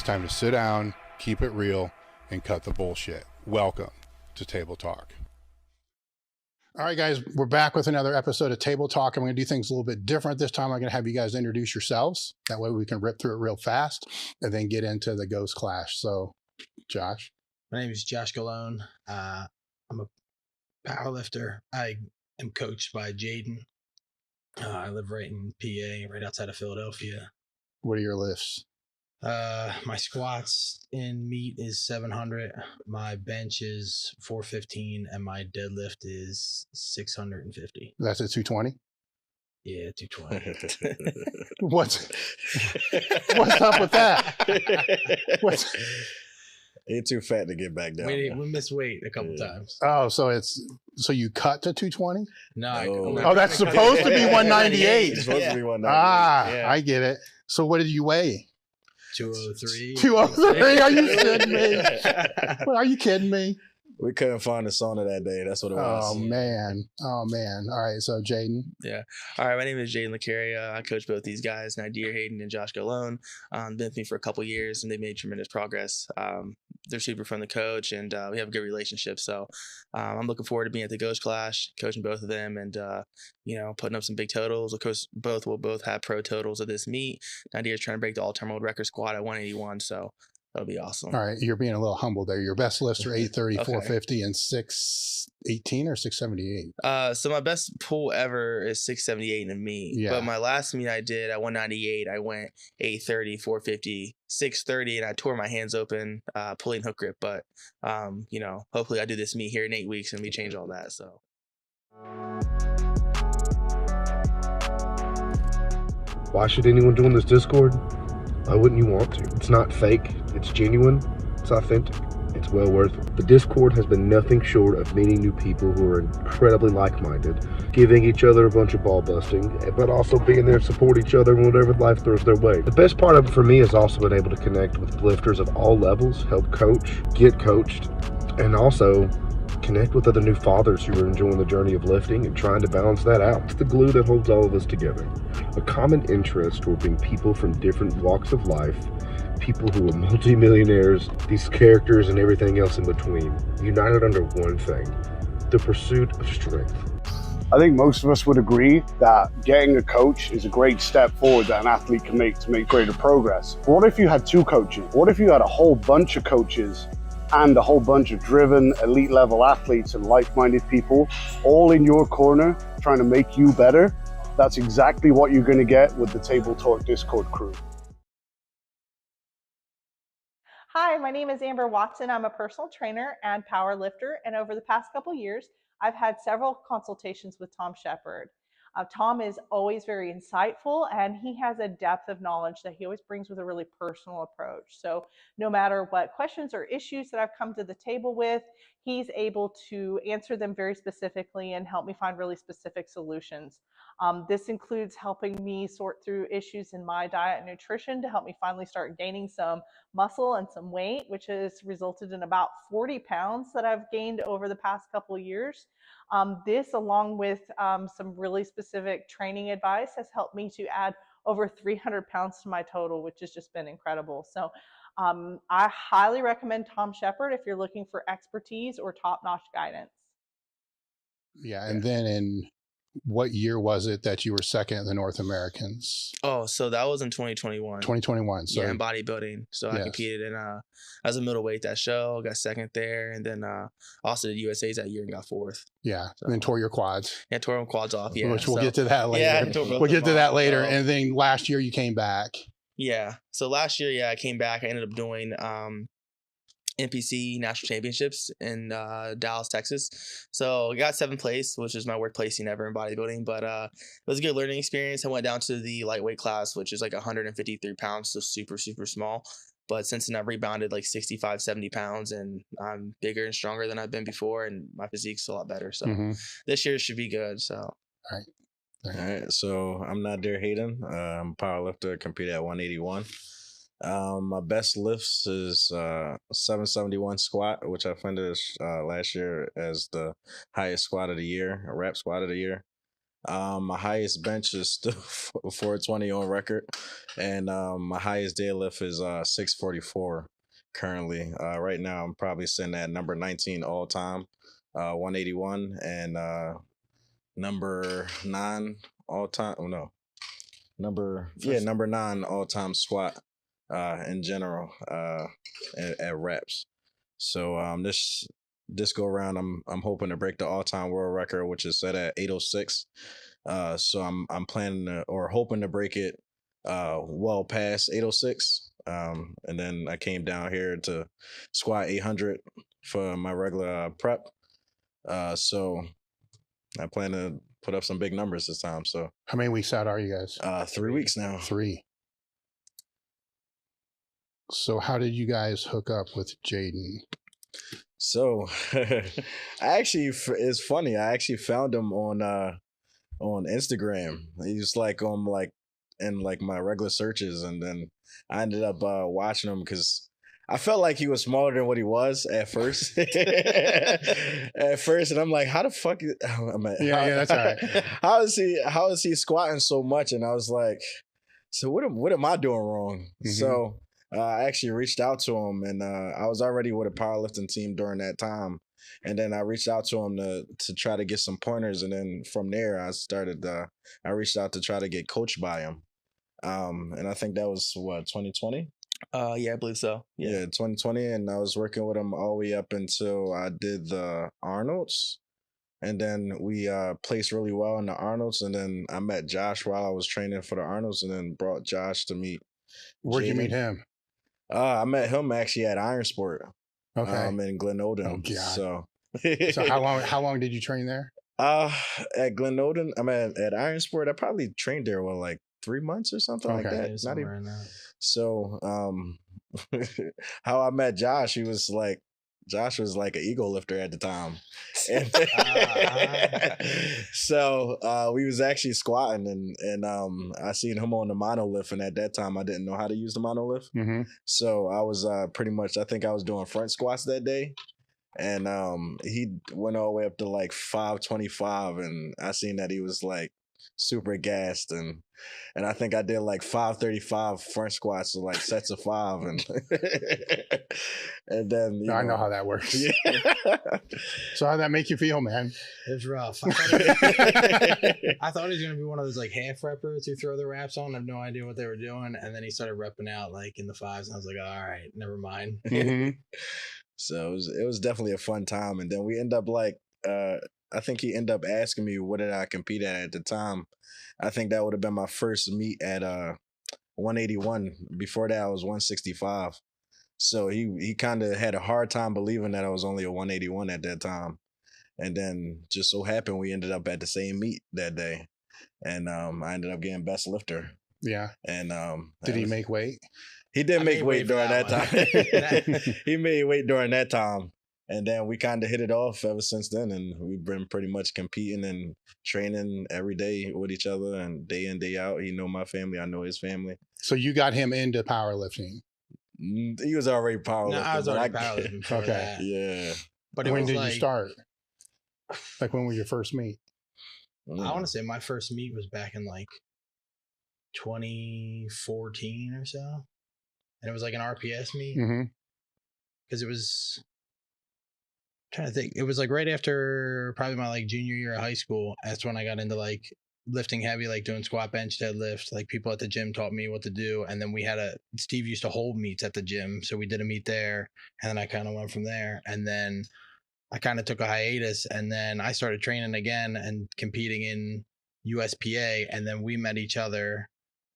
It's time to sit down, keep it real, and cut the bullshit. Welcome to Table Talk. All right, guys, we're back with another episode of Table Talk. I'm going to do things a little bit different this time. I'm going to have you guys introduce yourselves. That way we can rip through it real fast and then get into the Ghost Clash. So, Josh. My name is Josh Gallone. I'm a powerlifter. I am coached by Jaden. I live right in PA, right outside of Philadelphia. What are your lifts? My squats in meet is 700. My bench is 415, and my deadlift is 650. That's at 220? Yeah, 220. What's up with that? Ain't too fat to get back down. We missed weight a couple times. Oh, so you cut to 220? No. That's supposed to be 198. It's supposed to be 198. Yeah. I get it. So what did you weigh? 203. 203? Are you kidding me? Are you kidding me? We couldn't find the sauna that day. That's what it was. Oh, man. All right. So, Jaden. Yeah. All right. My name is Jaden Lacaria. I coach both these guys, Nydir Hayden and Josh Gallone. Been with me for a couple years, and they've made tremendous progress. They're super fun to coach, and we have a good relationship. So I'm looking forward to being at the Ghost Clash, coaching both of them, and putting up some big totals. Of course, we'll both have pro totals at this meet. Nydir is trying to break the all-time world record squat at 181. So that'll be awesome. All right. You're being a little humble there. Your best lifts are 830, okay. 450, and 618 or 678? So my best pull ever is 678 in a meet. Yeah. But my last meet I did at 198, I went 830, 450, 630, and I tore my hands open pulling hook grip. But, hopefully I do this meet here in 8 weeks and we change all that. So. Why should anyone join this Discord? Why wouldn't you want to? It's not fake, it's genuine, it's authentic, it's well worth it. The Discord has been nothing short of meeting new people who are incredibly like-minded, giving each other a bunch of ball busting, but also being there to support each other in whatever life throws their way. The best part of it for me is also been able to connect with lifters of all levels, help coach, get coached, and also connect with other new fathers who are enjoying the journey of lifting and trying to balance that out. It's the glue that holds all of us together. A common interest will bring people from different walks of life, people who are multimillionaires, these characters and everything else in between, united under one thing, the pursuit of strength. I think most of us would agree that getting a coach is a great step forward that an athlete can make to make greater progress. But what if you had two coaches? What if you had a whole bunch of coaches and a whole bunch of driven elite level athletes and like-minded people all in your corner trying to make you better? That's exactly what you're going to get with the Table Talk Discord crew. Hi, my name is Amber Watson. I'm a personal trainer and power lifter, and over the past couple years, I've had several consultations with Tom Shepard. Tom is always very insightful, and he has a depth of knowledge that he always brings with a really personal approach. So no matter what questions or issues that I've come to the table with, he's able to answer them very specifically and help me find really specific solutions. This includes helping me sort through issues in my diet and nutrition to help me finally start gaining some muscle and some weight, which has resulted in about 40 pounds that I've gained over the past couple of years. This, along with some really specific training advice, has helped me to add over 300 pounds to my total, which has just been incredible. So I highly recommend Tom Shepard if you're looking for expertise or top-notch guidance. Yeah, and then in what year was it that you were second in the North Americans? Oh, so that was in 2021. 2021. So yeah, in bodybuilding. So yes. I competed in as a middleweight that show, got second there, and then also did USA's that year and got fourth. Yeah, so, and then tore your quads. Yeah, tore them quads off. Yeah, which we'll get to that later. Yeah, we'll get to that later. And then last year you came back. Yeah, so last year, I came back. I ended up doing NPC National Championships in Dallas, Texas. So I got 7th place, which is my worst placing ever in bodybuilding, but it was a good learning experience. I went down to the lightweight class, which is like 153 pounds, so super, super small. But since then, I've rebounded like 65, 70 pounds, and I'm bigger and stronger than I've been before, and my physique's a lot better. So this year should be good. So. All right. So I'm Nydir Hayden. I'm a powerlifter, competed at 181. My best lifts is 771 squat, which I finished last year as the highest squat of the year, a rep squat of the year. My highest bench is still 420 on record, and my highest deadlift is 644 currently. Right now, I'm probably sitting at number 19 all time, 181, and number 9 all time. Oh no, number 9 all time squat in general at reps. So this go around, I'm hoping to break the all time world record, which is set at 806. So I'm planning to, or hoping to break it well past 806. And then I came down here to squat 800 for my regular prep. So I plan to put up some big numbers this time. So How many weeks out are you guys? 3 weeks now. 3. So how did you guys hook up with Jaden? So it's funny. I actually found him on Instagram. He was like on like in like my regular searches, and then I ended up watching him because I felt like he was smaller than what he was at first. At first, and I'm like, how the fuck? That's all right. How is he squatting so much? And I was like, so what am I doing wrong? Mhm. So I actually reached out to him, and I was already with a powerlifting team during that time. And then I reached out to him to try to get some pointers, and then from there I reached out to try to get coached by him. And I think that was 2020. Yeah, I believe so. Yeah, 2020, and I was working with him all the way up until I did the Arnold's, and then we placed really well in the Arnold's, and then I met Josh while I was training for the Arnold's, and then brought Josh to meet. Where'd you Jaden. meet him? I met him actually at Iron Sport. Okay. In Glenolden. Oh, God. So, So how long did you train there? At Glenolden, at Iron Sport, I probably trained there like 3 months or something like Okay. that. Yeah, Not even. somewhere in that. So, how I met Josh, Josh was like an ego lifter at the time. And so we was actually squatting, and I seen him on the monolift, and at that time I didn't know how to use the monolift. Mm-hmm. So I was pretty much, I think I was doing front squats that day. And he went all the way up to like 525, and I seen that he was like super gassed, and I think I did like 535 front squats, so like sets of 5, and and then I know how that works. Yeah. So how'd that make you feel, man? It was rough. I thought he was gonna be one of those like half reppers who throw the wraps on, have no idea what they were doing, and then he started repping out like in the 5s, and I was like, all right, never mind. Mm-hmm. So it was definitely a fun time, and then we end up like I think he ended up asking me what did I compete at the time. I think that would have been my first meet at 181. Before that I was 165. So he kind of had a hard time believing that I was only a 181 at that time. And then just so happened we ended up at the same meet that day. And I ended up getting best lifter. Yeah. And did he make weight? He did I make made weight weight for during that that time. He made weight during that time. And then we kind of hit it off ever since then. And we've been pretty much competing and training every day with each other, and day in, day out. He know my family. I know his family. So you got him into powerlifting? He was already powerlifting. No, I was already powerlifting before Okay. that. Yeah. But it When was did like, you start? Like when was your first meet? I want to say my first meet was back in like 2014 or so. And it was like an RPS meet. Mm-hmm. Because it was, I'm trying to think, it was like right after probably my like junior year of high school. That's when I got into like lifting heavy, like doing squat, bench, deadlift. Like people at the gym taught me what to do. And then Steve used to hold meets at the gym. So we did a meet there, and then I kind of went from there. And then I kind of took a hiatus, and then I started training again and competing in USPA. And then we met each other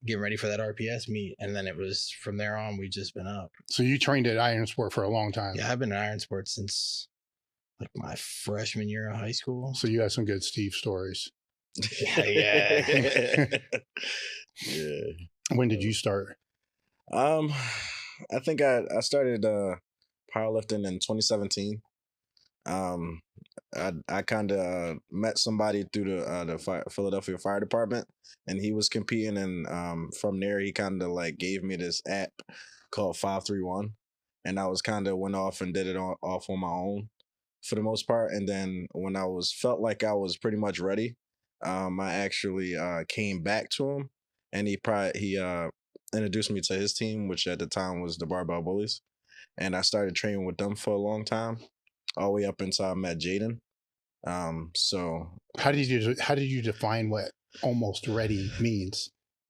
getting ready for that RPS meet. And then it was from there on, we've just been up. So you trained at Iron Sport for a long time. Yeah, I've been in Iron Sports since like my freshman year of high school. So you have some good Steve stories. Yeah. Yeah. When did you start? I think I started powerlifting in 2017. I kind of met somebody through the Philadelphia Fire Department, and he was competing, and from there he kind of like gave me this app called 531, and I was kind of went off and did it off on my own for the most part. And then when felt like I was pretty much ready, I actually came back to him, and he introduced me to his team, which at the time was the Barbell Bullies, and I started training with them for a long time, all the way up until I met Jaden. So how did you define what almost ready means?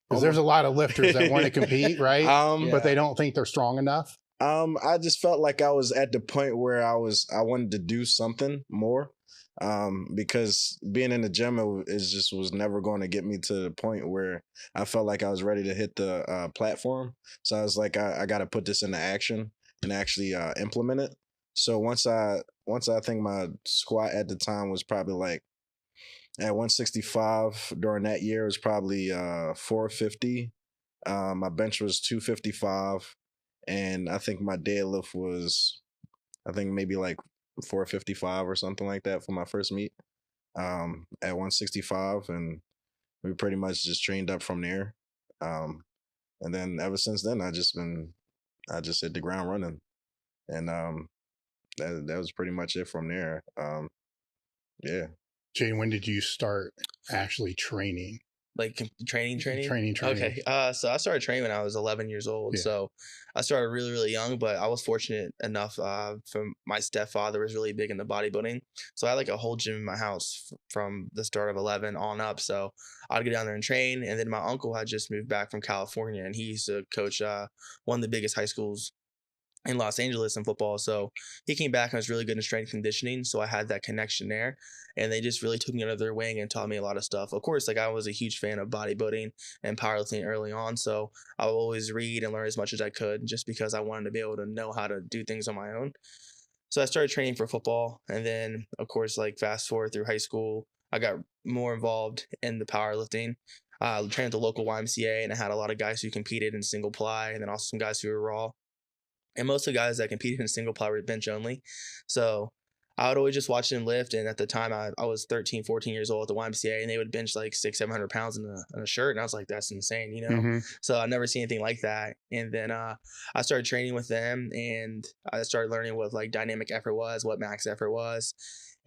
Because there's a lot of lifters that want to compete, right? But they don't think they're strong enough. I just felt like I was at the point where I wanted to do something more. Because being in the gym was never going to get me to the point where I felt like I was ready to hit the platform. So I was like, I got to put this into action and actually implement it. So once I think my squat at the time was probably like at 165 during that year, it was probably 450. My bench was 255, and I think my deadlift was, I think maybe like 455 or something like that for my first meet at 165, and we pretty much just trained up from there. And then ever since then, I just hit the ground running, and that was pretty much it from there. Yeah. Jane, when did you start actually training? Like training? Training. Okay. So I started training when I was 11 years old. Yeah. So I started really, really young, but I was fortunate enough from my stepfather was really big into bodybuilding. So I had like a whole gym in my house from the start of 11 on up. So I'd go down there and train. And then my uncle had just moved back from California, and he used to coach one of the biggest high schools in Los Angeles in football. So he came back and was really good in strength conditioning. So I had that connection there, and they just really took me under their wing and taught me a lot of stuff. Of course, like I was a huge fan of bodybuilding and powerlifting early on. So I would always read and learn as much as I could just because I wanted to be able to know how to do things on my own. So I started training for football. And then of course, like fast forward through high school, I got more involved in the powerlifting. Trained at the local YMCA, and I had a lot of guys who competed in single ply, and then also some guys who were raw. And most of the guys that competed in single ply were bench only. So I would always just watch them lift. And at the time I was 13, 14 years old at the YMCA, and they would bench like 600-700 pounds in a shirt. And I was like, that's insane, you know? Mm-hmm. So I never seen anything like that. And then I started training with them, and I started learning what like dynamic effort was, what max effort was.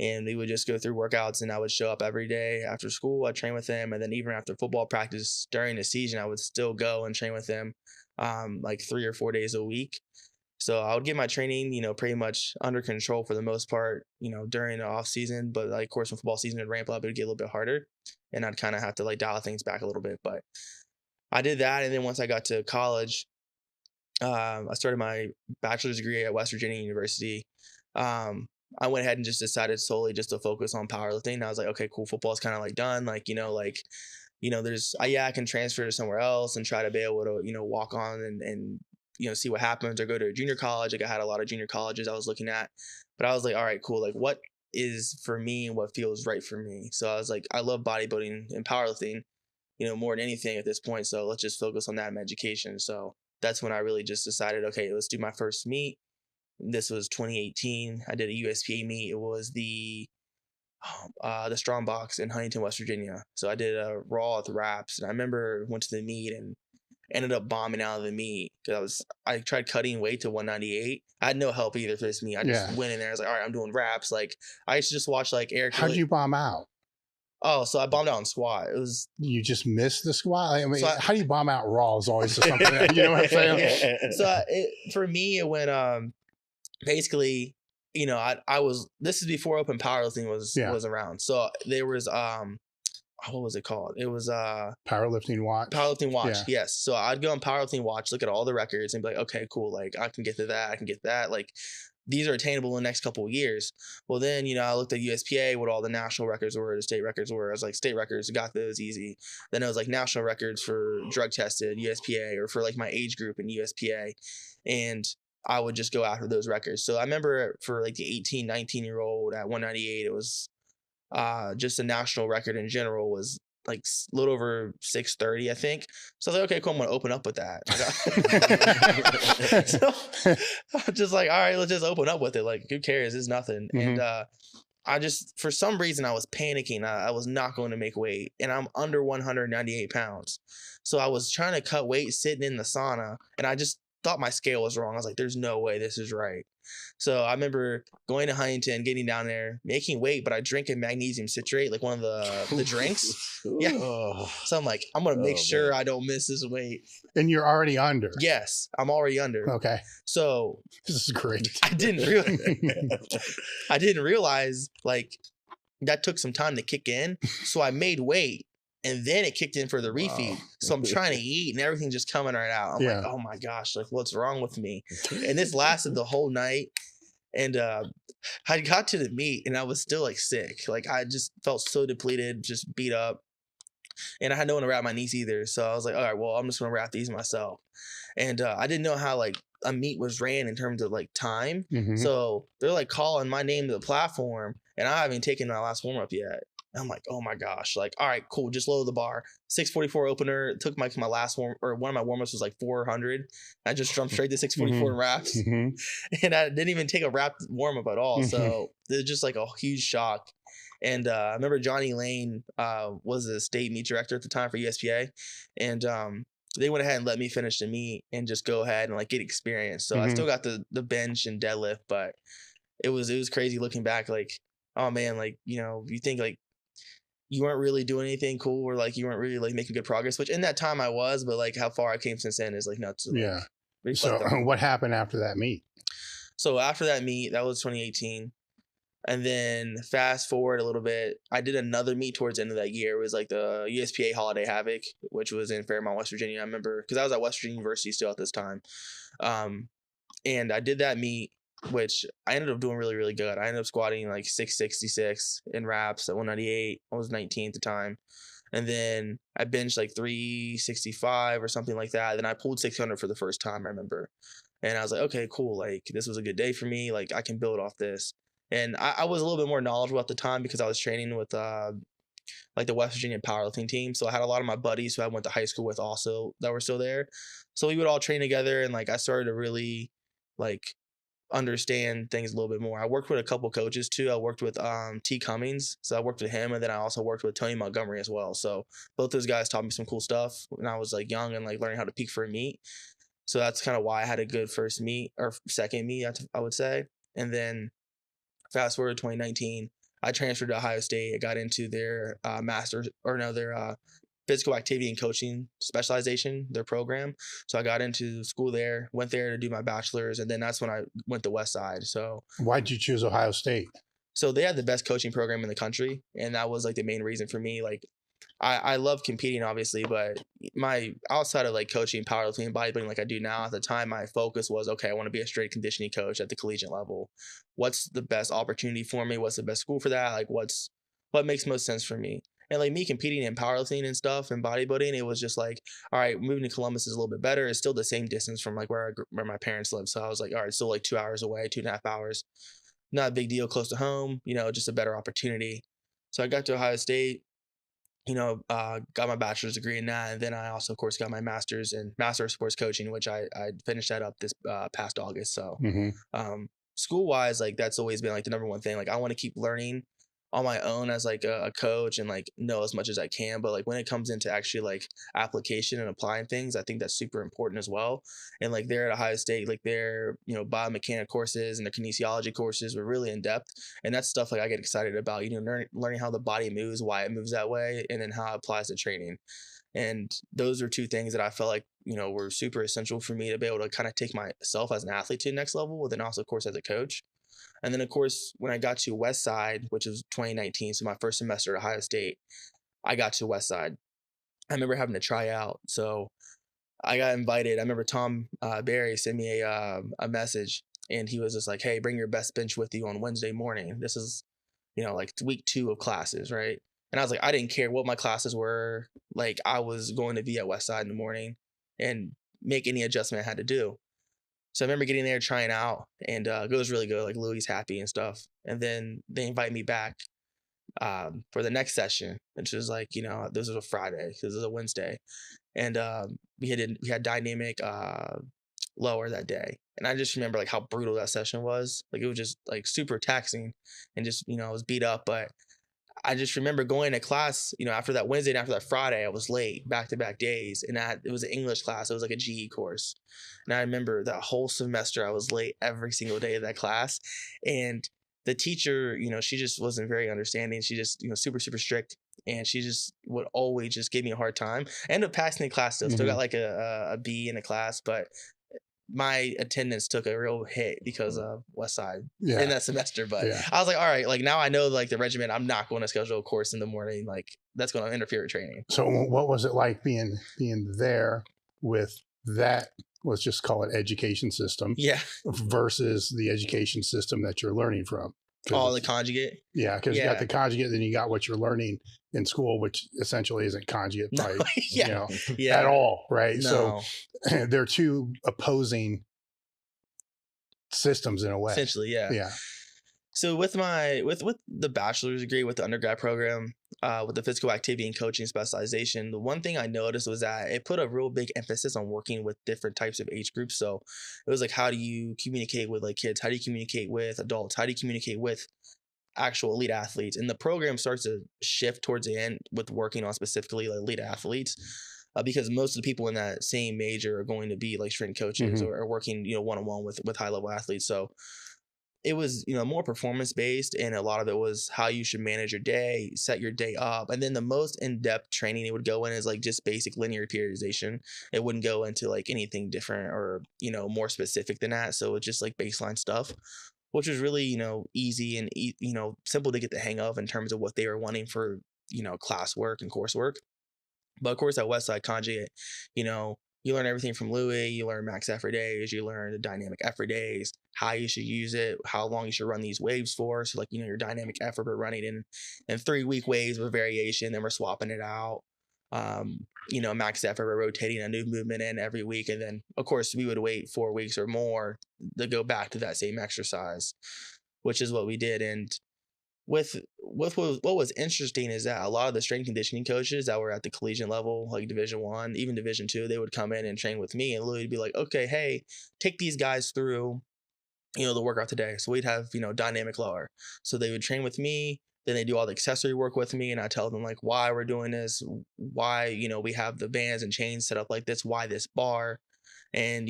And we would just go through workouts, and I would show up every day after school. I'd train with them. And then even after football practice during the season, I would still go and train with them like 3 or 4 days a week. So I would get my training, you know, pretty much under control for the most part, you know, during the off season. But like, of course, when football season would ramp up, it would get a little bit harder, and I'd kind of have to like dial things back a little bit. But I did that. And then once I got to college, I started my bachelor's degree at West Virginia University. I went ahead and just decided solely just to focus on powerlifting. And I was like, okay, cool. Football's kind of like done. Like, there's, I can transfer to somewhere else and try to be able to, walk on and see what happens, or go to a junior college. Like I had a lot of junior colleges I was looking at, but I was like, all right, cool. Like what is for me and what feels right for me. So I was like, I love bodybuilding and powerlifting, more than anything at this point. So let's just focus on that in education. So that's when I really just decided, okay, let's do my first meet. This was 2018. I did a USPA meet. It was the Strong Box in Huntington, West Virginia. So I did a raw with wraps, and I remember went to the meet and ended up bombing out of the meet because I tried cutting weight to 198. I had no help either for this meet. I just went in there. I was like, all right, I'm doing wraps. Like I used to just watch like Eric. How'd you bomb out? Oh, so I bombed out on squat. It was you just missed the squat. I mean, how do you bomb out raw is always something. You know what I'm saying? So for me, it went basically. I was. This is before open powerlifting was around. So there was what was it called? It was Powerlifting Watch. Powerlifting Watch, yes. So I'd go on Powerlifting Watch, look at all the records, and be like, okay, cool. Like I can get to that. I can get that. Like these are attainable in the next couple of years. Well, then I looked at USPA, what all the national records were, the state records were. I was like, state records, got those easy. Then it was like national records for drug tested USPA, or for like my age group in USPA, and I would just go after those records. So I remember for like the 18, 19-year-old at 198, it was just the national record in general was like a little over 630, I think. So I was like, okay, cool, I'm gonna open up with that. So I'm just like, all right, let's just open up with it. Like, who cares? It's nothing. Mm-hmm. And I just, for some reason, I was panicking. I was not going to make weight, and I'm under 198 pounds. So I was trying to cut weight sitting in the sauna, and I just thought my scale was wrong. I was like, there's no way this is right. So I remember going to Huntington, getting down there, making weight, but I drink a magnesium citrate, like one of the drinks. Yeah. So I'm like, I'm going to make sure I don't miss this weight. And you're already under. Yes, I'm already under. Okay. So this is great. I didn't realize like that took some time to kick in. So I made weight. And then it kicked in for the refeed. So I'm trying to eat and everything's just coming right out. I'm like, oh my gosh, like what's wrong with me? And this lasted the whole night. And I got to the meet and I was still like sick. Like I just felt so depleted, just beat up. And I had no one to wrap my knees either. So I was like, all right, well, I'm just going to wrap these myself. And I didn't know how like a meet was ran in terms of like time. So they're like calling my name to the platform and I haven't taken my last warm up yet. I'm like, oh my gosh, like, all right, cool. Just lower the bar. 644 opener. It took my last one of my warm-ups was like 400. I just jumped straight to 644 wraps. And I didn't even take a wrap warm-up at all. So it was just like a huge shock. And I remember Johnny Lane was the state meet director at the time for USPA. And they went ahead and let me finish the meet and just go ahead and like get experience. So I still got the bench and deadlift, but it was crazy looking back. Like, oh man, like, you know, you think like, you weren't really doing anything cool or like you weren't really like making good progress, which in that time I was, but like how far I came since then is like nuts. Yeah. So what happened after that meet? So after that meet, that was 2018. And then fast forward a little bit, I did another meet towards the end of that year. It was like the USPA Holiday Havoc, which was in Fairmont, West Virginia. I remember because I was at West Virginia University still at this time. And I did that meet, which I ended up doing really, really good. I ended up squatting like 666 in reps at 198. I was 19 at the time. And then I benched like 365 or something like that. Then I pulled 600 for the first time, I remember. And I was like, okay, cool. Like this was a good day for me. Like I can build off this. And I was a little bit more knowledgeable at the time because I was training with like the West Virginia powerlifting team. So I had a lot of my buddies who I went to high school with also that were still there. So we would all train together. And like I started to really like understand things a little bit more. I worked with a couple coaches too. I worked with T Cummings, so I worked with him, and then I also worked with Tony Montgomery as well. So both those guys taught me some cool stuff when I was like young and like learning how to peak for a meet. So that's kind of why I had a good first meet or second meet, I would say. And then fast forward to 2019, I transferred to Ohio State. I got into their their physical activity and coaching specialization, their program. So I got into school there, went there to do my bachelor's, and then that's when I went to Westside. So why'd you choose Ohio State? So they had the best coaching program in the country, and that was like the main reason for me. Like I love competing, obviously, but my outside of like coaching, powerlifting, and bodybuilding like I do now, at the time my focus was, okay, I want to be a strength conditioning coach at the collegiate level. What's the best opportunity for me? What's the best school for that? Like what makes most sense for me? And like me competing in powerlifting and stuff and bodybuilding, it was just like, all right, moving to Columbus is a little bit better. It's still the same distance from like where my parents live. So I was like, all right, still like 2 hours away, 2.5 hours. Not a big deal, close to home, you know, just a better opportunity. So I got to Ohio State, you know, got my bachelor's degree in that. And then I also, of course, got my master's in master of sports coaching, which I finished that up this past August. So school-wise, like that's always been like the number one thing. Like I want to keep learning on my own as like a coach and like know as much as I can. But like when it comes into actually like application and applying things, I think that's super important as well. And like there at Ohio State, like their, you know, biomechanics courses and their kinesiology courses were really in depth. And that's stuff like I get excited about, you know, learning how the body moves, why it moves that way, and then how it applies to training. And those are two things that I felt like, you know, were super essential for me to be able to kind of take myself as an athlete to the next level, and then also, of course, as a coach. And then, of course, when I got to Westside, which was 2019, so my first semester at Ohio State, I got to Westside. I remember having to try out. So I got invited. I remember Tom Barry sent me a message, and he was just like, hey, bring your best bench with you on Wednesday morning. This is, you know, like week 2 of classes, right? And I was like, I didn't care what my classes were. Like, I was going to be at Westside in the morning and make any adjustment I had to do. So I remember getting there, trying out, and it was really good. Like Louie's happy and stuff. And then they invite me back for the next session, which was like, you know, this was a Friday, this was a Wednesday, and we had dynamic lower that day. And I just remember like how brutal that session was. Like it was just like super taxing, and just, you know, I was beat up, but I just remember going to class, after that Wednesday and after that Friday, I was late back-to-back days. And it was an English class. It was like a GE course. And I remember that whole semester I was late every single day of that class. And the teacher, she just wasn't very understanding. She just, super, super strict. And she just would always just give me a hard time. I ended up passing the class still. Still got like a B in the class, but my attendance took a real hit because of Westside in that semester. But I was like, all right, like now I know like the regimen, I'm not going to schedule a course in the morning. Like that's going to interfere with training. So what was it like being there with that, let's just call it education system, versus the education system that you're learning from? Oh, the conjugate? Yeah, because you got the conjugate, then you got what you're learning in school, which essentially isn't conjugate by, at all, right? No. So they're two opposing systems in a way. Essentially, yeah. So with the bachelor's degree, with the undergrad program, with the physical activity and coaching specialization, the one thing I noticed was that it put a real big emphasis on working with different types of age groups. So it was like, how do you communicate with like kids? How do you communicate with adults? How do you communicate with actual elite athletes? And the program starts to shift towards the end with working on specifically like elite athletes. Because most of the people in that same major are going to be like strength coaches or working, one-on-one with high-level athletes. So it was, more performance based, and a lot of it was how you should manage your day, set your day up. And then the most in-depth training it would go in is like just basic linear periodization. It wouldn't go into like anything different or, more specific than that. So it's just like baseline stuff, which was really, easy and, simple to get the hang of in terms of what they were wanting for, classwork and coursework. But of course at Westside Conjugate, you learn everything from Louie, you learn max effort days, you learn the dynamic effort days, how you should use it, how long you should run these waves for. So like, your dynamic effort, we're running in 3-week waves with variation, then we're swapping it out. Max effort, we're rotating a new movement in every week. And then of course we would wait 4 weeks or more to go back to that same exercise, which is what we did. And what was interesting is that a lot of the strength conditioning coaches that were at the collegiate level, like Division 1, even Division 2, they would come in and train with me, and Louie would be like, okay, hey, take these guys through, the workout today. So we'd have, dynamic lower. So they would train with me, then they do all the accessory work with me, and I tell them like why we're doing this, why, we have the bands and chains set up like this, why this bar. And,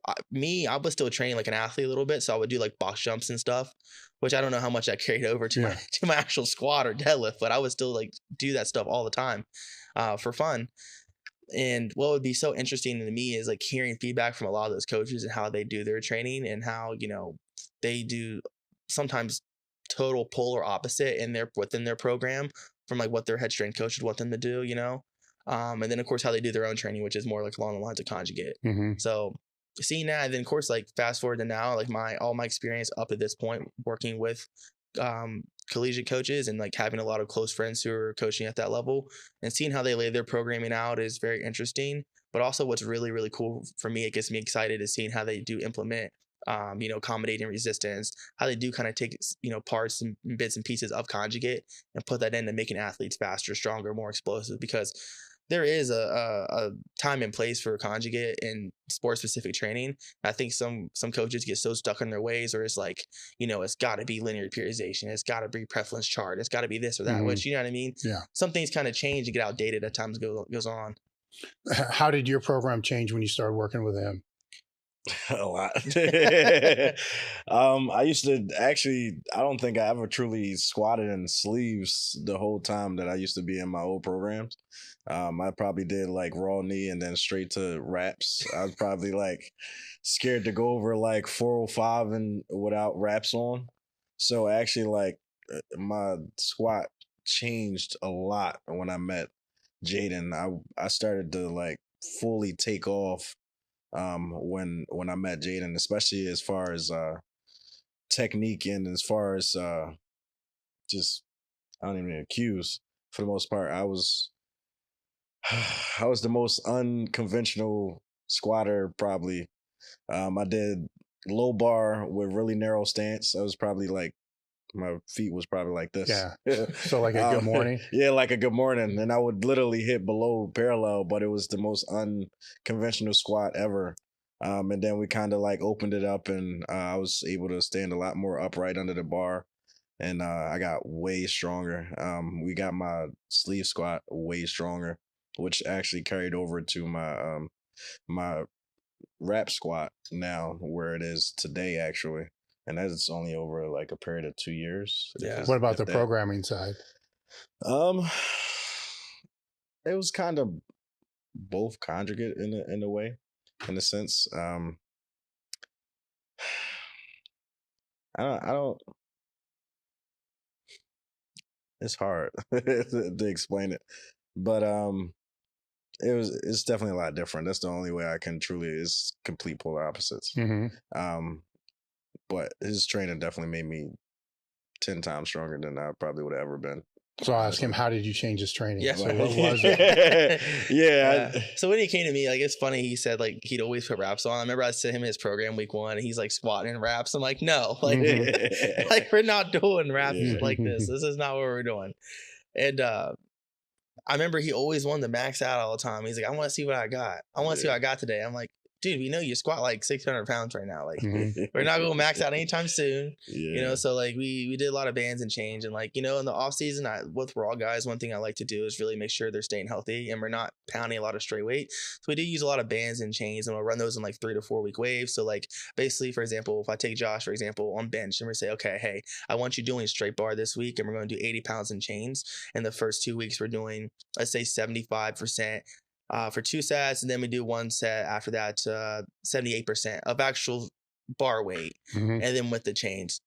I was still training like an athlete a little bit. So I would do like box jumps and stuff, which I don't know how much I carried over to my actual squat or deadlift, but I would still like do that stuff all the time for fun. And what would be so interesting to me is like hearing feedback from a lot of those coaches and how they do their training and how, they do sometimes total polar opposite within their program from like what their head strength coach would want them to do, and then of course how they do their own training, which is more like along the lines of conjugate. So seeing that, and then of course like fast forward to now, like all my experience up to this point working with collegiate coaches and like having a lot of close friends who are coaching at that level and seeing how they lay their programming out is very interesting. But also what's really, really cool for me, it gets me excited, is seeing how they do implement accommodating resistance, how they do kind of take, parts and bits and pieces of conjugate and put that into making athletes faster, stronger, more explosive, because there is a time and place for conjugate in sport-specific training. I think some coaches get so stuck in their ways, or it's like, it's got to be linear periodization, it's got to be prevalence chart, it's got to be this or that, which, you know what I mean? Yeah. Some things kind of change and get outdated as time goes on. How did your program change when you started working with him? A lot. I used to I don't think I ever truly squatted in sleeves the whole time that I used to be in my old programs. I probably did like raw knee and then straight to wraps. I was probably like scared to go over like 405 and without wraps on. So actually like my squat changed a lot when I met Jaden. I started to like fully take off when I met Jaden, especially as far as technique and as far as just I don't even accuse. For the most part, I was the most unconventional squatter probably. I did low bar with really narrow stance. I was probably like, my feet was probably like this. Yeah. So like a good morning? Yeah, like a good morning. And I would literally hit below parallel, but it was the most unconventional squat ever. And then we kind of like opened it up, and I was able to stand a lot more upright under the bar. and I got way stronger. We got my sleeve squat way stronger, which actually carried over to my wrap squat now, where it is today actually, and that's only over like a period of 2 years. Yeah. What about the programming side? It was kind of both conjugate in a way, in a sense. I don't. It's hard to explain it, but it's definitely a lot different. That's the only way I can truly is complete polar opposites. But his training definitely made me 10 times stronger than I probably would have ever been. So I'll ask him, how did you change his training? Yeah. So what was it? Yeah. So when he came to me, like, it's funny, he said like he'd always put wraps on. I remember I sent him his program week 1 and he's like squatting in wraps. I'm like, no, like, like we're not doing wraps like this. This is not what we're doing. And I remember he always wanted to max out all the time. He's like, I want to see what I got. I want to see what I got today. I'm like, dude, we know you squat like 600 pounds right now. Like, we're not going to max out anytime soon. You know, so like we did a lot of bands and change. And like, you know, in the off season, with raw guys, one thing I like to do is really make sure they're staying healthy and we're not pounding a lot of straight weight. So we do use a lot of bands and chains, and we'll run those in like 3 to 4 week waves. So like basically, for example, if I take Josh, for example, on bench and we say, okay, hey, I want you doing straight bar this week and we're going to do 80 pounds in chains. And the first 2 weeks we're doing, let's say 75%. For 2 sets, and then we do 1 set after that, 78% of actual bar weight, and then with the chains.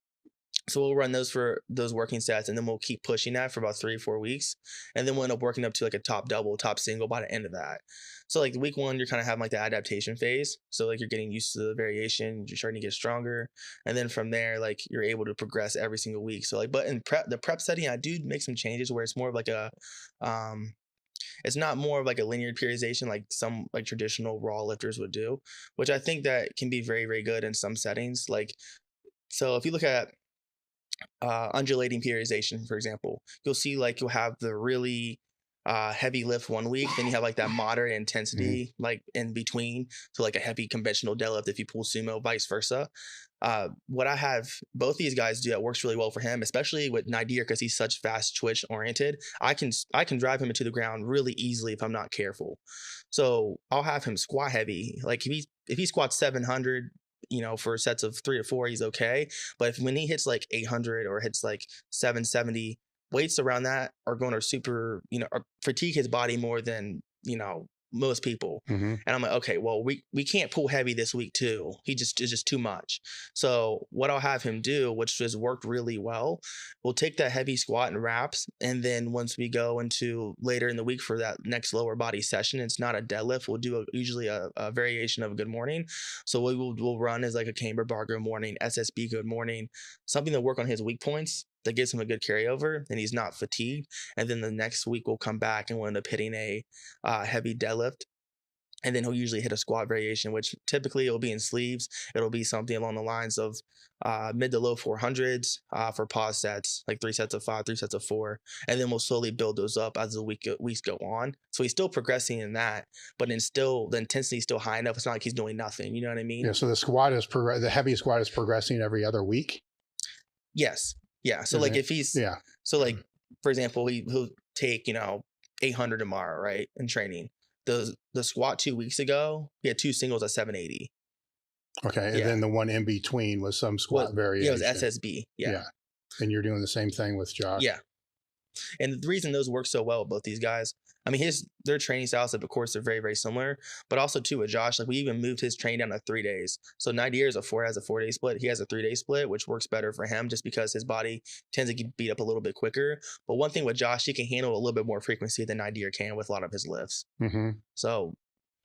So we'll run those for those working sets, and then we'll keep pushing that for about 3 or 4 weeks, and then we'll end up working up to like a top double, top single by the end of that. So like week 1, you're kind of having like the adaptation phase. So like you're getting used to the variation, you're starting to get stronger, and then from there, like you're able to progress every single week. So like, but in the prep setting, I do make some changes where it's more of like a it's not more of like a linear periodization like some like traditional raw lifters would do, which I think that can be very, very good in some settings. Like, so if you look at undulating periodization, for example, you'll see like you'll have the really heavy lift 1 week, then you have like that moderate intensity like in between. So like a heavy conventional deadlift if you pull sumo, vice versa. What I have both these guys do that works really well for him, especially with Nydir, because he's such fast twitch oriented. I can drive him into the ground really easily if I'm not careful. So I'll have him squat heavy. Like if he squats 700, you know, for sets of 3 to 4, he's okay. But when he hits like 800 or hits like 770, weights around that are going to super, you know, fatigue his body more than, you know, most people. And I'm like, okay, well, we can't pull heavy this week too. It's just too much. So what I'll have him do, which has worked really well, we'll take that heavy squat and wraps, and then once we go into later in the week for that next lower body session, it's not a deadlift. We'll do usually a variation of a good morning. So what we'll run is like a camber bar good morning, SSB good morning, something to work on his weak points that gives him a good carryover and he's not fatigued. And then the next week we'll come back and we'll end up hitting a heavy deadlift. And then he'll usually hit a squat variation, which typically it'll be in sleeves. It'll be something along the lines of mid to low 400s for pause sets, like 3 sets of 5, 3 sets of 4. And then we'll slowly build those up as the weeks go on. So he's still progressing in that, but then still the intensity is still high enough. It's not like he's doing nothing. You know what I mean? Yeah. So the heavy squat is progressing every other week. Yes. Yeah. So like if he's, so like, for example, he'll take, you know, 800 tomorrow, right? In training. The squat 2 weeks ago, he had 2 singles at 780. Okay. And then the one in between was some squat variation. Yeah, it was SSB. Yeah. And you're doing the same thing with Josh. Yeah. And the reason those work so well with both these guys, I mean, their training styles, of course, are very, very similar, but also too with Josh, like we even moved his training down to 3 days. So Nydir has a 4-day split. He has a 3-day split, which works better for him just because his body tends to get beat up a little bit quicker. But one thing with Josh, he can handle a little bit more frequency than Nydir can with a lot of his lifts. So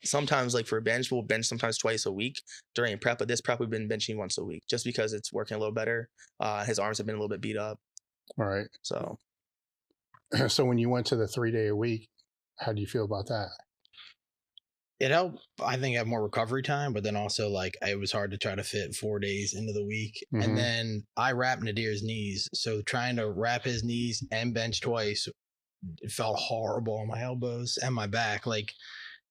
sometimes like for bench, we'll bench sometimes twice a week during prep, but this prep we've been benching once a week just because it's working a little better. His arms have been a little bit beat up. All right. So when you went to the 3-day a week, how do you feel about that? It helped, I think, have more recovery time, but then also like it was hard to try to fit 4 days into the week. And then I wrapped Nydir's knees. So trying to wrap his knees and bench twice, it felt horrible on my elbows and my back. Like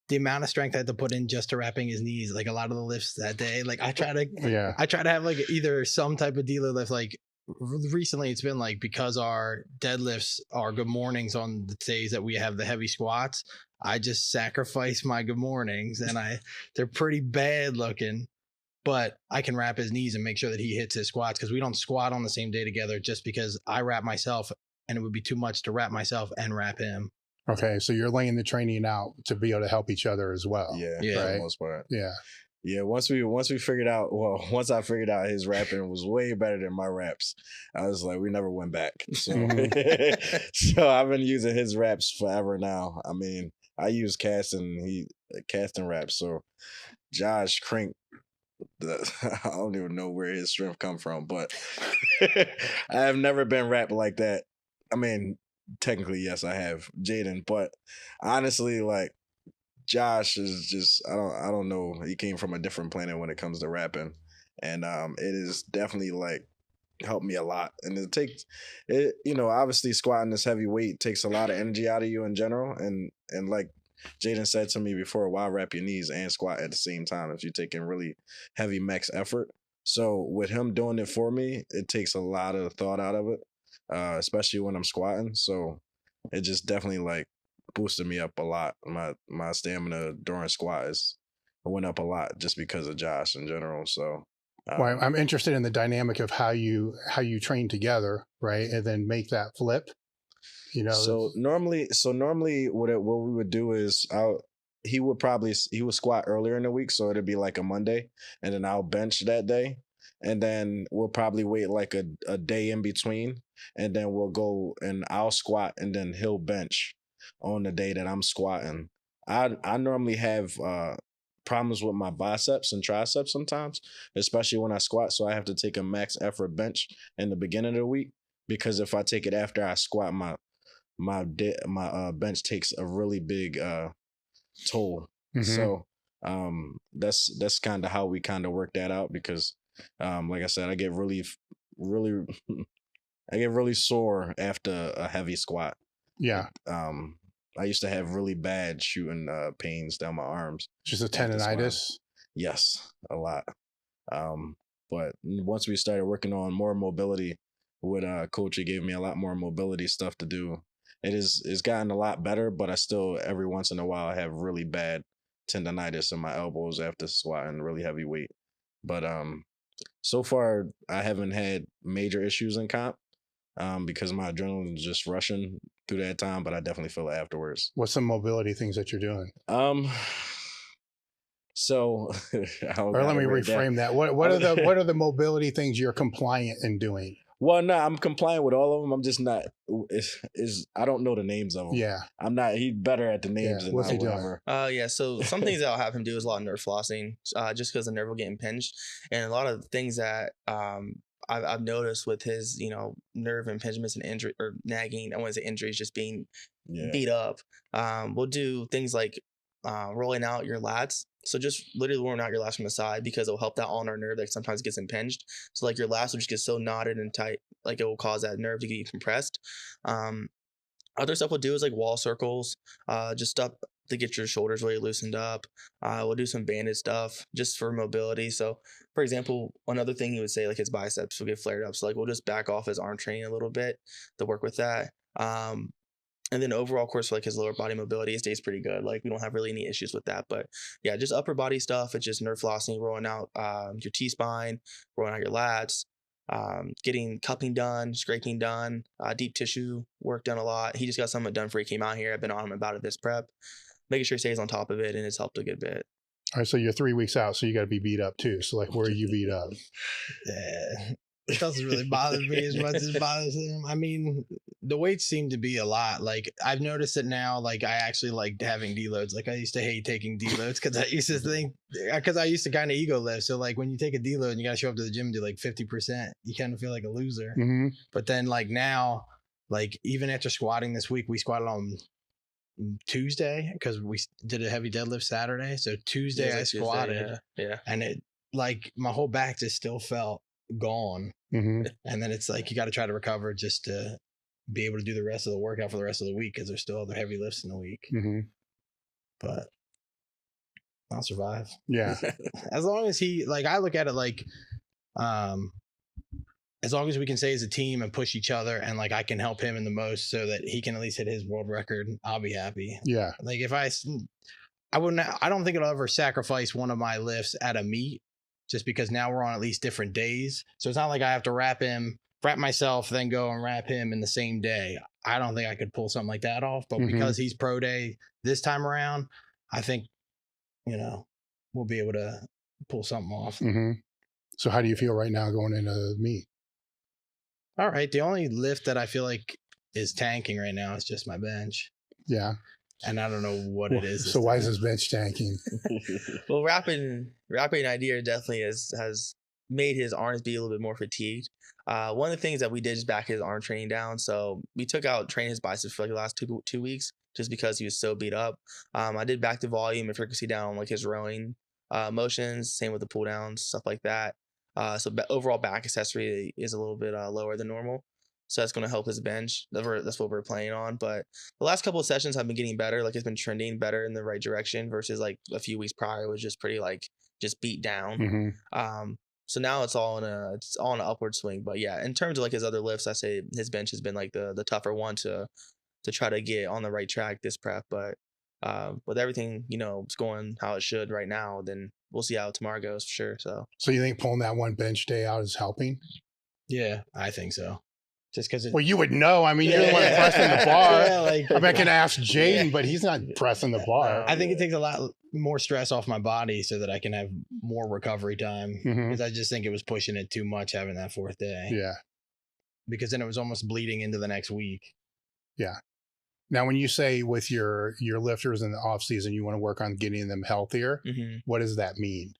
the amount of strength I had to put in just to wrapping his knees, like a lot of the lifts that day, like I try to have like either some type of dealer lift, like recently it's been like, because our deadlifts are good mornings on the days that we have the heavy squats, I just sacrifice my good mornings, and they're pretty bad looking, but I can wrap his knees and make sure that he hits his squats, because we don't squat on the same day together, just because I wrap myself and it would be too much to wrap myself and wrap him. Okay, so you're laying the training out to be able to help each other as well. Yeah, Yeah. for Right? the most part. Yeah. Yeah, once we figured out, once I figured out his rapping was way better than my raps, I was like, we never went back. So, so I've been using his raps forever now. I mean, I use casting raps. So Josh Crink, I don't even know where his strength come from, but I have never been rapped like that. I mean, technically, yes, I have Jaden, but honestly, like, Josh is just, I don't know. He came from a different planet when it comes to rapping. And it is definitely like helped me a lot. And it takes it, obviously squatting this heavy weight takes a lot of energy out of you in general. And like Jaden said to me before, why wrap your knees and squat at the same time if you're taking really heavy max effort? So with him doing it for me, it takes a lot of thought out of it, especially when I'm squatting. So it just definitely like boosted me up a lot. My stamina during squats went up a lot just because of Josh in general. So Well, I'm interested in the dynamic of how you train together, right? And then make that flip. So normally what we would do is he would squat earlier in the week, so it'd be like a Monday, and then I'll bench that day. And then we'll probably wait like a day in between, and then we'll go and I'll squat and then he'll bench on the day that I'm squatting. I normally have problems with my biceps and triceps sometimes, especially when I squat. So I have to take a max effort bench in the beginning of the week, because if I take it after I squat, my bench takes a really big toll. Mhm. So that's kind of how we kind of work that out, because like I said, I get really I get really sore after a heavy squat. Yeah. I used to have really bad shooting pains down my arms. Just a after squatting. tendonitis. Yes, a lot. But once we started working on more mobility with coach, he gave me a lot more mobility stuff to do. It's gotten a lot better, but I still every once in a while have really bad tendonitis in my elbows after squatting really heavy weight. But so far I haven't had major issues in comp. Because my adrenaline is just rushing through that time, but I definitely feel it afterwards. What's some mobility things that you're doing? So or let me reframe that. What are the mobility things you're compliant in doing? Well, no, I'm compliant with all of them. I'm just not. I don't know the names of them. Yeah, I'm not. He's better at the names than what's he doing? Yeah. So some things that I'll have him do is a lot of nerve flossing, just because the nerve will get impinged, and a lot of things that I've noticed with his, nerve impingements and injury or nagging. I want to say injuries, just being beat up. We'll do things like rolling out your lats. So just literally rolling out your lats from the side, because it'll help that ulnar nerve that sometimes gets impinged. So like your lats will just get so knotted and tight, like it will cause that nerve to get compressed. Other stuff we'll do is like wall circles, just stuff to get your shoulders really loosened up. We'll do some banded stuff just for mobility. So for example, another thing he would say, like his biceps will get flared up. So like we'll just back off his arm training a little bit to work with that. And then overall, of course, like his lower body mobility, it stays pretty good. Like we don't have really any issues with that. But yeah, just upper body stuff. It's just nerve flossing, rolling out your T-spine, rolling out your lats, getting cupping done, scraping done, deep tissue work done a lot. He just got some of it done before he came out here. I've been on him about it this prep, making sure he stays on top of it, and it's helped a good bit. All right, so you're 3 weeks out, so you got to be beat up too. So like, where are you beat up? Yeah. It doesn't really bother me as much as it bothers him. I mean, the weights seem to be a lot. Like I've noticed it now. Like I actually like having deloads. Like I used to hate taking deloads because I used to kind of ego lift. So like when you take a deload and you got to show up to the gym and do like 50%, you kind of feel like a loser. Mm-hmm. But then like now, like even after squatting this week, we squatted on Tuesday because we did a heavy deadlift Saturday. So Tuesday I squatted, yeah, and it like my whole back just still felt gone. Mm-hmm. And then it's like you got to try to recover just to be able to do the rest of the workout for the rest of the week, because there's still other heavy lifts in the week. Mm-hmm. But I'll survive. Yeah. As long as he, like, I look at it like as long as we can stay as a team and push each other, and like I can help him in the most so that he can at least hit his world record, I'll be happy. Yeah. Like if I don't think I'll ever sacrifice one of my lifts at a meet just because now we're on at least different days. So it's not like I have to wrap myself, then go and wrap him in the same day. I don't think I could pull something like that off, but because he's pro day this time around, I think, we'll be able to pull something off. So how do you feel right now going into the meet? All right. The only lift that I feel like is tanking right now is just my bench. Yeah. And I don't know what it is. So why is his bench tanking? Well, rapping Nydir definitely has made his arms be a little bit more fatigued. One of the things that we did is back his arm training down. So we took out training his biceps for like the last two weeks just because he was so beat up. I did back the volume and frequency down like his rowing motions, same with the pull downs, stuff like that. So overall back accessory is a little bit lower than normal. So that's going to help his bench. That's what we're playing on. But the last couple of sessions have been getting better. Like it's been trending better in the right direction versus like a few weeks prior it was just pretty like just beat down. So now it's all in an upward swing. But yeah, in terms of like his other lifts, I say his bench has been like the tougher one to try to get on the right track this prep. But with everything, it's going how it should right now, then we'll see how tomorrow goes for sure. So you think pulling that one bench day out is helping? Yeah, I think so. Just because well, you would know. I mean, you're the one pressing the bar. Yeah, I can ask Jaden, but he's not pressing the bar. I think it takes a lot more stress off my body so that I can have more recovery time. Because I just think it was pushing it too much having that fourth day. Yeah. Because then it was almost bleeding into the next week. Yeah. Now, when you say with your lifters in the off season, you want to work on getting them healthier, what does that mean?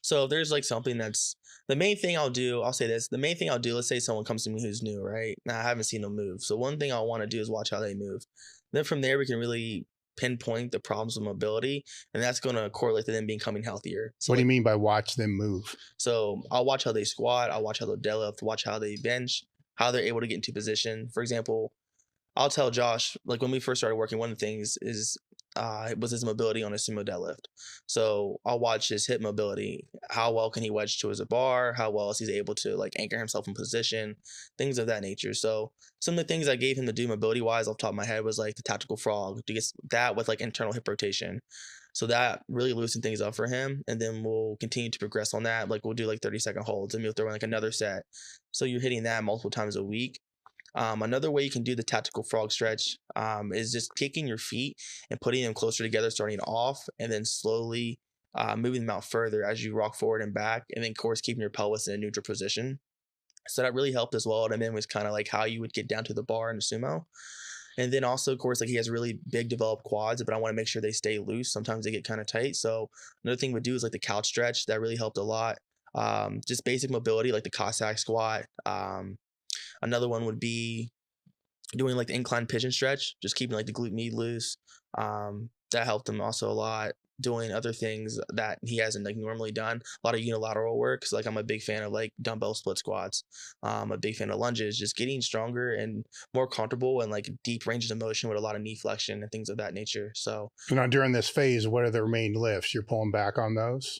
So if there's like something that's the main thing I'll do, I'll say this, the main thing I'll do, let's say someone comes to me who's new, right? Now I haven't seen them move. So one thing I want to do is watch how they move. Then from there, we can really pinpoint the problems with mobility, and that's going to correlate to them becoming healthier. So what do you mean by watch them move? So I'll watch how they squat. I'll watch how they deadlift, watch how they bench, how they're able to get into position. For example, I'll tell Josh, like when we first started working, one of the things is was his mobility on a sumo deadlift. So I'll watch his hip mobility. How well can he wedge to his bar? How well is he able to like anchor himself in position? Things of that nature. So some of the things I gave him to do mobility wise off the top of my head was like the tactical frog, to get that with like internal hip rotation. So that really loosened things up for him. And then we'll continue to progress on that. Like we'll do like 30-second holds and we'll throw in like another set. So you're hitting that multiple times a week. Another way you can do the tactical frog stretch is just kicking your feet and putting them closer together, starting off, and then slowly moving them out further as you rock forward and back, and then of course keeping your pelvis in a neutral position. So that really helped as well. And then was kind of like how you would get down to the bar in a sumo. And then also, of course, like he has really big developed quads, but I want to make sure they stay loose. Sometimes they get kind of tight. So another thing we do is like the couch stretch. That really helped a lot. Just basic mobility, like the Cossack squat. Another one would be doing like the incline pigeon stretch, just keeping like the glute med loose. That helped him also a lot. Doing other things that he hasn't like normally done. A lot of unilateral work. So like I'm a big fan of like dumbbell split squats. I'm a big fan of lunges, just getting stronger and more comfortable and like deep ranges of motion with a lot of knee flexion and things of that nature. So now during this phase, what are the main lifts? You're pulling back on those?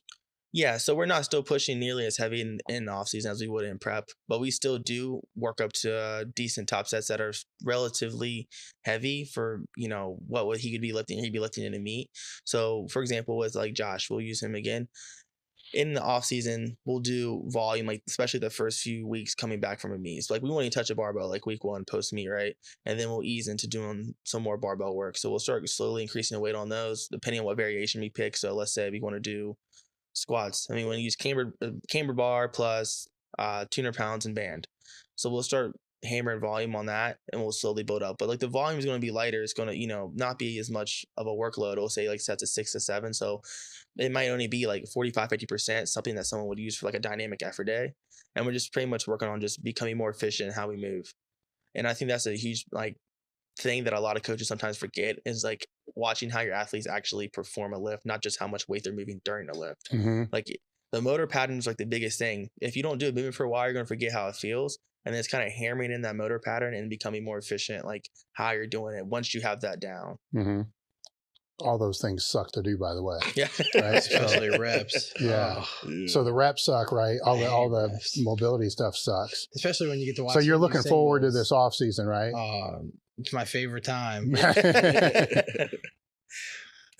Yeah, so we're not still pushing nearly as heavy in off season as we would in prep, but we still do work up to decent top sets that are relatively heavy for, what he could be lifting. He'd be lifting in a meet. So for example, with like Josh, we'll use him again. In the off season, we'll do volume, like especially the first few weeks coming back from a meet. So like we won't even touch a barbell like week 1 post meet, right? And then we'll ease into doing some more barbell work. So we'll start slowly increasing the weight on those, depending on what variation we pick. So let's say we want to do squats. I mean, when you use camber bar plus 200 pounds and band. So we'll start hammering volume on that and we'll slowly build up. But like the volume is going to be lighter. It's going to, not be as much of a workload. It'll say like sets of 6 to 7. So it might only be like 45-50%, something that someone would use for like a dynamic effort day. And we're just pretty much working on just becoming more efficient in how we move. And I think that's a huge like thing that a lot of coaches sometimes forget is like watching how your athletes actually perform a lift, not just how much weight they're moving during a lift. Like the motor pattern is like the biggest thing. If you don't do it moving for a while, you're going to forget how it feels. And then it's kind of hammering in that motor pattern and becoming more efficient, like how you're doing it once you have that down. all those things suck to do, by the way. Yeah. Right? Especially reps. Yeah. Oh, So the reps suck, right? All the reps. mobility stuff sucks. Especially when you get to watch. So you're some of looking these forward to singles. this off season, right? It's my favorite time.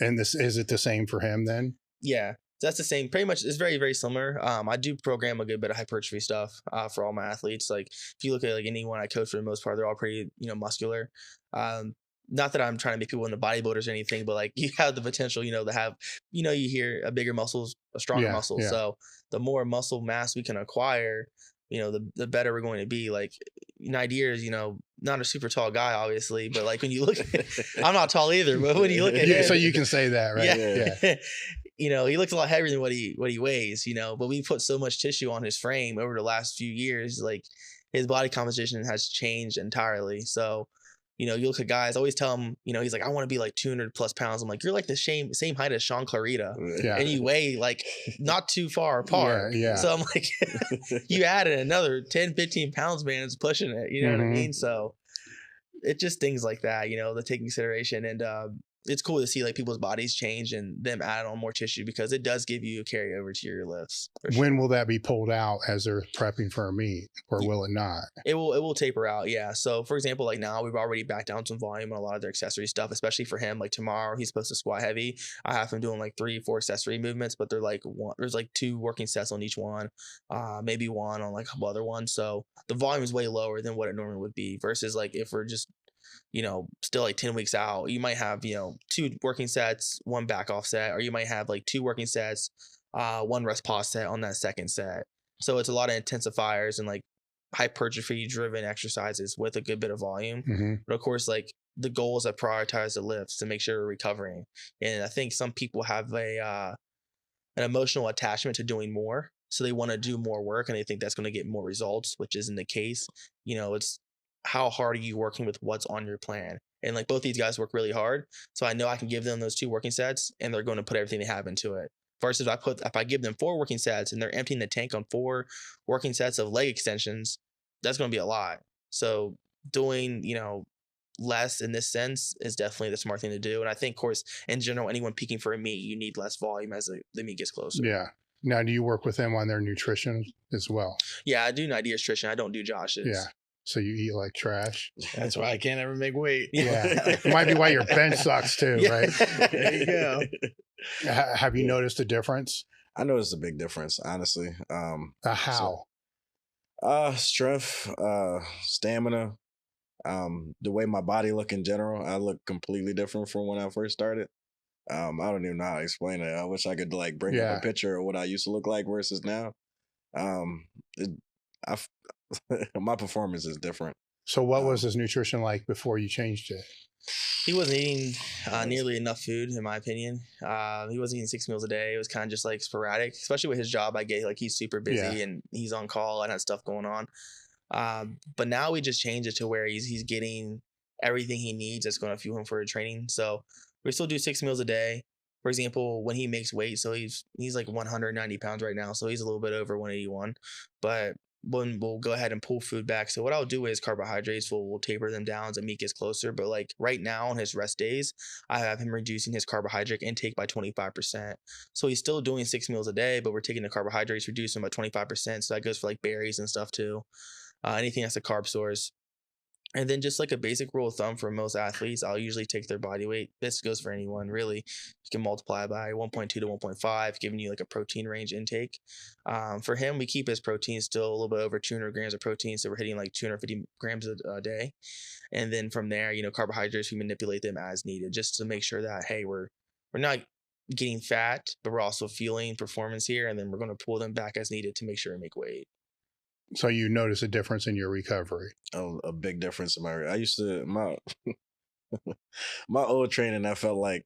And this is it the same for him then? Yeah. That's the same. Pretty much, it's very, very similar. I do program a good bit of hypertrophy stuff for all my athletes. Like if you look at like anyone I coach for the most part, they're all pretty, muscular. Not that I'm trying to make people into bodybuilders or anything, but like you have the potential, to have, you hear a bigger muscles, a stronger muscle. Yeah. So the more muscle mass we can acquire, the better we're going to be. Like Nydir is, not a super tall guy, obviously, but like when you look at, I'm not tall either, but when you look at him, so you can say that, right? Yeah. He looks a lot heavier than what he weighs, but we put so much tissue on his frame over the last few years, like his body composition has changed entirely. So, you look at guys, I always tell him, he's like, I want to be like 200 plus pounds. I'm like, you're like the same height as Sean Clarita. Yeah. And you weigh like not too far apart. Yeah. So I'm like, you added another 10, 15 pounds, man, it's pushing it. You know what I mean? So it's just things like that, to take consideration. And it's cool to see like people's bodies change and them add on more tissue because it does give you a carryover to your lifts. When will that be pulled out as they're prepping for a meet, or will it not? It will taper out, yeah. So for example, like now we've already backed down some volume on a lot of their accessory stuff, especially for him. Like tomorrow he's supposed to squat heavy. I have him doing like 3-4 accessory movements, but they're like there's like 2 working sets on each one, maybe 1 on like a couple other ones. So the volume is way lower than what it normally would be versus like if we're just still like 10 weeks out, you might have, 2 working sets, 1 back off set, or you might have like 2 working sets, 1 rest pause set on that second set. So it's a lot of intensifiers and like hypertrophy driven exercises with a good bit of volume. Mm-hmm. But of course, like the goal is to prioritize the lifts to make sure we're recovering. And I think some people have an emotional attachment to doing more. So they want to do more work and they think that's going to get more results, which isn't the case. It's how hard are you working with what's on your plan? And like both these guys work really hard. So I know I can give them those 2 working sets and they're going to put everything they have into it. Versus if I give them 4 working sets and they're emptying the tank on 4 working sets of leg extensions, that's going to be a lot. So doing, less in this sense is definitely the smart thing to do. And I think, of course, in general, anyone peaking for a meet, you need less volume as the meet gets closer. Yeah. Now, do you work with them on their nutrition as well? Yeah, I do Nydir's nutrition. I don't do Josh's. Yeah. So you eat like trash. That's why I can't ever make weight. Yeah. It might be why your bench sucks too, right? There you go. Have you noticed a difference? I noticed a big difference, honestly. How? Strength, stamina, the way my body look in general. I look completely different from when I first started. I don't even know how to explain it. I wish I could like bring up a picture of what I used to look like versus now. My performance is different. So what was his nutrition like before you changed it? He wasn't eating nearly enough food, in my opinion. He wasn't eating 6 meals a day. It was kind of just like sporadic, especially with his job. I get like he's super busy and he's on call and has stuff going on. But now we just changed it to where he's getting everything he needs that's going to fuel him for training. So we still do 6 meals a day. For example, when he makes weight, so he's like 190 pounds right now, so he's a little bit over 181. But when we'll go ahead and pull food back. So what I'll do is carbohydrates, we'll taper them down as the meat gets closer. But like right now on his rest days, I have him reducing his carbohydrate intake by 25%. So he's still doing 6 meals a day, but we're taking the carbohydrates, reducing them by 25%. So that goes for like berries and stuff too. Anything that's a carb source. And then just like a basic rule of thumb for most athletes, I'll usually take their body weight. This goes for anyone, really. You can multiply by 1.2 to 1.5, giving you like a protein range intake. For him, we keep his protein still a little bit over 200 grams of protein, so we're hitting like 250 grams a day. And then from there, carbohydrates, we manipulate them as needed just to make sure that, hey, we're not getting fat, but we're also fueling performance here, and then we're going to pull them back as needed to make sure we make weight. So you notice a difference in your recovery? A big difference in I used to my old training. I felt like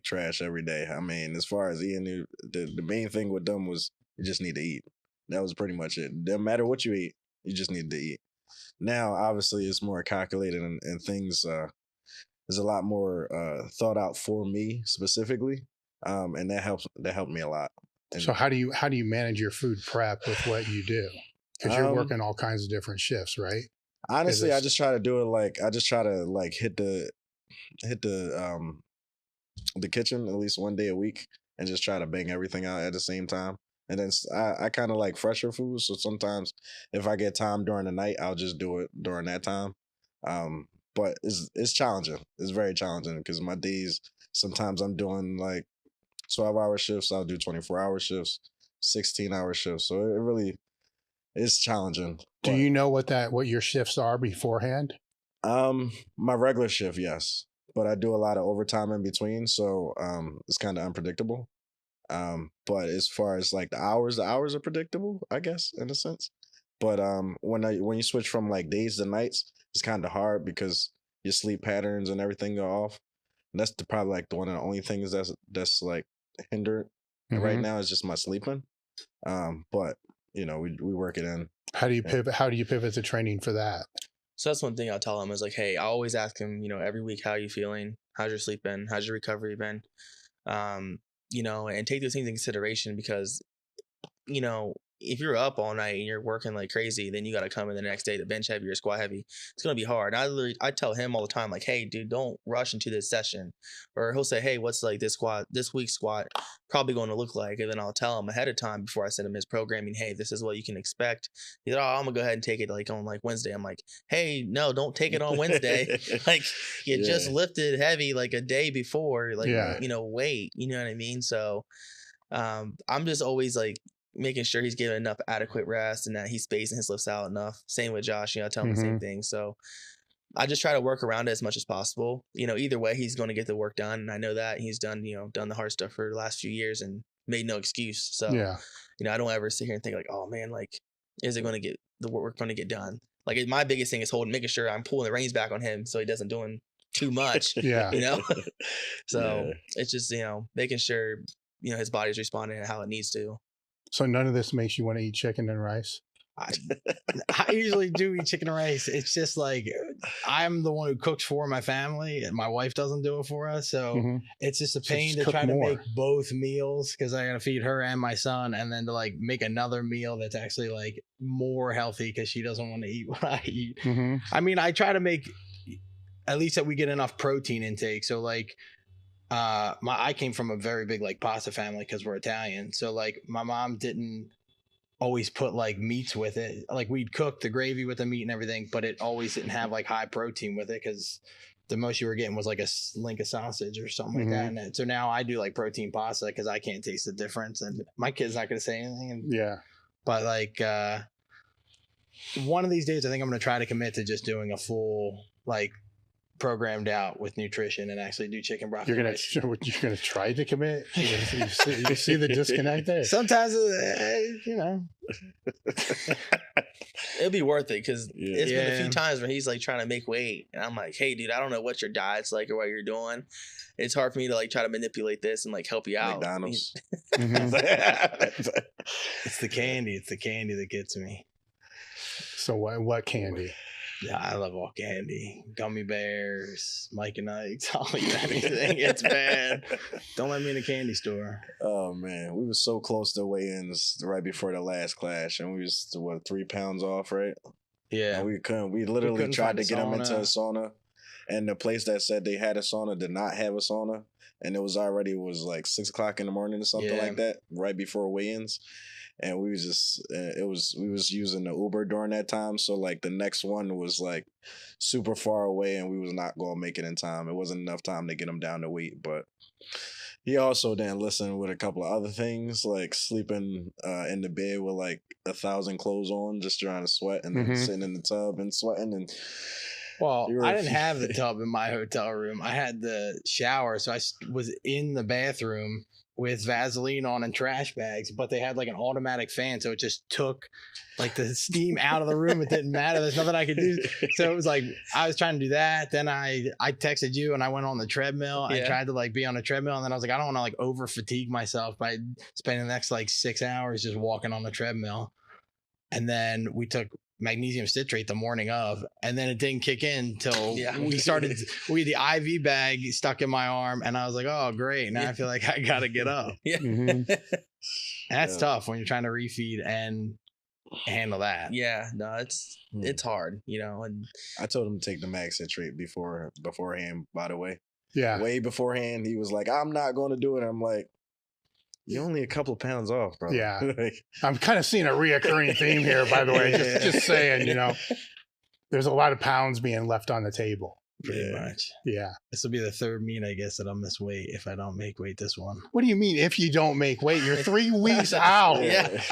trash every day. I mean, as far as eating, the main thing with them was you just need to eat. That was pretty much it. Doesn't matter what you eat, you just need to eat. Now, obviously, it's more calculated and things is a lot more thought out for me specifically, and that helped me a lot. And so how do you manage your food prep with what you do? Because you're working all kinds of different shifts, right? Honestly, I just try to do it hit the the kitchen at least one day a week and just try to bang everything out at the same time. And then I kind of like fresher foods. So sometimes if I get time during the night, I'll just do it during that time. But it's challenging. It's very challenging because my days, sometimes I'm doing like 12-hour shifts. I'll do 24-hour shifts, 16-hour shifts. So it really is challenging. Do you know what your shifts are beforehand? My regular shift, yes. But I do a lot of overtime in between. So it's kind of unpredictable. But as far as like the hours are predictable, I guess, in a sense. But when you switch from like days to nights, it's kind of hard because your sleep patterns and everything are off. And that's probably like one of the only things that's like hindered right now is just my sleeping. But you know, we work it in. How do you pivot? How do you pivot the training for that? So that's one thing I'll tell him is like, hey, I always ask him, you know, every week, how are you feeling? How's your sleep been? How's your recovery been? You know, and take those things in consideration because, you know, if you're up all night and you're working like crazy, then you got to come in the next day to bench heavy or squat heavy. It's going to be hard. I tell him all the time, like, hey, dude, don't rush into this session. Or he'll say, hey, what's like this week's squat probably going to look like? And then I'll tell him ahead of time before I send him his programming, hey, this is what you can expect. He's like, oh, I'm going to go ahead and take it like on like Wednesday. I'm like, hey, no, don't take it on Wednesday. Like you just lifted heavy like a day before, like, you know, wait, you know what I mean? So I'm just always like, making sure he's getting enough adequate rest and that he's spacing his lifts out enough. Same with Josh, you know, I tell him the same thing. So I just try to work around it as much as possible. You know, either way, he's going to get the work done. And I know that he's done the hard stuff for the last few years and made no excuse. So, you know, I don't ever sit here and think like, oh man, like, is it going to get the work going to get done? Like my biggest thing is making sure I'm pulling the reins back on him so he doesn't doing too much, you know? So it's just, you know, making sure, you know, his body's responding how it needs to. So none of this makes you want to eat chicken and rice? I usually do eat chicken and rice. It's just like I'm the one who cooks for my family and my wife doesn't do it for us. So it's just a pain to try to make both meals because I got to feed her and my son and then to like make another meal that's actually like more healthy because she doesn't want to eat what I eat. I mean, I try to make at least that we get enough protein intake. So like I came from a very big like pasta family because we're Italian. So like my mom didn't always put like meats with it. Like we'd cook the gravy with the meat and everything, but it always didn't have like high protein with it because the most you were getting was like a link of sausage or something like that. And so now I do like protein pasta because I can't taste the difference and my kid's not going to say anything. But like one of these days, I think I'm going to try to commit to just doing a full like programmed out with nutrition and actually do chicken broccoli. You're gonna try to commit. You see the disconnect there. Sometimes, you know, it'll be worth it because it's been a few times where he's like trying to make weight, and I'm like, hey, dude, I don't know what your diet's like or what you're doing. It's hard for me to like try to manipulate this and like help you out. McDonald's. It's the candy. It's the candy that gets me. So what candy? Yeah, I love all candy. Gummy bears, Mike and Ike's, I'll eat anything. It's bad. Don't let me in a candy store. Oh, man. We were so close to weigh-ins right before the last clash, and we was, 3 pounds off, right? Yeah. And we couldn't. We literally tried to get them into a sauna, and the place that said they had a sauna did not have a sauna, and it was like 6 o'clock in the morning or something like that, right before weigh-ins. And we was just, we was using the Uber during that time. So like the next one was like super far away and we was not going to make it in time. It wasn't enough time to get him down to weight. But he also didn't listen with a couple of other things, like sleeping in the bed with like 1,000 clothes on, just trying to sweat and then sitting in the tub and sweating. And well, I didn't have the tub in my hotel room. I had the shower. So I was in the bathroom with Vaseline on and trash bags, but they had like an automatic fan. So it just took like the steam out of the room. It didn't matter. There's nothing I could do. So it was like, I was trying to do that. Then I texted you and I went on the treadmill. I tried to like be on a treadmill. And then I was like, I don't want to like over fatigue myself by spending the next like 6 hours just walking on the treadmill. And then we took magnesium citrate the morning of, and then it didn't kick in till we had the IV bag stuck in my arm, and I was like, oh great, now I feel like I gotta get up. That's tough when you're trying to refeed and handle that. No, it's hard, you know. And I told him to take the mag citrate beforehand, by the way. Yeah. way beforehand. He was like, I'm not going to do it. I'm like, you're only a couple of pounds off, bro. Yeah. Like, I'm kind of seeing a reoccurring theme here, by the way. Just saying, you know, there's a lot of pounds being left on the table. Pretty much. Yeah. This will be the third meet, I guess, that I'll miss weight if I don't make weight this one. What do you mean if you don't make weight? You're 3 weeks out. Yeah.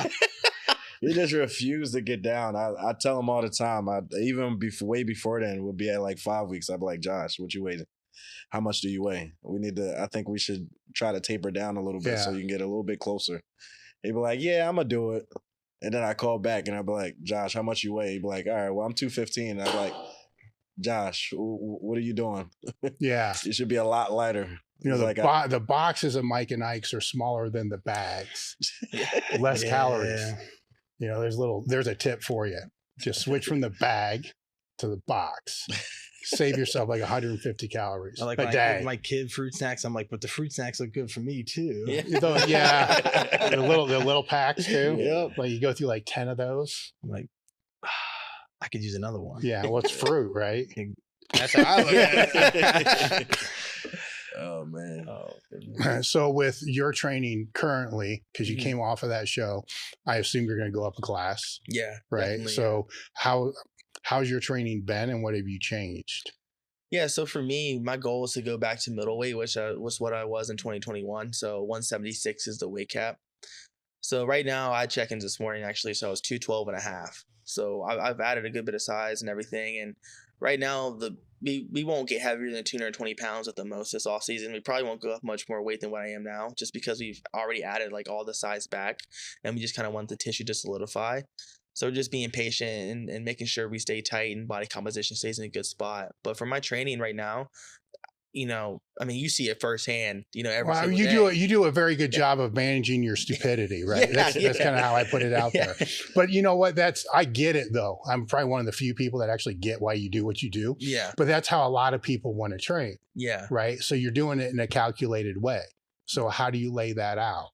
He just refused to get down. I tell him all the time. Even way before then, we'll be at like 5 weeks. I'd be like, Josh, what you weighing? How much do you weigh? I think we should try to taper down a little bit so you can get a little bit closer. He'd be like, yeah, I'm going to do it. And then I call back and I'd be like, Josh, how much you weigh? He'd be like, all right, well, I'm 215. And I'd be like, Josh, what are you doing? Yeah. You should be a lot lighter. You know, the boxes of Mike and Ike's are smaller than the bags. Less calories. You know, there's a tip for you. Just switch from the bag to the box. Save yourself like 150 calories I like a day. My kid fruit snacks. I'm like, but the fruit snacks look good for me too. Yeah. the little packs too. Yep. Like you go through like 10 of those. I'm like, I could use another one. Yeah. Well, it's fruit, right? That's how I look at it. Oh man. So with your training currently, because you came off of that show, I assume you're going to go up a class. Yeah. Right. So how's your training been and what have you changed? Yeah. So for me, my goal is to go back to middleweight, which was what I was in 2021. So 176 is the weight cap. So right now I checked in this morning actually. So I was 212 and a half. So I've added a good bit of size and everything. And right now we won't get heavier than 220 pounds at the most this off season. We probably won't go up much more weight than what I am now, just because we've already added like all the size back, and we just kind of want the tissue to solidify. So just being patient and making sure we stay tight and body composition stays in a good spot. But for my training right now, you know, I mean, you see it firsthand, you know, every single day. You do a very good job of managing your stupidity, right? That's kind of how I put it out there. But you know what? I get it though. I'm probably one of the few people that actually get why you do what you do. Yeah. But that's how a lot of people want to train. Yeah. Right. So you're doing it in a calculated way. So how do you lay that out?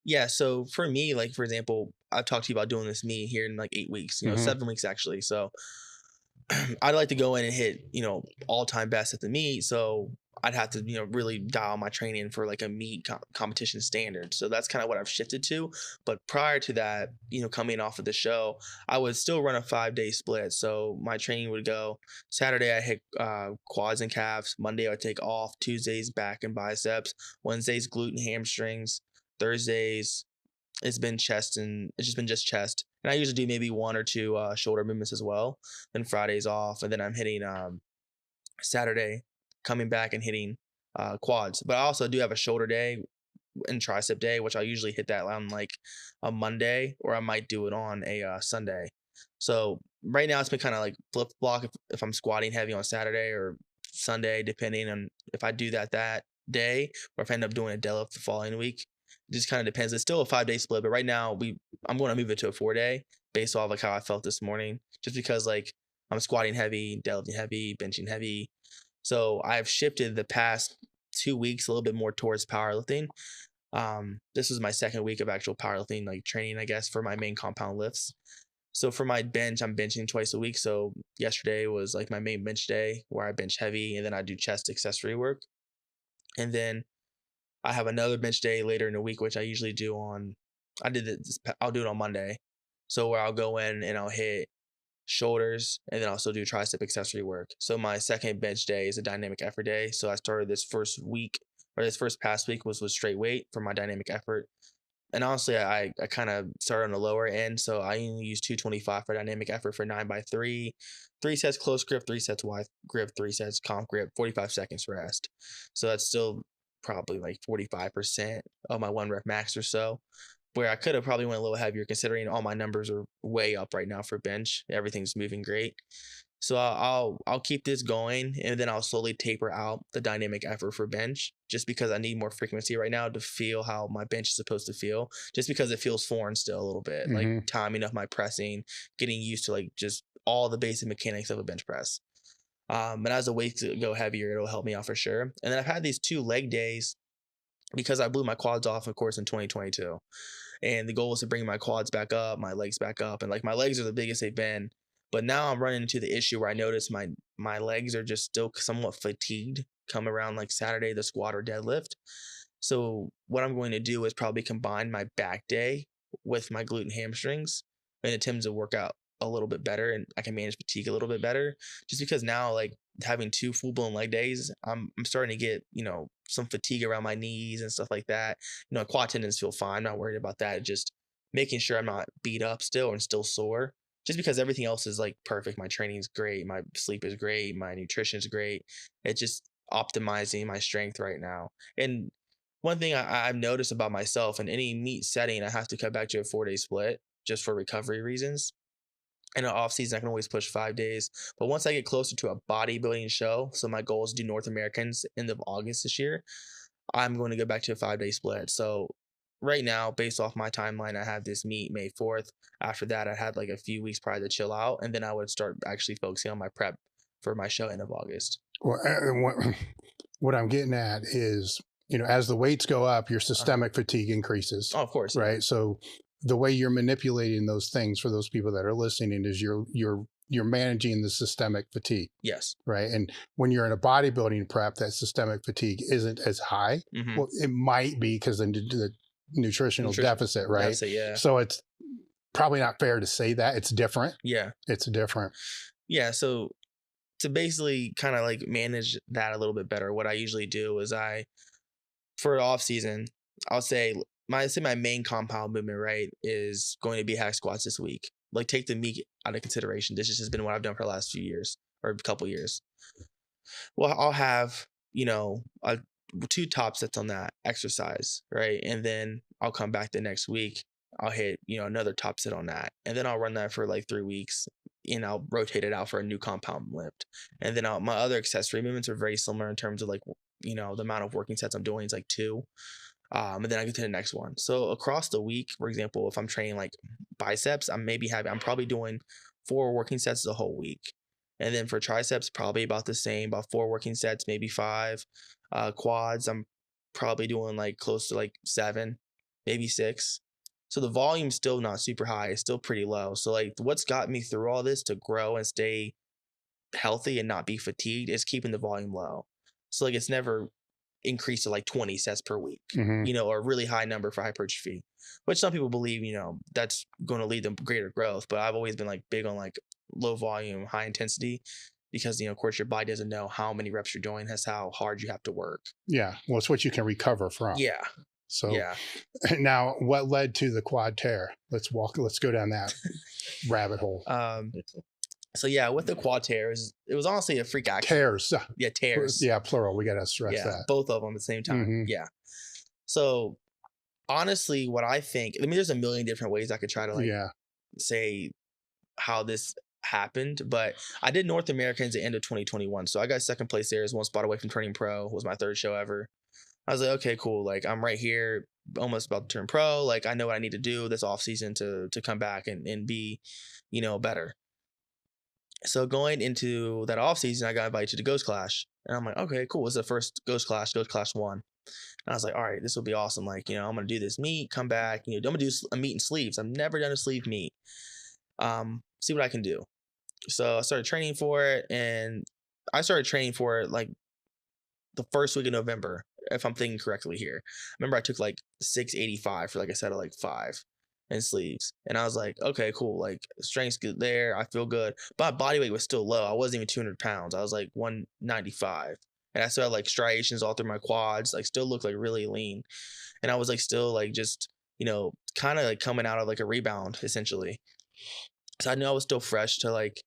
Yeah. So for me, like, for example, I've talked to you about doing this meet here in like 8 weeks, you know, 7 weeks actually. So I'd like to go in and hit, you know, all-time best at the meet. So I'd have to, you know, really dial my training for like a meet competition standard. So that's kind of what I've shifted to. But prior to that, you know, coming off of the show, I would still run a 5-day split. So my training would go Saturday, I hit quads and calves. Monday, I would take off. Tuesdays, back and biceps. Wednesdays, glute and hamstrings. Thursdays, it's been chest and it's just been just chest. And I usually do maybe 1 or 2 shoulder movements as well. Then Friday's off. And then I'm hitting Saturday, coming back and hitting quads. But I also do have a shoulder day and tricep day, which I usually hit that on like a Monday, or I might do it on a Sunday. So right now it's been kind of like flip block if I'm squatting heavy on Saturday or Sunday, depending on if I do that day or if I end up doing a deadlift the following week. It just kind of depends. It's still a 5-day split, but right now I'm going to move it to a 4-day based off like how I felt this morning, just because like I'm squatting heavy, deadlifting heavy, benching heavy. So I've shifted the past 2 weeks a little bit more towards powerlifting. This was my second week of actual powerlifting, like training, I guess, for my main compound lifts. So for my bench, I'm benching twice a week. So yesterday was like my main bench day where I bench heavy and then I do chest accessory work. And then I have another bench day later in the week, which I usually do I'll do it on Monday. So where I'll go in and I'll hit shoulders and then also do tricep accessory work. So my second bench day is a dynamic effort day. So I started this first past week was straight weight for my dynamic effort. And honestly, I kind of started on the lower end. So I only use 225 for dynamic effort for 9x3, 3 sets close grip, 3 sets wide grip, 3 sets comp grip, 45 seconds rest. So that's still probably like 45% of my 1 rep max or so, where I could have probably went a little heavier considering all my numbers are way up right now for bench. Everything's moving great. So I'll keep this going and then I'll slowly taper out the dynamic effort for bench just because I need more frequency right now to feel how my bench is supposed to feel, just because it feels foreign still a little bit, like timing of my pressing, getting used to like just all the basic mechanics of a bench press. And as the weights go heavier, it'll help me out for sure. And then I've had these 2 leg days because I blew my quads off, of course, in 2022. And the goal is to bring my quads back up, my legs back up. And like my legs are the biggest they've been. But now I'm running into the issue where I notice my legs are just still somewhat fatigued come around like Saturday, the squat or deadlift. So what I'm going to do is probably combine my back day with my glute and hamstrings in attempts to work out a little bit better, and I can manage fatigue a little bit better, just because now, like, having 2 full-blown leg days, I'm starting to get, some fatigue around my knees and stuff like that. Quad tendons feel fine. I'm not worried about that. Just making sure I'm not beat up still and still sore, just because everything else is like perfect. My training's great. My sleep is great. My nutrition is great. It's just optimizing my strength right now. And one thing I've noticed about myself, in any meet setting, I have to cut back to a 4-day split just for recovery reasons. In an off season, I can always push 5 days. But once I get closer to a bodybuilding show, so my goal is to do North Americans end of August this year, I'm going to go back to a 5-day split. So right now, based off my timeline, I have this meet May 4th. After that, I had like a few weeks prior to chill out, and then I would start actually focusing on my prep for my show end of August. Well, what I'm getting at is, as the weights go up, your systemic fatigue increases. Oh, of course. Right. So the way you're manipulating those things for those people that are listening is you're managing the systemic fatigue. Yes. Right. And when you're in a bodybuilding prep, that systemic fatigue isn't as high. Mm-hmm. Well, it might be because of the nutritional deficit, right? Deficit, yeah. So it's probably not fair to say that. It's different. Yeah. It's different. Yeah. So to basically kind of like manage that a little bit better, what I usually do is for off season, I'll say my main compound movement, right, is going to be hack squats this week. Like, take the meet out of consideration. This has just been what I've done for the last few years or a couple years. Well, I'll have, 2 top sets on that exercise, right? And then I'll come back the next week. I'll hit, another top set on that. And then I'll run that for like 3 weeks, and I'll rotate it out for a new compound lift. And then my other accessory movements are very similar in terms of like, the amount of working sets I'm doing is like 2. And then I get to the next one. So across the week, for example, if I'm training like biceps, I'm probably doing 4 working sets the whole week. And then for triceps, probably about the same, about 4 working sets, maybe 5. Quads, I'm probably doing like close to like 7, maybe 6. So the volume's still not super high. It's still pretty low. So like what's got me through all this to grow and stay healthy and not be fatigued is keeping the volume low. So like it's never increased to like 20 sets per week, or a really high number for hypertrophy, which some people believe, that's going to lead to greater growth. But I've always been like big on like low volume, high intensity, because, of course, your body doesn't know how many reps you're doing. That's how hard you have to work. Yeah. Well, it's what you can recover from. Yeah. So now what led to the quad tear? Let's go down that rabbit hole. So yeah, with the quad tears, it was honestly a freak accident. Tears. Yeah, tears. Yeah, plural. We got to stress that. Both of them at the same time. Mm-hmm. Yeah. So honestly, what I think, there's a million different ways I could try to say how this happened, but I did North Americans at the end of 2021. So I got second place there, is 1 spot away from turning pro. It was my 3rd show ever. I was like, okay, cool. Like, I'm right here, almost about to turn pro. Like, I know what I need to do this off season to come back and be, better. So going into that off season, I got invited to the Ghost Clash, and I'm like, okay, cool. It's the first Ghost Clash 1. And I was like, all right, this will be awesome. Like, I'm going to do this meet, come back, I'm going to do a meet in sleeves. I've never done a sleeve meet. See what I can do. So I started training for it, and I started training for it like the first week of November, if I'm thinking correctly here. I remember I took like 685 for like a set of like 5 in sleeves. And I was like, okay, cool. Like, strength's good there. I feel good. But my body weight was still low. I wasn't even 200 pounds. I was like 195. And I still had like striations all through my quads, like still looked like really lean. And I was like still like just, kind of like coming out of like a rebound essentially. So I knew I was still fresh to like,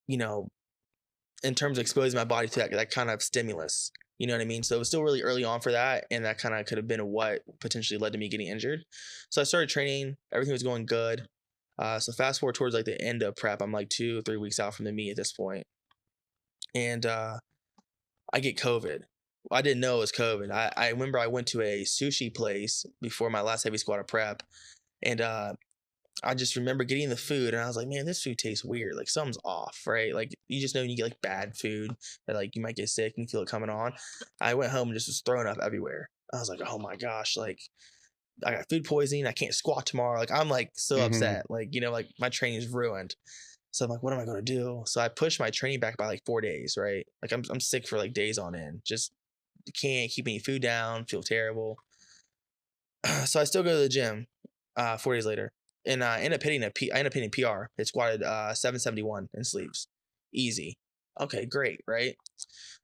in terms of exposing my body to that kind of stimulus. You know what I mean? So it was still really early on for that. And that kind of could have been what potentially led to me getting injured. So I started training. Everything was going good. So fast forward towards like the end of prep. I'm like 2-3 weeks out from the meet at this point. And I get COVID. I didn't know it was COVID. I remember I went to a sushi place before my last heavy squat of prep. And I just remember getting the food, and I was like, man, this food tastes weird. Like, something's off, right? Like, you just know when you get like bad food that like you might get sick and feel it coming on. I went home and just was throwing up everywhere. I was like, oh my gosh, like I got food poisoning. I can't squat tomorrow. Like, I'm like so upset. Like, like my training's ruined. So I'm like, what am I going to do? So I pushed my training back by like 4 days, right? Like I'm sick for like days on end. Just can't keep any food down, feel terrible. So I still go to the gym 4 days later. And I end up hitting PR. It squatted 771 in sleeves. Easy. Okay, great, right?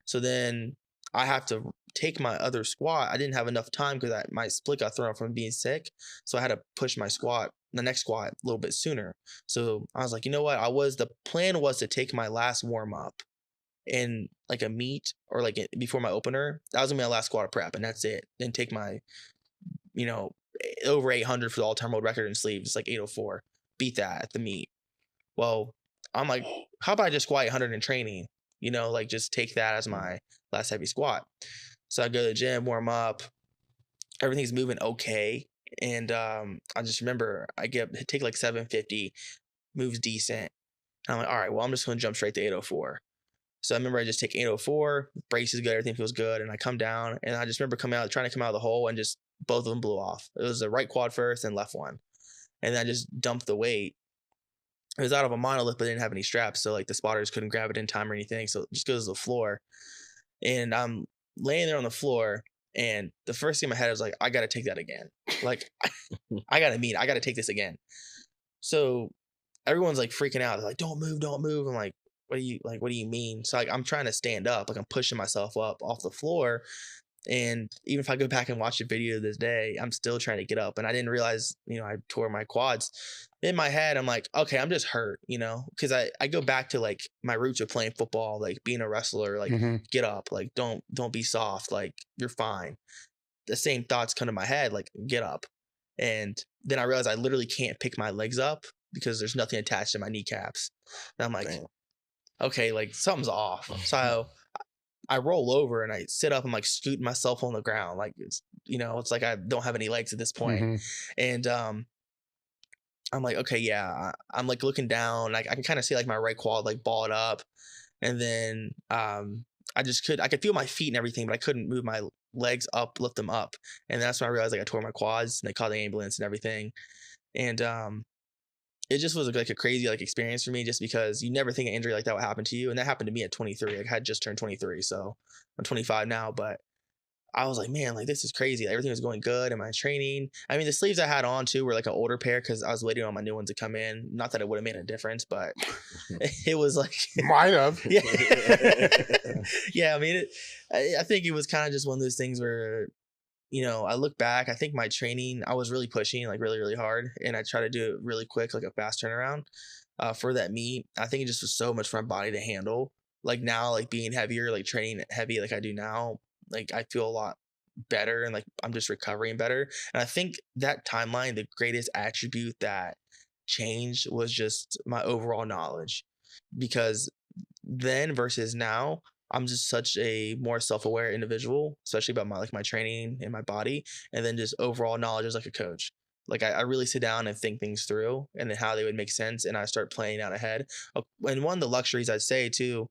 So then I have to take my other squat. I didn't have enough time because my split got thrown off from being sick. So I had to push the next squat a little bit sooner. So I was like, you know what? The plan was to take my last warm up in like a meet or like before my opener. That was gonna be my last squat of prep, and that's it. Then take my, over 800 for the all-time world record in sleeves. It's like 804. Beat that at the meet. Well, I'm like, how about I just squat 800 in training? Like just take that as my last heavy squat. So I go to the gym, warm up, everything's moving okay. And I just remember I take like 750, moves decent. And I'm like, all right, well, I'm just going to jump straight to 804. So I remember I just take 804, brace is good, everything feels good. And I come down, and I just remember trying to come out of the hole, and just both of them blew off. It was the right quad first and left one. And then I just dumped the weight. It was out of a monolift, but it didn't have any straps. So like the spotters couldn't grab it in time or anything. So it just goes to the floor. And I'm laying there on the floor. And the first thing in my head was like, I got to take that again. Like, I got to take this again. So everyone's like freaking out. They're like, don't move. I'm like, what do you mean? So like, I'm trying to stand up. Like I'm pushing myself up off the floor. And even if I go back and watch the video this day, I'm still trying to get up. And I didn't realize, I tore my quads. In my head, I'm like, okay, I'm just hurt, because I go back to like my roots of playing football, like being a wrestler, like get up, like don't be soft, like you're fine. The same thoughts come to my head, like get up. And then I realized I literally can't pick my legs up because there's nothing attached to my kneecaps. And I'm like, okay, like something's off. So I roll over and I sit up and like scooting myself on the ground. Like it's like I don't have any legs at this point. And I'm like, okay, yeah. I'm like looking down. I can kind of see like my right quad like balled up. And then I could feel my feet and everything, but I couldn't move my legs up, lift them up. And that's when I realized like I tore my quads, and they called the ambulance and everything. And it just was like a crazy like experience for me, just because you never think an injury like that would happen to you. And that happened to me at 23. Like, I had just turned 23, so I'm 25 now, but I was like, man, like this is crazy. Like, everything was going good in my training. I mean, the sleeves I had on too were like an older pair because I was waiting on my new ones to come in. Not that it would have made a difference, but it was like might have. Yeah. Yeah. I mean, I think it was kind of just one of those things where, I look back, I think my training, I was really pushing like really, really hard, and I try to do it really quick, like a fast turnaround for that meet. I think it just was so much for my body to handle. Like now, like being heavier, like training heavy like I do now, like I feel a lot better, and like I'm just recovering better. And I think that timeline, the greatest attribute that changed was just my overall knowledge, because then versus now, I'm just such a more self-aware individual, especially about my training and my body, and then just overall knowledge as like a coach. Like I really sit down and think things through and then how they would make sense, and I start playing out ahead. And one of the luxuries I'd say too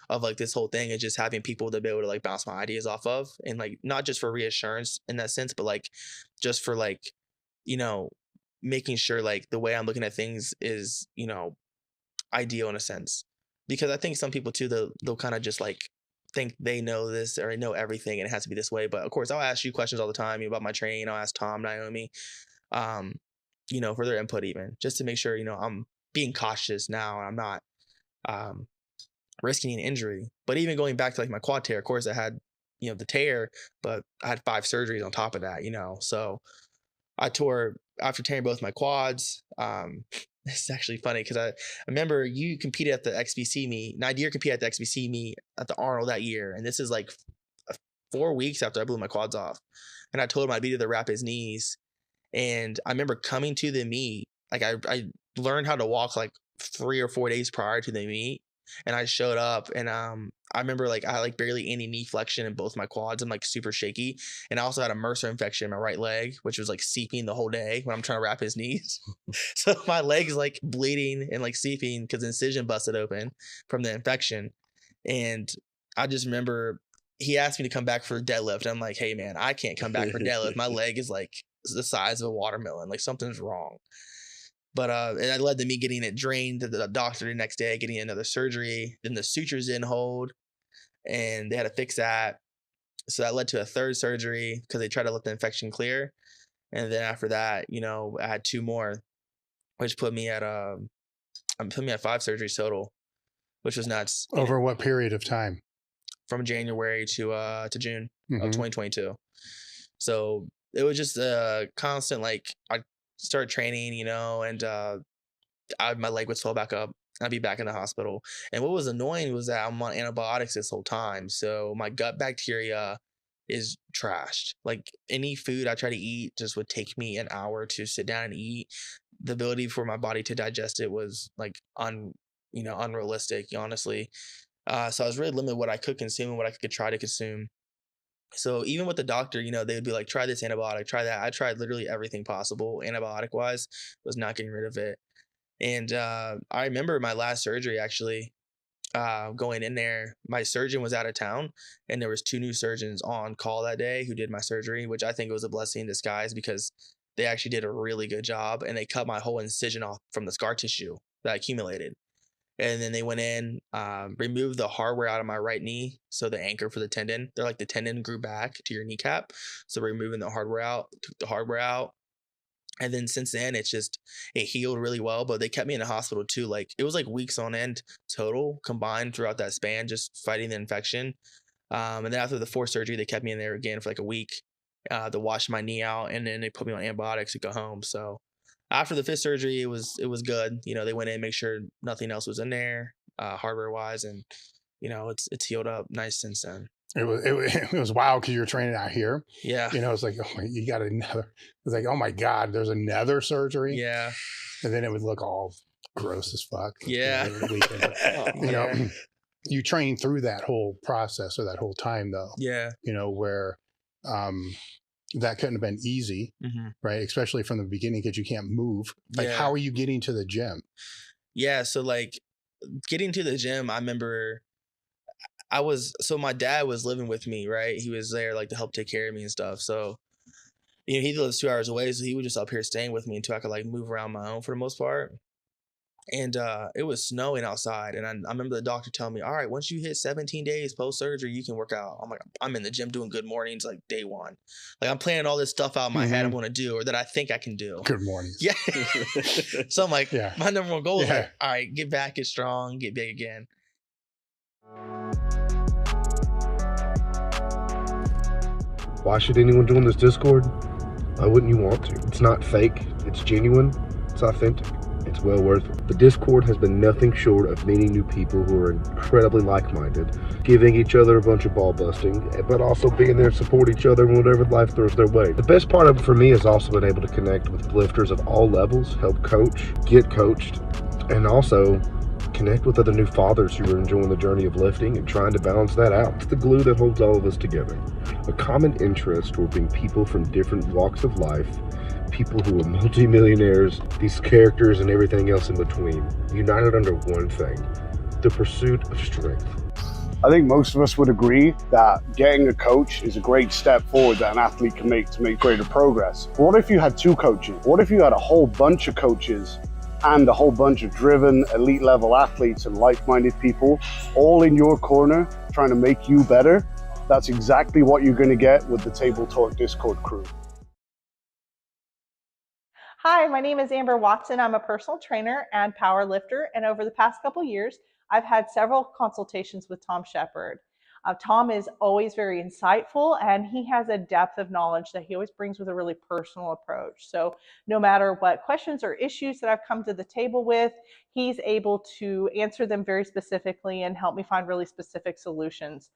of like this whole thing is just having people to be able to like bounce my ideas off of, and like not just for reassurance in that sense, but like just for like, making sure like the way I'm looking at things is, ideal in a sense. Because I think some people too, they'll kind of just like think they know this or know everything and it has to be this way. But of course, I'll ask you questions all the time about my training. I'll ask Tom, Naomi, for their input, even just to make sure, I'm being cautious now and I'm not risking an injury. But even going back to like my quad tear, of course I had, the tear, but I had 5 surgeries on top of that, so I tore after tearing both my quads. It's actually funny because I remember you competed at the XBC meet. Nydir competed at the XBC meet at the Arnold that year. And this is like 4 weeks after I blew my quads off. And I told him I'd be there to wrap his knees. And I remember coming to the meet, like I learned how to walk like 3 or 4 days prior to the meet. And I showed up, and I remember like I had like barely any knee flexion in both my quads. I'm like super shaky. And I also had a MRSA infection in my right leg, which was like seeping the whole day when I'm trying to wrap his knees. So my leg's like bleeding and like seeping because the incision busted open from the infection. And I just remember he asked me to come back for deadlift. I'm like, hey man, I can't come back for deadlift. My leg is like the size of a watermelon. Like something's wrong. But it led to me getting it drained to the doctor the next day, getting another surgery. Then the sutures didn't hold, and they had to fix that. So that led to a third surgery because they tried to let the infection clear. And then after that, I had 2 more, which put me at 5 surgeries total, which was nuts. Over what period of time? From January to June of 2022. So it was just a constant, like, I started training, and my leg would swell back up. I'd be back in the hospital. And what was annoying was that I'm on antibiotics this whole time. So my gut bacteria is trashed. Like, any food I try to eat just would take me an hour to sit down and eat. The ability for my body to digest it was like unrealistic, honestly. So I was really limited what I could consume and what I could try to consume. So even with the doctor, they would be like, try this antibiotic, try that. I tried literally everything possible antibiotic wise, was not getting rid of it. And I remember my last surgery, actually, going in there, my surgeon was out of town, and there was 2 new surgeons on call that day who did my surgery, which I think was a blessing in disguise because they actually did a really good job, and they cut my whole incision off from the scar tissue that accumulated. And then they went in, removed the hardware out of my right knee. So the anchor for the tendon, they're like, the tendon grew back to your kneecap. So removing the hardware out, took the hardware out. And then since then, it healed really well, but they kept me in the hospital too. Like, it was like weeks on end total combined throughout that span, just fighting the infection. And then after the 4th surgery, they kept me in there again for like a week, to wash my knee out. And then they put me on antibiotics to go home. So after the 5th surgery, it was good. They went in, make sure nothing else was in there, hardware wise. And, it's healed up nice since then. It was wild because you were training out here. Yeah. It's like, oh, you got another. It's like, oh my God, there's another surgery. Yeah. And then it would look all gross as fuck. Yeah. You train through that whole process or that whole time though. Yeah. Where that couldn't have been easy, right? Especially from the beginning because you can't move. Like, how are you getting to the gym? Yeah. So like getting to the gym, I remember my dad was living with me, right? He was there like to help take care of me and stuff. So, he lives 2 hours away. So he was just up here staying with me until I could like move around my own for the most part. And it was snowing outside. And I remember the doctor telling me, all right, once you hit 17 days post-surgery, you can work out. I'm like, I'm in the gym doing good mornings like day 1. Like, I'm planning all this stuff out in my head I'm going to do or that I think I can do. Good mornings. Yeah. So I'm like, my number 1 goal is like, all right, get back, get strong, get big again. Why should anyone join this Discord? Why wouldn't you want to? It's not fake, it's genuine, it's authentic, it's well worth it. The Discord has been nothing short of meeting new people who are incredibly like-minded, giving each other a bunch of ball busting, but also being there to support each other in whatever life throws their way. The best part of it for me has also been able to connect with lifters of all levels, help coach, get coached, and also connect with other new fathers who are enjoying the journey of lifting and trying to balance that out. It's the glue that holds all of us together. A common interest toward being people from different walks of life, people who are multi-millionaires, these characters and everything else in between, united under one thing, the pursuit of strength. I think most of us would agree that getting a coach is a great step forward that an athlete can make to make greater progress. But what if you had 2 coaches? What if you had a whole bunch of coaches and a whole bunch of driven elite level athletes and like-minded people all in your corner trying to make you better? That's exactly what you're going to get with the Table Talk Discord crew. Hi, my name is Amber Watson. I'm a personal trainer and power lifter. And over the past couple years, I've had several consultations with Tom Shepard. Tom is always very insightful, and he has a depth of knowledge that he always brings with a really personal approach. So no matter what questions or issues that I've come to the table with, he's able to answer them very specifically and help me find really specific solutions.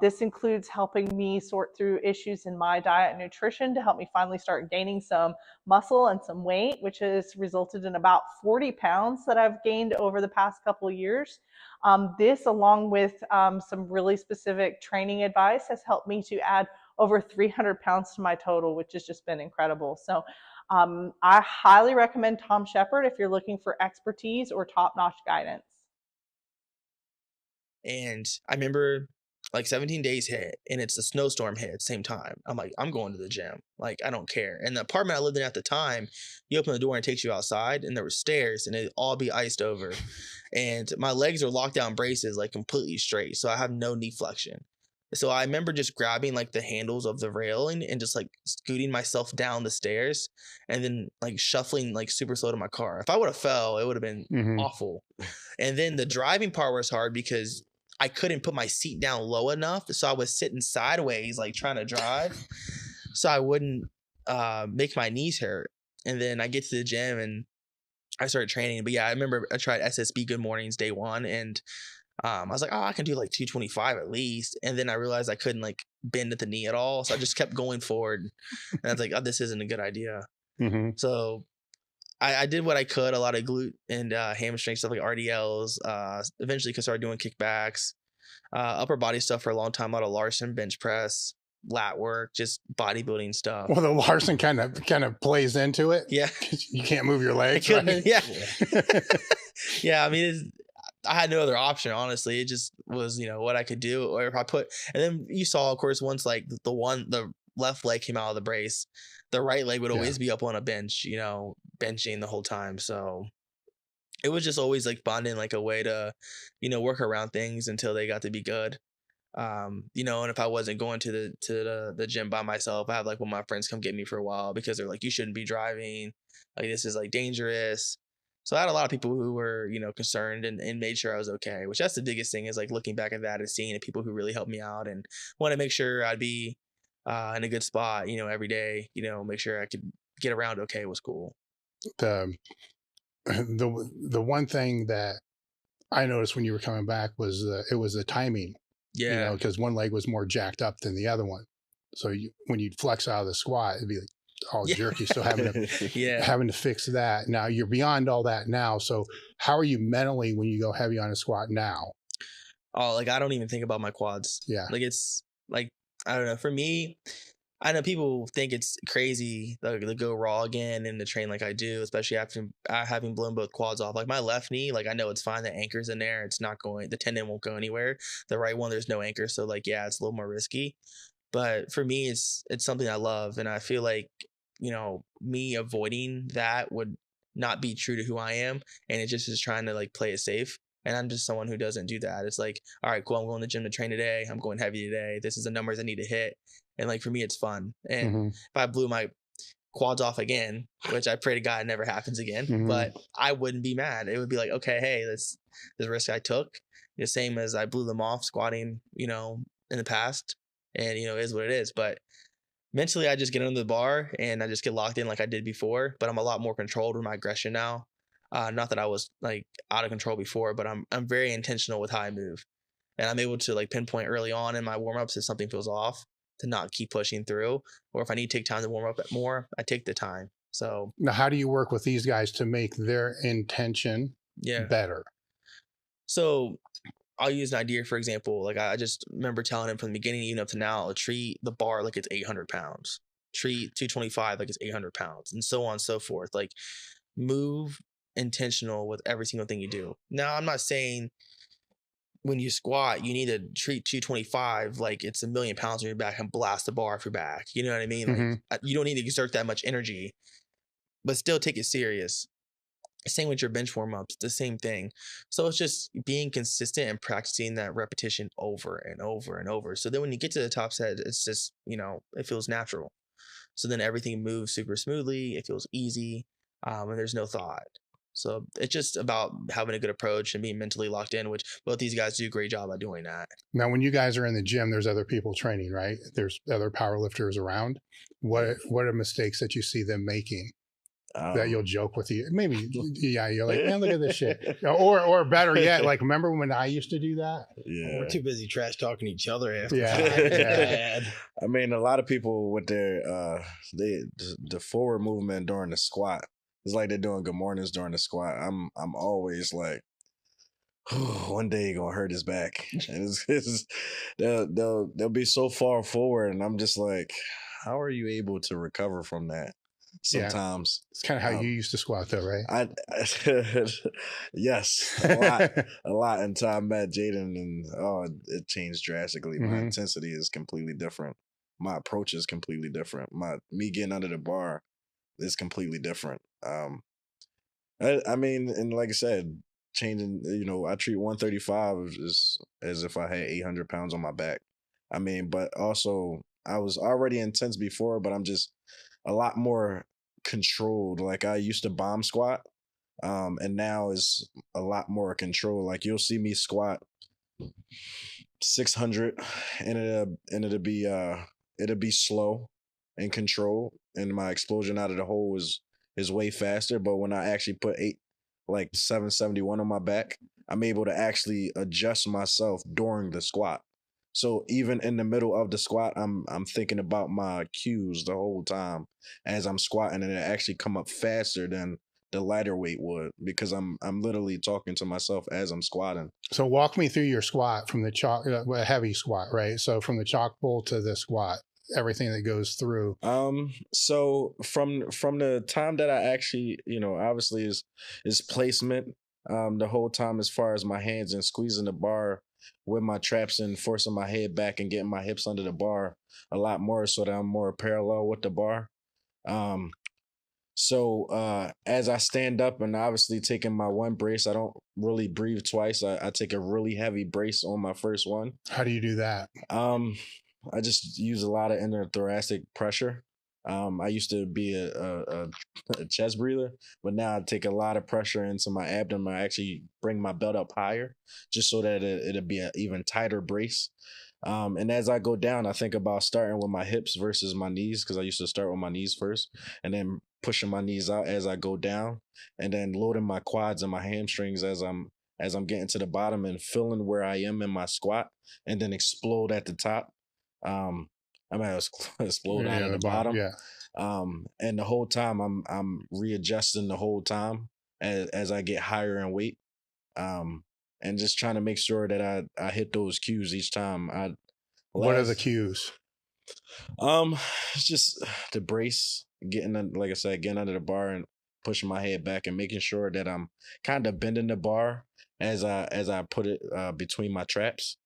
This includes helping me sort through issues in my diet and nutrition to help me finally start gaining some muscle and some weight, which has resulted in about 40 pounds that I've gained over the past couple of years. This, along with some really specific training advice, has helped me to add over 300 pounds to my total, which has just been incredible. So I highly recommend Tom Shepard if you're looking for expertise or top-notch guidance. And I remember like 17 days hit and it's a snowstorm hit at the same time. I'm like, I'm going to the gym. Like, I don't care. And the apartment I lived in at the time, you open the door and it takes you outside and there were stairs and it'd all be iced over. And my legs are locked down braces, like completely straight. So I have no knee flexion. So I remember just grabbing like the handles of the railing and just like scooting myself down the stairs and then like shuffling like super slow to my car. If I would have fell, it would have been awful. And then the driving part was hard because I couldn't put my seat down low enough. So I was sitting sideways, like trying to drive so I wouldn't make my knees hurt. And then I get to the gym and I started training. But yeah, I remember I tried SSB Good Mornings day one and I was like, oh, I can do like 225 at least. And then I realized I couldn't like bend at the knee at all. So I just kept going forward. And I was like, oh, this isn't a good idea. So I did what I could, a lot of glute and hamstring stuff like RDLs. Eventually could start doing kickbacks, upper body stuff for a long time, a lot of Larson bench press, lat work, just bodybuilding stuff. Well, the Larson kind of plays into it. Yeah. You can't move your legs, right? Yeah. Yeah, I mean, I had no other option, honestly. It just was, what I could do. Or if I and then you saw, of course, once like the left leg came out of the brace, the right leg would always be up on a bench, benching the whole time. So it was just always like finding like a way to, work around things until they got to be good. And if I wasn't going to the gym by myself, I have like one of my friends come get me for a while because they're like, you shouldn't be driving. Like, this is like dangerous. So I had a lot of people who were, concerned and made sure I was okay, which that's the biggest thing is like looking back at that and seeing the people who really helped me out and want to make sure I'd be in a good spot, every day, make sure I could get around okay was cool. The one thing that I noticed when you were coming back was it was the timing. Yeah. Because one leg was more jacked up than the other one. So when you'd flex out of the squat, it'd be like all jerky. So having to fix that. Now you're beyond all that now. So how are you mentally when you go heavy on a squat now? Oh, like I don't even think about my quads. Yeah. Like it's like, I don't know. For me, I know people think it's crazy to go raw again and to train like I do, especially after having blown both quads off. Like my left knee, like I know it's fine. The anchor's in there. It's not going, the tendon won't go anywhere. The right one, there's no anchor. So like, yeah, it's a little more risky. But for me, it's something I love. And I feel like, me avoiding that would not be true to who I am. And it just is trying to like play it safe. And I'm just someone who doesn't do that. It's like, all right, cool. I'm going to the gym to train today. I'm going heavy today. This is the numbers I need to hit. And like, for me, it's fun. And if I blew my quads off again, which I pray to God never happens again, but I wouldn't be mad. It would be like, okay, hey, this risk I took. The same as I blew them off squatting, in the past. And, it is what it is. But mentally, I just get under the bar and I just get locked in like I did before. But I'm a lot more controlled with my aggression now. Not that I was like out of control before, but I'm very intentional with how I move. And I'm able to like pinpoint early on in my warm-ups if something feels off to not keep pushing through. Or if I need to take time to warm up more, I take the time. So now how do you work with these guys to make their intention better? So I'll use Nydir, for example. Like I just remember telling him from the beginning, even up to now, treat the bar like it's 800 pounds. Treat 225 like it's 800 pounds and so on and so forth. Like move intentional with every single thing you do. Now, I'm not saying when you squat, you need to treat 225 like it's 1,000,000 pounds on your back and blast the bar off your back. You know what I mean? Like, you don't need to exert that much energy, but still take it serious. Same with your bench warm-ups, the same thing. So it's just being consistent and practicing that repetition over and over and over. So then when you get to the top set, it's just, it feels natural. So then everything moves super smoothly. It feels easy, and there's no thought. So it's just about having a good approach and being mentally locked in, which both these guys do a great job at doing that. Now, when you guys are in the gym, there's other people training, right? There's other powerlifters around. What are mistakes that you see them making that you'll joke with you? Maybe, you're like, man, look at this shit. Or better yet, like, remember when I used to do that? Yeah. We're too busy trash talking each other after. Yeah. I mean, a lot of people with their the forward movement during the squat, it's like they're doing good mornings during the squat. I'm always like, oh, one day you're gonna hurt his back. And they'll be so far forward, and I'm just like, how are you able to recover from that? sometimes. It's kind of how you used to squat though, right? Yes, a lot until I met Jaden, and it changed drastically. My intensity is completely different. My approach is completely different. Me getting under the bar is completely different. I mean, and like I said, changing, I treat 135 as if I had 800 pounds on my back. I mean, but also I was already intense before, but I'm just a lot more controlled. Like I used to bomb squat, and now is a lot more control. Like you'll see me squat 600, and it'll be slow and controlled, and my explosion out of the hole is way faster. But when I actually put 771 on my back, I'm able to actually adjust myself during the squat. So even in the middle of the squat, I'm thinking about my cues the whole time as I'm squatting, and it actually come up faster than the lighter weight would, because I'm literally talking to myself as I'm squatting. So walk me through your squat from the heavy squat, right? So from the chalk bowl to the squat, everything that goes through. So from the time that I actually, obviously is placement, the whole time, as far as my hands and squeezing the bar with my traps and forcing my head back and getting my hips under the bar a lot more, so that I'm more parallel with the bar. So as I stand up and obviously taking my one brace, I don't really breathe twice. I take a really heavy brace on my first one. How do you do that? I just use a lot of interthoracic pressure. I used to be a chest breather, but now I take a lot of pressure into my abdomen. I actually bring my belt up higher just so that it'll be an even tighter brace. And as I go down, I think about starting with my hips versus my knees, because I used to start with my knees first and then pushing my knees out as I go down, and then loading my quads and my hamstrings as I'm getting to the bottom and feeling where I am in my squat, and then explode at the top. I might explode out at the bottom. Yeah. And the whole time I'm readjusting the whole time as I get higher in weight. And just trying to make sure that I hit those cues each time. What are the cues? It's just the brace, like I said, getting under the bar and pushing my head back and making sure that I'm kind of bending the bar as I put it between my traps.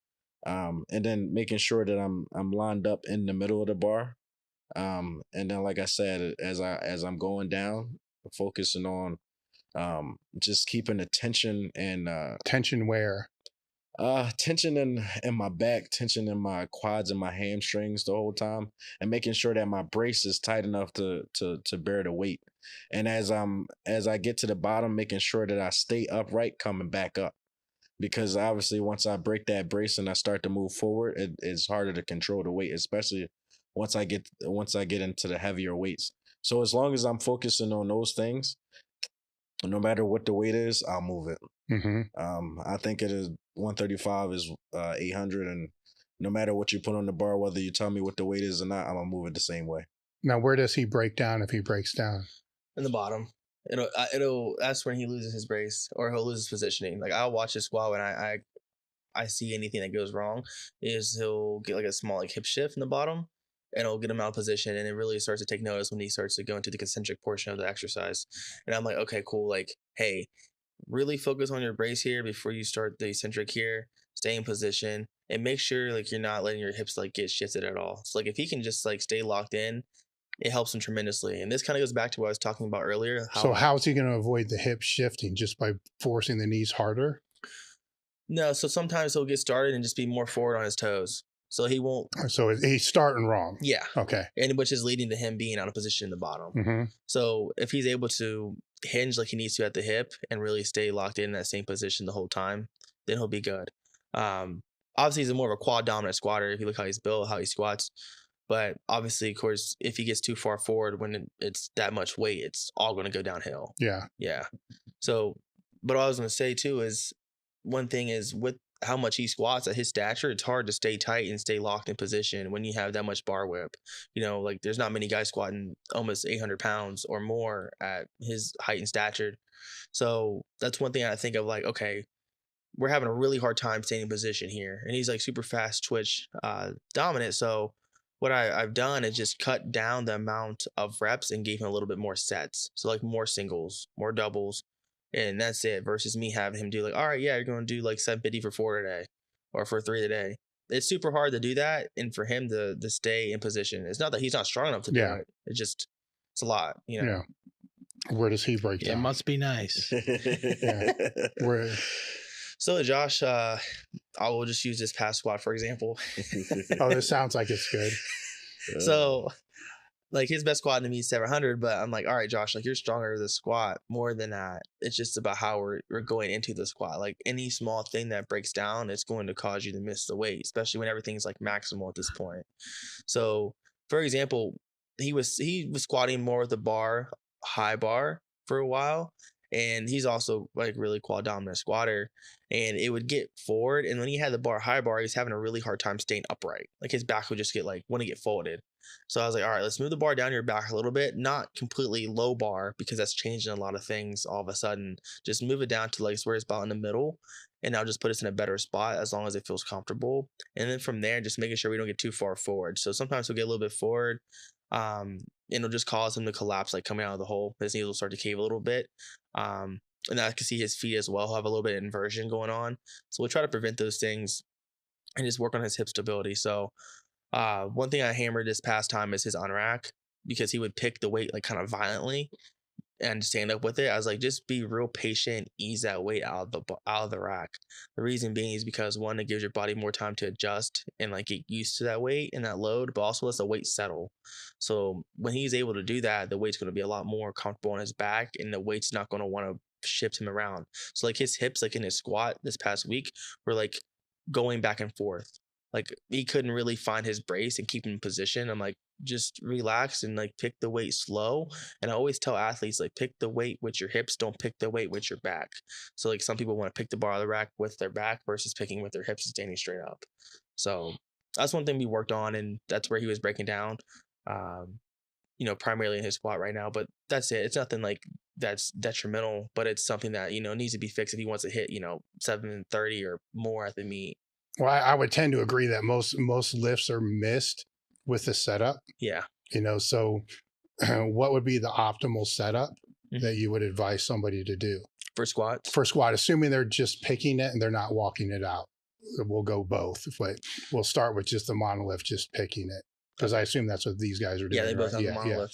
And then making sure that I'm lined up in the middle of the bar. And then, like I said, as I'm going down, focusing on just keeping the tension and tension where? Tension in my back, tension in my quads and my hamstrings the whole time, and making sure that my brace is tight enough to bear the weight. And as I get to the bottom, making sure that I stay upright, coming back up. Because obviously once I break that brace and I start to move forward, it's harder to control the weight, especially once I get into the heavier weights. So as long as I'm focusing on those things, no matter what the weight is, I'll move it. Mm-hmm. I think it is 135 is 800, and no matter what you put on the bar, whether you tell me what the weight is or not, I'm gonna move it the same way. Now, where does he break down if he breaks down? In the bottom. That's when he loses his brace, or he'll lose his positioning. Like I'll watch his squat when I see anything that goes wrong, is he'll get like a small like hip shift in the bottom, and it'll get him out of position, and it really starts to take notice when he starts to go into the concentric portion of the exercise. And I'm like, okay, cool. Like, hey, really focus on your brace here before you start the eccentric here. Stay in position and make sure like you're not letting your hips like get shifted at all. So like if he can just like stay locked in, it helps him tremendously. And this kind of goes back to what I was talking about earlier. How is he going to avoid the hip shifting? Just by forcing the knees harder? No, so sometimes he'll get started and just be more forward on his toes. So he won't. So he's starting wrong. Yeah. Okay. And which is leading to him being out of position in the bottom. Mm-hmm. So if he's able to hinge like he needs to at the hip and really stay locked in that same position the whole time, then he'll be good. Obviously, he's more of a quad dominant squatter if you look how he's built, how he squats. But obviously, of course, if he gets too far forward when it's that much weight, it's all going to go downhill. Yeah. Yeah. So, but what I was going to say too is one thing is with how much he squats at his stature, it's hard to stay tight and stay locked in position when you have that much bar whip. You know, like there's not many guys squatting almost 800 pounds or more at his height and stature. So that's one thing I think of like, okay, we're having a really hard time staying in position here. And he's like super fast twitch dominant. So what I've done is just cut down the amount of reps and gave him a little bit more sets. So like more singles, more doubles, and that's it. Versus me having him do like, all right, yeah, you're going to do like 750 for 4 today, or for 3 today. It's super hard to do that, and for him to stay in position. It's not that he's not strong enough to do it. It's a lot, you know. Yeah. Where does he break down? It must be nice. Where? So Josh, I will just use this past squat for example. Oh, this sounds like it's good. So, like his best squat to me is 700, but I'm like, all right, Josh, like you're stronger with the squat more than that. It's just about how we're going into the squat. Like any small thing that breaks down, it's going to cause you to miss the weight, especially when everything's like maximal at this point. So, for example, he was squatting more with the bar, high bar for a while. And he's also like really quad dominant squatter, and it would get forward. And when he had the bar high bar, he was having a really hard time staying upright. Like his back would just want to get folded. So I was like, all right, let's move the bar down your back a little bit, not completely low bar because that's changing a lot of things all of a sudden. Just move it down to like where it's about in the middle, and I'll just put us in a better spot as long as it feels comfortable. And then from there, just making sure we don't get too far forward. So sometimes we'll get a little bit forward. And it'll just cause him to collapse, like coming out of the hole. His knees will start to cave a little bit. And I can see his feet as well. He'll have a little bit of inversion going on. So we'll try to prevent those things and just work on his hip stability. So one thing I hammered this past time is his unrack, because he would pick the weight like kind of violently and stand up with it. I was like, just be real patient, ease that weight out of the rack. The reason being is because one, it gives your body more time to adjust and like get used to that weight and that load, but also lets the weight settle. So when he's able to do that, the weight's going to be a lot more comfortable on his back, and the weight's not going to want to shift him around. So like his hips, like in his squat this past week, were like going back and forth. Like he couldn't really find his brace and keep him in position. I'm like, just relax and like pick the weight slow. And I always tell athletes, like, pick the weight with your hips, don't pick the weight with your back. So like some people want to pick the bar of the rack with their back versus picking with their hips and standing straight up. So that's one thing we worked on, and that's where he was breaking down, primarily in his squat right now. But that's it. It's nothing like that's detrimental, but it's something that, needs to be fixed if he wants to hit, 730 or more at the meet. Well, I would tend to agree that most lifts are missed with the setup. Yeah. So what would be the optimal setup that you would advise somebody to do? For squat, assuming they're just picking it and they're not walking it out. We'll go both, but we'll start with just the monolift, just picking it. Because I assume that's what these guys are doing. Yeah, they both have the monolift.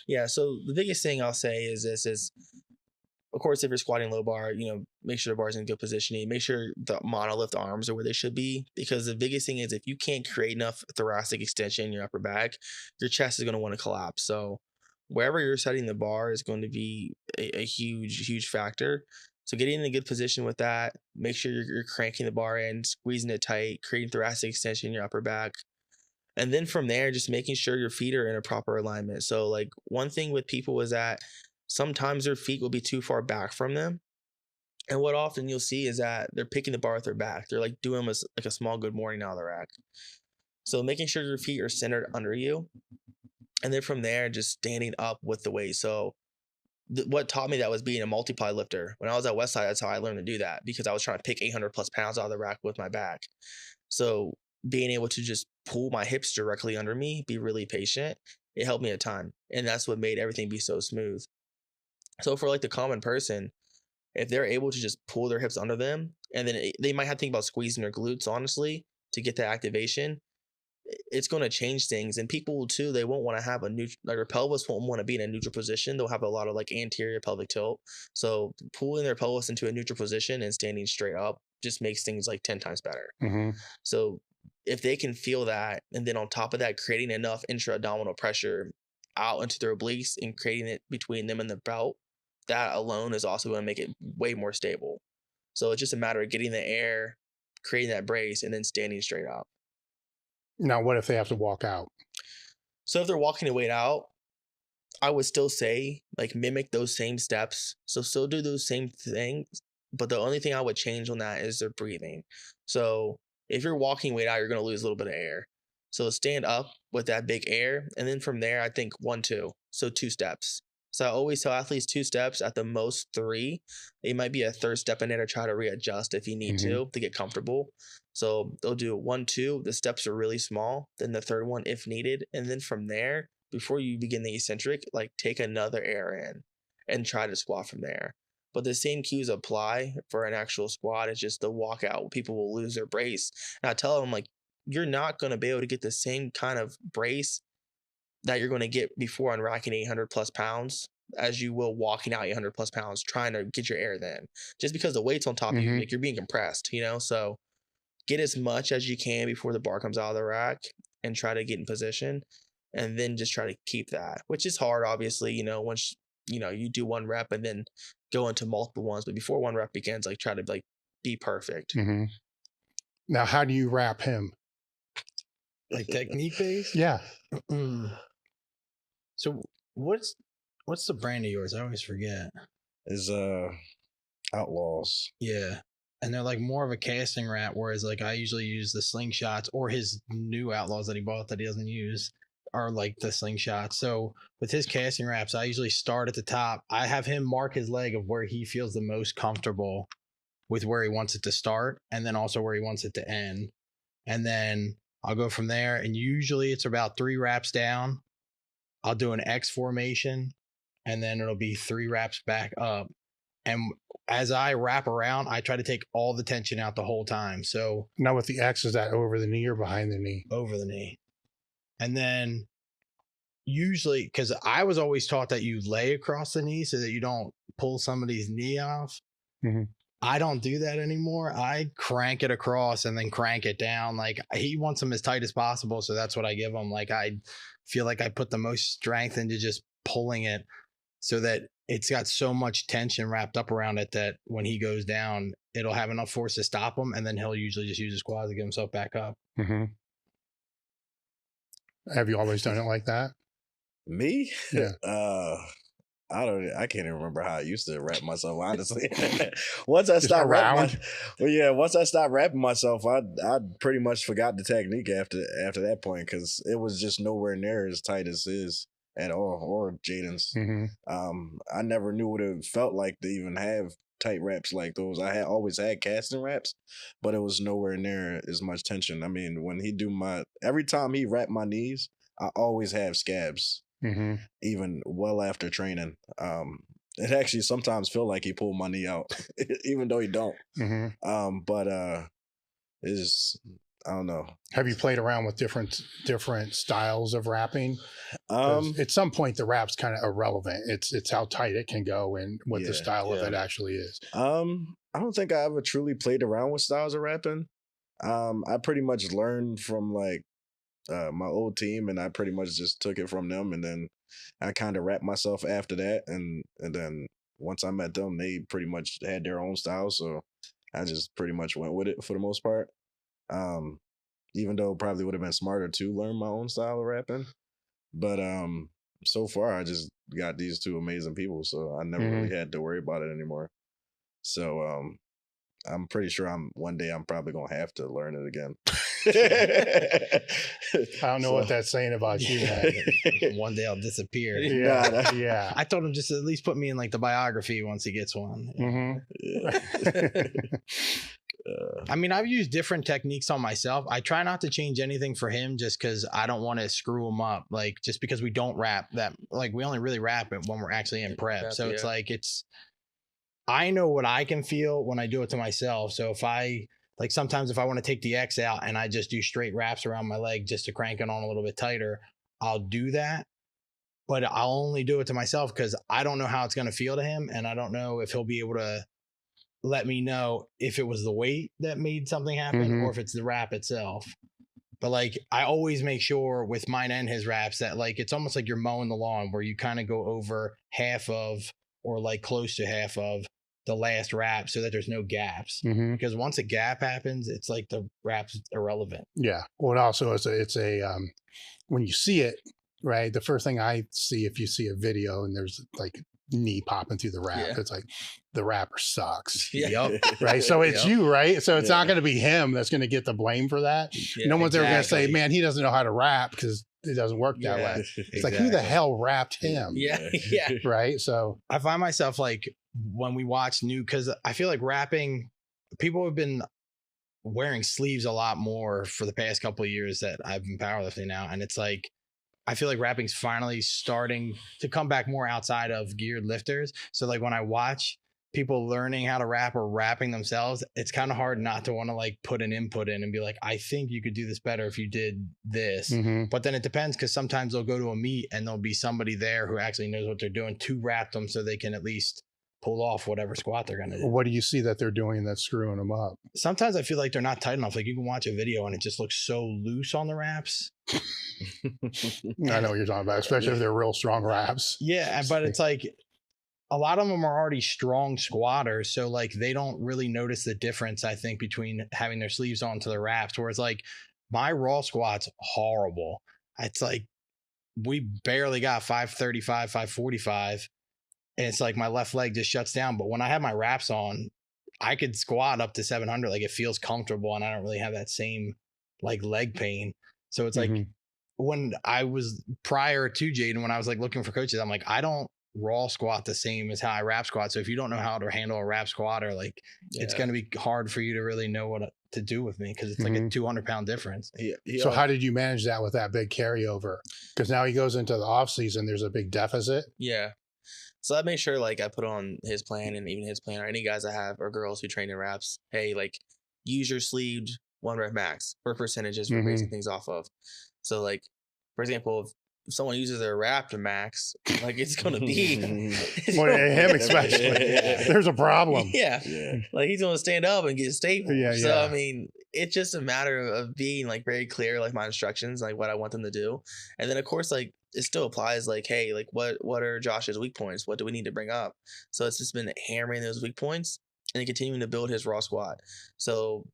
Yeah. So the biggest thing I'll say is this is, of course, if you're squatting low bar, make sure the bar's in good positioning. Make sure the monolift arms are where they should be, because the biggest thing is if you can't create enough thoracic extension in your upper back, your chest is going to want to collapse. So wherever you're setting the bar is going to be a huge, huge factor. So getting in a good position with that, make sure you're cranking the bar in, squeezing it tight, creating thoracic extension in your upper back. And then from there, just making sure your feet are in a proper alignment. So like one thing with people is that sometimes their feet will be too far back from them. And what often you'll see is that they're picking the bar with their back. They're like doing like a small good morning out of the rack. So making sure your feet are centered under you. And then from there, just standing up with the weight. So what taught me that was being a multi-ply lifter. When I was at Westside, that's how I learned to do that, because I was trying to pick 800 plus pounds out of the rack with my back. So being able to just pull my hips directly under me, be really patient, it helped me a ton. And that's what made everything be so smooth. So for like the common person, if they're able to just pull their hips under them, and then they might have to think about squeezing their glutes, honestly, to get that activation, it's going to change things. And people too, they won't want to have their pelvis won't want to be in a neutral position. They'll have a lot of like anterior pelvic tilt. So pulling their pelvis into a neutral position and standing straight up just makes things like 10 times better. Mm-hmm. So if they can feel that, and then on top of that, creating enough intra-abdominal pressure out into their obliques and creating it between them and the belt, that alone is also going to make it way more stable. So it's just a matter of getting the air, creating that brace, and then standing straight up. Now, what if they have to walk out? So if they're walking the weight out, I would still say like mimic those same steps. So still do those same things, but the only thing I would change on that is their breathing. So if you're walking weight out, you're going to lose a little bit of air. So stand up with that big air. And then from there, I think 1, 2. So 2 steps. So I always tell athletes 2 steps, at the most 3. It might be a third step in there to try to readjust if you need to get comfortable. So they'll do 1, 2. The steps are really small. Then the third one if needed. And then from there, before you begin the eccentric, like take another air in and try to squat from there. But the same cues apply for an actual squat. It's just the walkout. People will lose their brace. And I tell them, like, you're not going to be able to get the same kind of brace that you're going to get before unracking 800 plus pounds as you will walking out 800 plus pounds trying to get your air then. Just because the weight's on top of you, like, you're being compressed, you know? So get as much as you can before the bar comes out of the rack and try to get in position, and then just try to keep that, which is hard, obviously, you know, once, you know, you do 1 rep and then go into multiple ones. But before 1 rep begins, like, try to, like, be perfect. Now, how do you wrap him? Like technique based? Yeah. So what's the brand of yours? I always forget. Is Outlaws. Yeah. And they're like more of a casting wrap, whereas like I usually use the slingshots, or his new Outlaws that he bought that he doesn't use are like the slingshots. So with his casting wraps, I usually start at the top. I have him mark his leg of where he feels the most comfortable with where he wants it to start, and then also where he wants it to end. And then I'll go from there. And usually it's about 3 wraps down. I'll do an X formation, and then it'll be 3 wraps back up. And as I wrap around, I try to take all the tension out the whole time. So now with the X, is that over the knee or behind the knee? Over the knee. And then usually, because I was always taught that you lay across the knee so that you don't pull somebody's knee off. I don't do that anymore. I crank it across and then crank it down. Like, he wants them as tight as possible, so that's what I give him. Like, I feel like I put the most strength into just pulling it so that it's got so much tension wrapped up around it that when he goes down, it'll have enough force to stop him, and then he'll usually just use his quads to get himself back up. Have you always done it like that? Me? Yeah. I can't even remember how I used to wrap myself, honestly. Once I Just stopped around? once I stopped wrapping myself, I pretty much forgot the technique after that point, because it was just nowhere near as tight as his at all, or Jaden's. I never knew what it felt like to even have tight wraps like those. I had always had casting wraps, but it was nowhere near as much tension. I mean, when he every time he wrapped my knees, I always have scabs. Even well after training. It actually sometimes feel like he pulled my knee out, even though he don't. But it's, I don't know. Have you played around with different styles of wrapping? At some point, the wrap's kind of irrelevant. It's how tight it can go and what the style of it actually is. I don't think I ever truly played around with styles of wrapping. I pretty much learned from like my old team, and I pretty much just took it from them, and then I kind of wrapped myself after that, and then once I met them, they pretty much had their own style, so I just pretty much went with it for the most part. Even though it probably would have been smarter to learn my own style of rapping, but so far I just got these 2 amazing people, so I never really had to worry about it anymore. So I'm pretty sure one day I'm probably gonna have to learn it again. I don't know what that's saying about you, man. One day I'll disappear. Yeah. I told him just at least put me in like the biography once he gets one. I mean, I've used different techniques on myself. I try not to change anything for him just because I don't want to screw him up. Like, just because we don't wrap that, like, we only really wrap it when we're actually in prep. So it's like, I know what I can feel when I do it to myself. So sometimes if I want to take the X out and I just do straight wraps around my leg just to crank it on a little bit tighter, I'll do that. But I'll only do it to myself because I don't know how it's going to feel to him. And I don't know if he'll be able to let me know if it was the weight that made something happen or if it's the wrap itself. But like, I always make sure with mine and his wraps that like, it's almost like you're mowing the lawn where you kind of go over half of, or like close to half of the last wrap so that there's no gaps. Because once a gap happens, it's like the wrap's irrelevant. Yeah. Well, and also it's a when you see it, right? The first thing I see, if you see a video and there's like knee popping through the wrap, it's like the rapper sucks. Right. So it's you, right? So it's not going to be him that's going to get the blame for that. No one's ever going to say, man, he doesn't know how to rap, because it doesn't work that Yeah. way. It's like, who the hell wrapped him? Yeah. Yeah. Right. So I find myself like when we watch new, because I feel like wrapping, people have been wearing sleeves a lot more for the past couple of years that I've been powerlifting now. And it's like, I feel like wrapping's finally starting to come back more outside of geared lifters. So like when I watch people learning how to wrap or wrapping themselves, it's kind of hard not to want to like put an input in and be like, I think you could do this better if you did this. But then it depends, because sometimes they'll go to a meet and there'll be somebody there who actually knows what they're doing to wrap them so they can at least pull off whatever squat they're going to do. what do you see that they're doing that's screwing them up? Sometimes I feel like they're not tight enough. Like you can watch a video and it just looks so loose on the wraps. I know what you're talking about, especially if they're real strong wraps. Yeah, but it's like a lot of them are already strong squatters, so like they don't really notice the difference, I think, between having their sleeves on to the wraps. Whereas like my raw squat's horrible. It's like we barely got 535, 545, and it's like my left leg just shuts down. But when I have my wraps on, I could squat up to 700. Like it feels comfortable, and I don't really have that same like leg pain. So it's like when I was prior to Jaden, when I was like looking for coaches, I'm like, I don't raw squat the same as how I wrap squat. So if you don't know how to handle a wrap squatter, like it's going to be hard for you to really know what to do with me, because it's like a 200-pound difference. So how did you manage that with that big carryover? Because now he goes into the off season, there's a big deficit. Yeah. So I made sure like I put on his plan, and even his plan, or any guys I have or girls who train in wraps. Hey, like use your sleeved 1 rep max for percentages we're basing things off of. So like, for example, if someone uses their wrap to max, like it's going to be Well, him especially. There's a problem. Yeah. Like he's going to stand up and get stable. Yeah, So, yeah. I mean, it's just a matter of being like very clear, like my instructions, like what I want them to do. And then of course, like it still applies like, hey, like what are Josh's weak points? What do we need to bring up? So it's just been hammering those weak points and then continuing to build his raw squat. So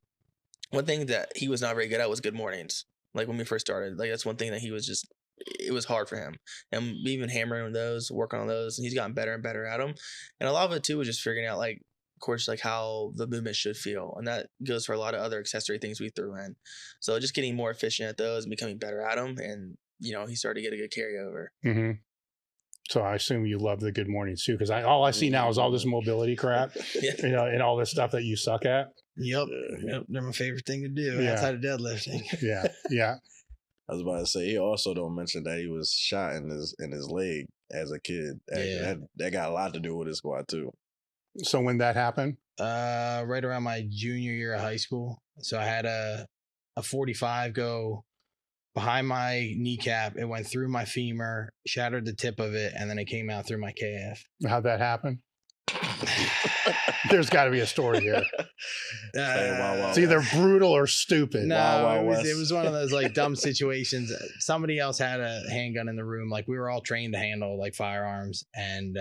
one thing that he was not very good at was good mornings. Like when we first started, like that's one thing that he was just, it was hard for him. And we've been hammering those, working on those, and he's gotten better and better at them. And a lot of it too was just figuring out, like, of course, like how the movement should feel. And that goes for a lot of other accessory things we threw in. So just getting more efficient at those and becoming better at them. And, you know, he started to get a good carryover. So I assume you love the good mornings too, because all I see now is all this mobility crap, you know, and all this stuff that you suck at. Yep. They're my favorite thing to do outside of deadlifting. Yeah. I was about to say, he also don't mention that he was shot in his leg as a kid. That got a lot to do with his squat too. So when that happened? Right around my junior year of high school. So I had a 45 go behind my kneecap. It went through my femur, shattered the tip of it, and then it came out through my calf. How'd that happen? There's got to be a story here. It's either brutal or stupid. No, it was one of those like dumb situations. Somebody else had a handgun in the room. Like we were all trained to handle like firearms. And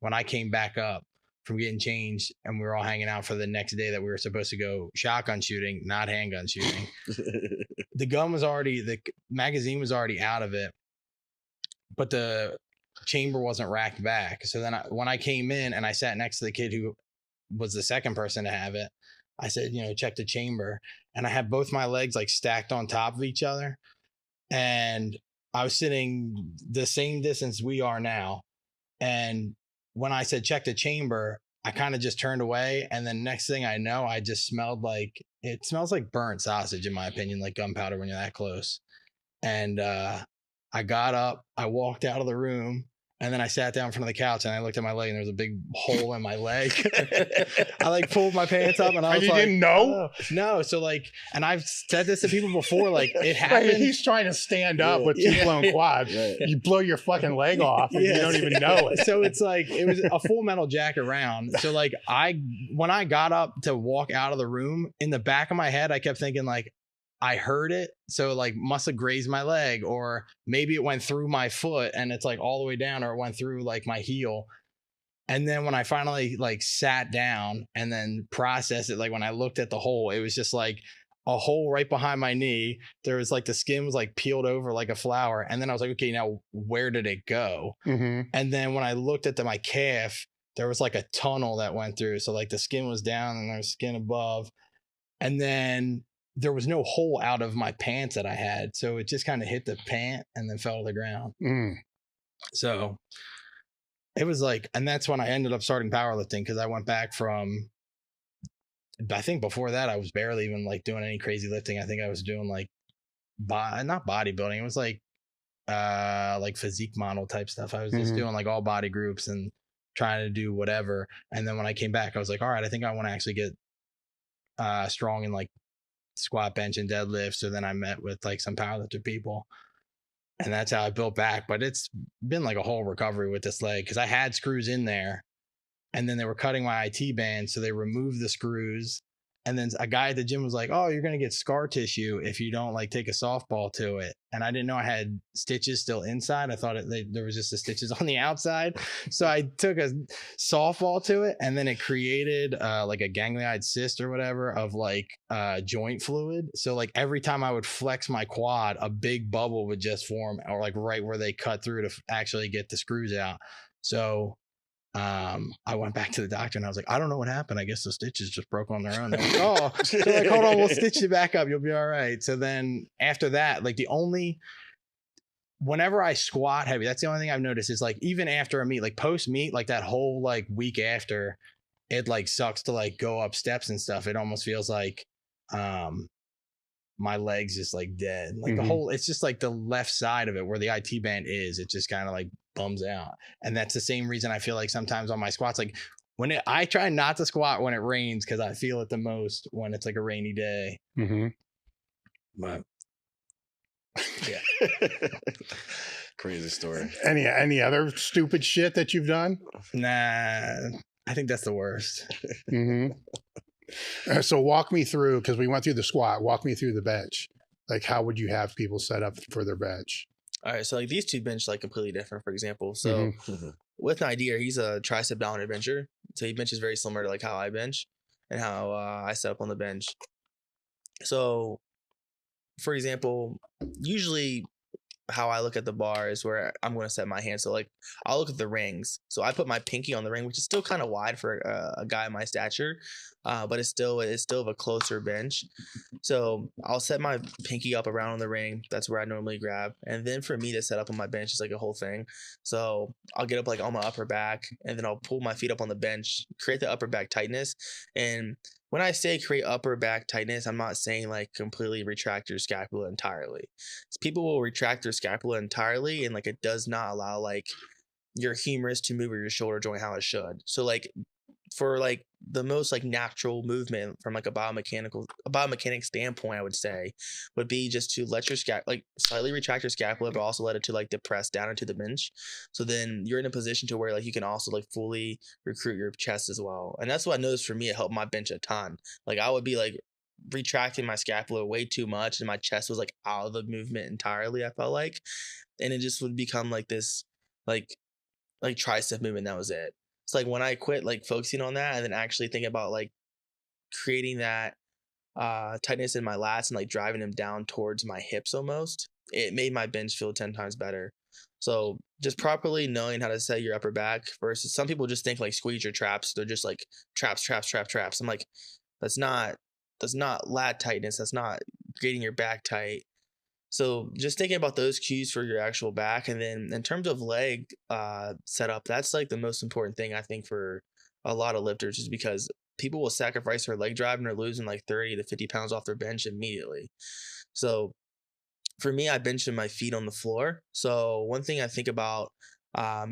when I came back up from getting changed and we were all hanging out for the next day that we were supposed to go shotgun shooting, not handgun shooting, the magazine was already out of it, but the chamber wasn't racked back. So then when I came in and I sat next to the kid who was the second person to have it, I said, you know, check the chamber. And I had both my legs like stacked on top of each other. And I was sitting the same distance we are now. And when I said check the chamber, I kind of just turned away. And then next thing I know, I just smelled like, it smells like burnt sausage, in my opinion, like gunpowder when you're that close. And I got up, I walked out of the room, and then I sat down in front of the couch and I looked at my leg and there was a big hole in my leg. I like pulled my pants up and I was you like, didn't know? Oh. No. So like, and I've said this to people before, like it happened. Like, he's trying to stand up with two blown quads. You blow your fucking leg off and you don't even know it. So it's like, it was a full metal jacket round. So like when I got up to walk out of the room, in the back of my head, I kept thinking like, I heard it, so like must have grazed my leg, or maybe it went through my foot and it's like all the way down, or it went through like my heel. And then when I finally like sat down and then processed it, like when I looked at the hole, it was just like a hole right behind my knee. There was like the skin was like peeled over like a flower. And then I was like, okay, now where did it go? And then when I looked at my calf, there was like a tunnel that went through. So like the skin was down and there was skin above. And then there was no hole out of my pants that I had. So it just kind of hit the pant and then fell to the ground. So it was like, and that's when I ended up starting powerlifting, because I went back from, I think before that, I was barely even like doing any crazy lifting. I think I was doing like, not bodybuilding. It was like physique model type stuff. I was just doing like all body groups and trying to do whatever. And then when I came back, I was like, all right, I think I want to actually get strong in like squat, bench, and deadlift. So then I met with like some powerlifter people, and that's how I built back. But it's been like a whole recovery with this leg, because I had screws in there, and then they were cutting my IT band, so they removed the screws. And then a guy at the gym was like, oh, you're going to get scar tissue if you don't like take a softball to it. And I didn't know I had stitches still inside. I thought there was just the stitches on the outside. So I took a softball to it, and then it created like a ganglion cyst or whatever of like joint fluid. So like every time I would flex my quad, a big bubble would just form, or like right where they cut through to actually get the screws out. So I went back to the doctor and I was like, I don't know what happened. I guess the stitches just broke on their own. Like, oh, so like, hold on, we'll stitch you back up. You'll be all right. So then after that, like whenever I squat heavy, that's the only thing I've noticed is like, even after a meet, like post meet, like that whole like week after, it like sucks to like go up steps and stuff. It almost feels like, my legs just like dead. Like the whole, it's just like the left side of it where the IT band is, it just kind of like bums out. And that's the same reason I feel like sometimes on my squats, like I try not to squat when it rains, because I feel it the most when it's like a rainy day. But yeah. Crazy story. Any other stupid shit that you've done? Nah, I think that's the worst. So walk me through, because we went through the squat, walk me through the bench. Like, how would you have people set up for their bench? All right, so like these two bench like completely different, for example. So with Nydir, he's a tricep dominant bencher. So he benches very similar to like how I bench and how I set up on the bench. So for example, usually how I look at the bar is where I'm going to set my hand. So like I'll look at the rings. So I put my pinky on the ring, which is still kind of wide for a guy my stature, but it's still of a closer bench. So I'll set my pinky up around on the ring. That's where I normally grab. And then for me to set up on my bench is like a whole thing. So I'll get up like on my upper back, and then I'll pull my feet up on the bench, create the upper back tightness. And when I say create upper back tightness, I'm not saying like completely retract your scapula entirely. So people will retract their scapula entirely, and like it does not allow like your humerus to move or your shoulder joint how it should. So like for like the most like natural movement from like a biomechanic standpoint, I would say would be just to let your like slightly retract your scapula, but also let it to like depress down into the bench. So then you're in a position to where like you can also like fully recruit your chest as well. And that's what I noticed for me. It helped my bench a ton. Like I would be like retracting my scapula way too much, and my chest was like out of the movement entirely, I felt like. And it just would become like this like tricep movement. That was it. It's like when I quit like focusing on that and then actually think about like creating that tightness in my lats and like driving them down towards my hips almost, it made my bench feel 10 times better. So just properly knowing how to set your upper back versus some people just think like squeeze your traps. They're just like traps. I'm like, that's not lat tightness. That's not getting your back tight. So just thinking about those cues for your actual back. And then in terms of leg setup, that's like the most important thing I think for a lot of lifters, is because people will sacrifice their leg drive and they're losing like 30 to 50 pounds off their bench immediately. So for me, I bench with my feet on the floor. So one thing I think about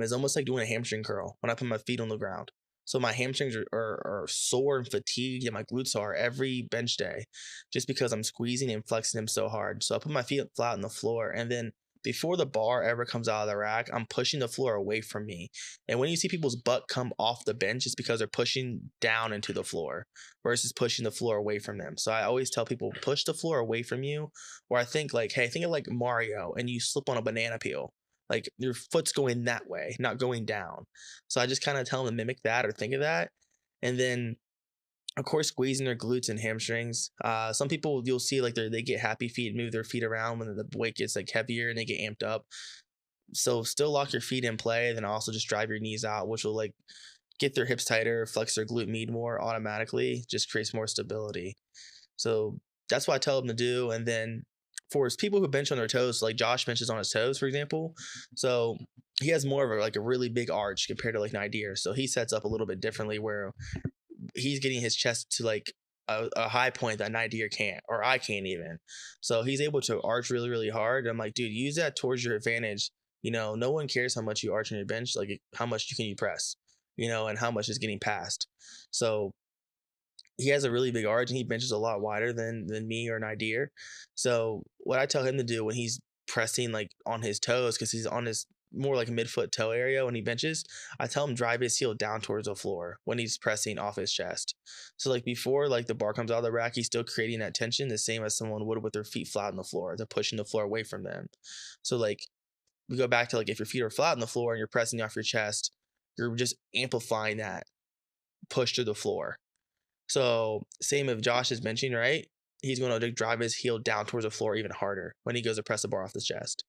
is almost like doing a hamstring curl when I put my feet on the ground. So my hamstrings are sore and fatigued, and my glutes are every bench day just because I'm squeezing and flexing them so hard. So I put my feet flat on the floor, and then before the bar ever comes out of the rack, I'm pushing the floor away from me. And when you see people's butt come off the bench, it's because they're pushing down into the floor versus pushing the floor away from them. So I always tell people, push the floor away from you. Or I think like, hey, think of like Mario and you slip on a banana peel. Like your foot's going that way, not going down. So I just kind of tell them to mimic that or think of that. And then, of course, squeezing their glutes and hamstrings. Some people you'll see like they get happy feet, move their feet around when the weight gets like heavier and they get amped up. So still lock your feet in play, then also just drive your knees out, which will like get their hips tighter, flex their glute med more automatically, just creates more stability. So that's what I tell him to do. And then for his people who bench on their toes, like Josh benches on his toes, for example. So he has more of a really big arch compared to like Nydir. So he sets up a little bit differently where he's getting his chest to like a high point that Nydir can't, or I can't even. So he's able to arch really, really hard. I'm like, dude, use that towards your advantage. You know, no one cares how much you arch on your bench, like how much can you press, you know, and how much is getting passed. So he has a really big arch and he benches a lot wider than me or Nydir. So what I tell him to do when he's pressing like on his toes, because he's on his more like midfoot toe area when he benches, I tell him drive his heel down towards the floor when he's pressing off his chest. So like before like the bar comes out of the rack, he's still creating that tension the same as someone would with their feet flat on the floor. They're pushing the floor away from them. So like we go back to like if your feet are flat on the floor and you're pressing off your chest, you're just amplifying that push to the floor. So same if Josh is benching, right? He's going to drive his heel down towards the floor even harder when he goes to press the bar off his chest.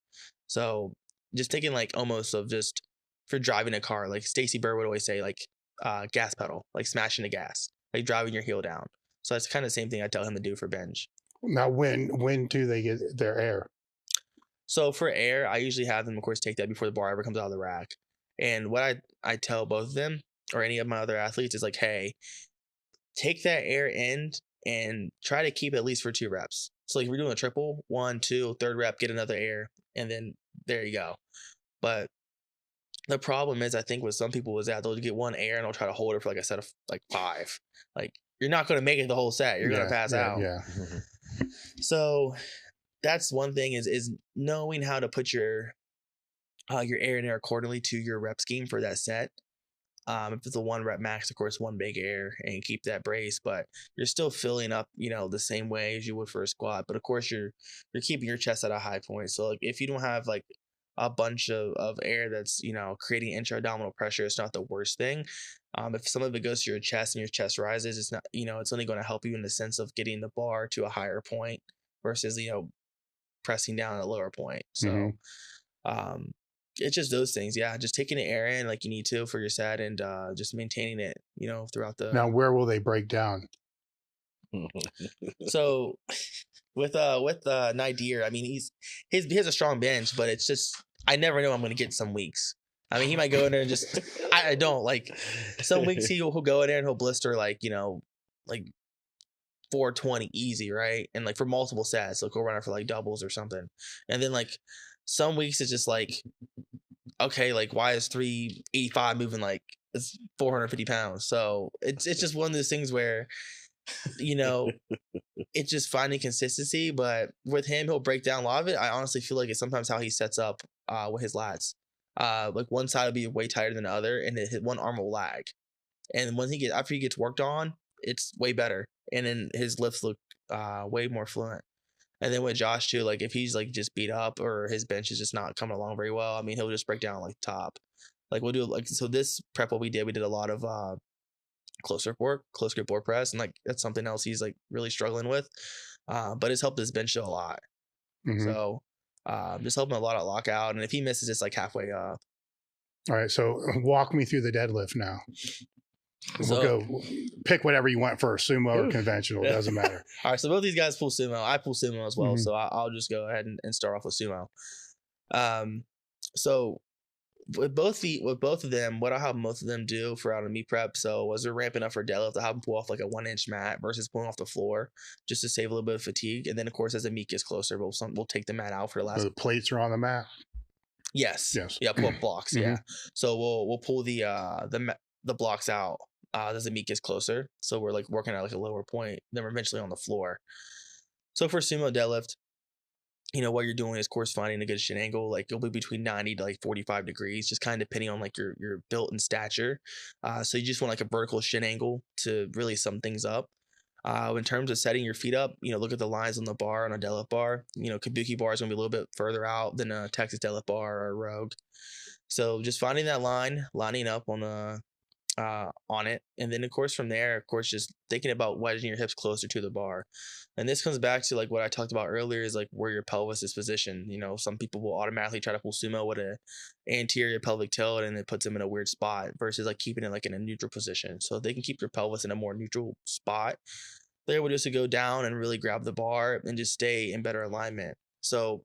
So just taking like almost of just for driving a car, like Stacy Burr would always say, like gas pedal, like smashing the gas, like driving your heel down. So that's kind of the same thing I tell him to do for bench. Now, when do they get their air? So for air, I usually have them, of course, take that before the bar ever comes out of the rack. And what I tell both of them or any of my other athletes is like, hey, take that air in and try to keep at least for 2 reps. So like if we're doing a triple, 1, 2, third rep, get another air, and then there you go. But the problem is, I think with some people is that they'll get 1 air and they'll try to hold it for like a set of like 5. Like you're not going to make it the whole set. You're going to pass out. Yeah. So that's one thing is knowing how to put your air in there accordingly to your rep scheme for that set. If it's a 1 rep max, of course, 1 big air and keep that brace, but you're still filling up, you know, the same way as you would for a squat. But of course, you're keeping your chest at a high point. So like if you don't have like a bunch of air that's, you know, creating intra-abdominal pressure, it's not the worst thing. If some of it goes to your chest and your chest rises, it's not, you know, it's only going to help you in the sense of getting the bar to a higher point versus, you know, pressing down at a lower point. So, it's just those things. Yeah. Just taking the air in like you need to for your set and just maintaining it, you know, throughout the. Now, where will they break down? So with Nydir, I mean, he has a strong bench, but it's just, I never know I'm going to get some weeks. I mean, he might go in there and just, I don't like some weeks he'll go in there and he'll blister like, you know, like 420 easy. Right. And like for multiple sets, he'll go run it for like doubles or something. And then like some weeks it's just like, okay, like why is 385 moving like it's 450 pounds? So it's just one of those things where, you know, it's just finding consistency. But with him, he'll break down a lot of it. I honestly feel like it's sometimes how he sets up with his lats. Like one side will be way tighter than the other, and one arm will lag. And when after he gets worked on, it's way better, and then his lifts look way more fluent. And then with Josh too, like if he's like just beat up or his bench is just not coming along very well, I mean he'll just break down like top. Like we'll do like, so this prep what we did a lot of close grip board press, and like that's something else he's like really struggling with. But it's helped his bench a lot. So just helping a lot of lockout, and if he misses, it's like halfway up. All right, so walk me through the deadlift now. So, we'll go pick whatever you want first, sumo or conventional, doesn't matter. All right, so both these guys pull sumo. I pull sumo as well, so I'll just go ahead and start off with sumo. So with both of them, what I have most of them do for out of meet prep, so as they're ramping up for deadlift, I have them pull off like a 1-inch mat versus pulling off the floor, just to save a little bit of fatigue. And then of course as the meet gets closer, we'll take the mat out for the last. So the plates are on the mat. Yes. Yeah, pull up blocks. Yeah. So we'll pull the blocks out as the meet gets closer. So we're like working at like a lower point, then we're eventually on the floor. So for sumo deadlift, you know, what you're doing is, of course, finding a good shin angle. Like it'll be between 90 to like 45 degrees, just kind of depending on like your built and stature. So you just want like a vertical shin angle to really sum things up. In terms of setting your feet up, you know, look at the lines on the bar, on a deadlift bar. You know, Kabuki bar is going to be a little bit further out than a Texas deadlift bar or a Rogue. So just finding that line, lining up on it, and then of course from there, of course, just thinking about wedging your hips closer to the bar. And this comes back to like what I talked about earlier, is like where your pelvis is positioned. You know, some people will automatically try to pull sumo with a anterior pelvic tilt, and it puts them in a weird spot versus like keeping it like in a neutral position. So if they can keep your pelvis in a more neutral spot, they're able just to go down and really grab the bar and just stay in better alignment. So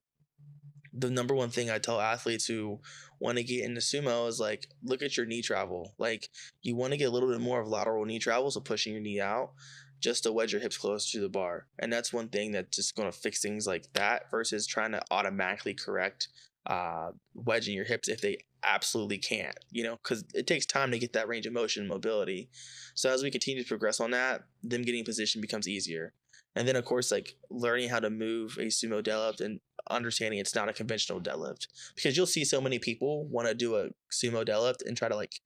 the number one thing I tell athletes who want to get into sumo is like, look at your knee travel. Like, you want to get a little bit more of lateral knee travel, so pushing your knee out just to wedge your hips close to the bar. And that's one thing that's just going to fix things like that versus trying to automatically correct wedging your hips if they absolutely can't, you know, because it takes time to get that range of motion and mobility. So as we continue to progress on that, them getting in position becomes easier. And then, of course, like learning how to move a sumo deadlift and understanding it's not a conventional deadlift, because you'll see so many people want to do a sumo deadlift and try to like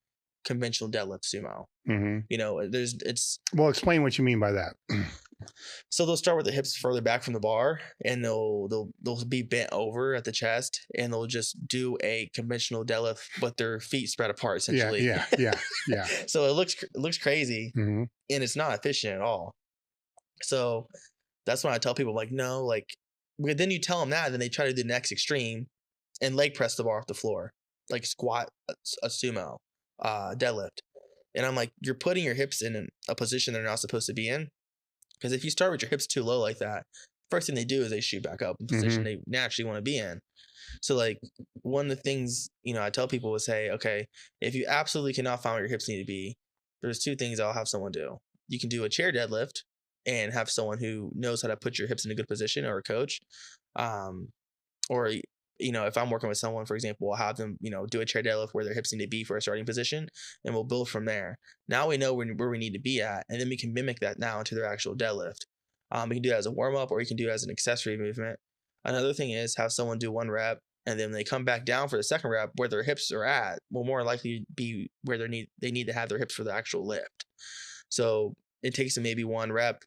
conventional deadlift sumo. Mm-hmm. You know, it's well, explain what you mean by that. So they'll start with the hips further back from the bar, and they'll be bent over at the chest, and they'll just do a conventional deadlift with their feet spread apart, essentially. Yeah. So it looks crazy, Mm-hmm. and it's not efficient at all. So that's when I tell people, like, no, like, but then you tell them that, and then they try to do the next extreme and leg press the bar off the floor, like squat a sumo deadlift. And I'm like, you're putting your hips in a position they're not supposed to be in. Because if you start with your hips too low like that, first thing they do is they shoot back up in position they naturally want to be in. So like one of the things, you know, I tell people is, say, okay, if you absolutely cannot find where your hips need to be, there's two things I'll have someone do. You can do a chair deadlift and have someone who knows how to put your hips in a good position, or a coach. Or, you know, if I'm working with someone, for example, I'll have them, you know, do a chair deadlift where their hips need to be for a starting position, and we'll build from there. Now we know where we need to be at, and then we can mimic that now into their actual deadlift. We can do that as a warm-up, or you can do it as an accessory movement. Another thing is have someone do one rep, and then when they come back down for the second rep, where their hips are at will more likely be where they need to have their hips for the actual lift. So it takes them maybe one rep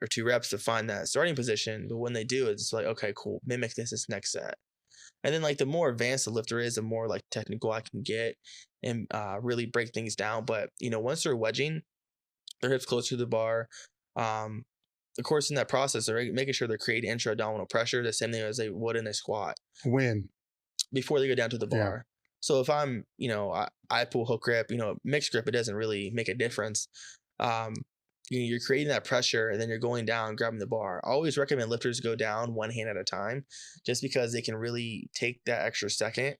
or two reps to find that starting position, but when they do, it's like, okay, cool, mimic this next set. And then like the more advanced the lifter is, the more like technical I can get and really break things down. But, you know, once they're wedging their hips close to the bar, of course, in that process, they're making sure they're creating intra-abdominal pressure, the same thing as they would in a squat. When? Before they go down to the bar. Yeah. So if I'm, you know, I pull hook grip, you know, mixed grip, it doesn't really make a difference. You're creating that pressure, and then you're going down, grabbing the bar. I always recommend lifters go down one hand at a time, just because they can really take that extra second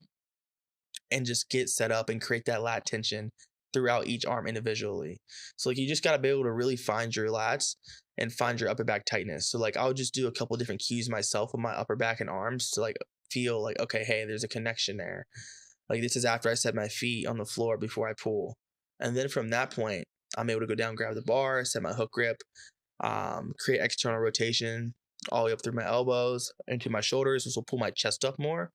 and just get set up and create that lat tension throughout each arm individually. So like you just got to be able to really find your lats and find your upper back tightness. So like I'll just do a couple different cues myself with my upper back and arms to like feel like, okay, hey, there's a connection there. Like this is after I set my feet on the floor before I pull. And then from that point, I'm able to go down, grab the bar, set my hook grip, create external rotation all the way up through my elbows into my shoulders, which will pull my chest up more.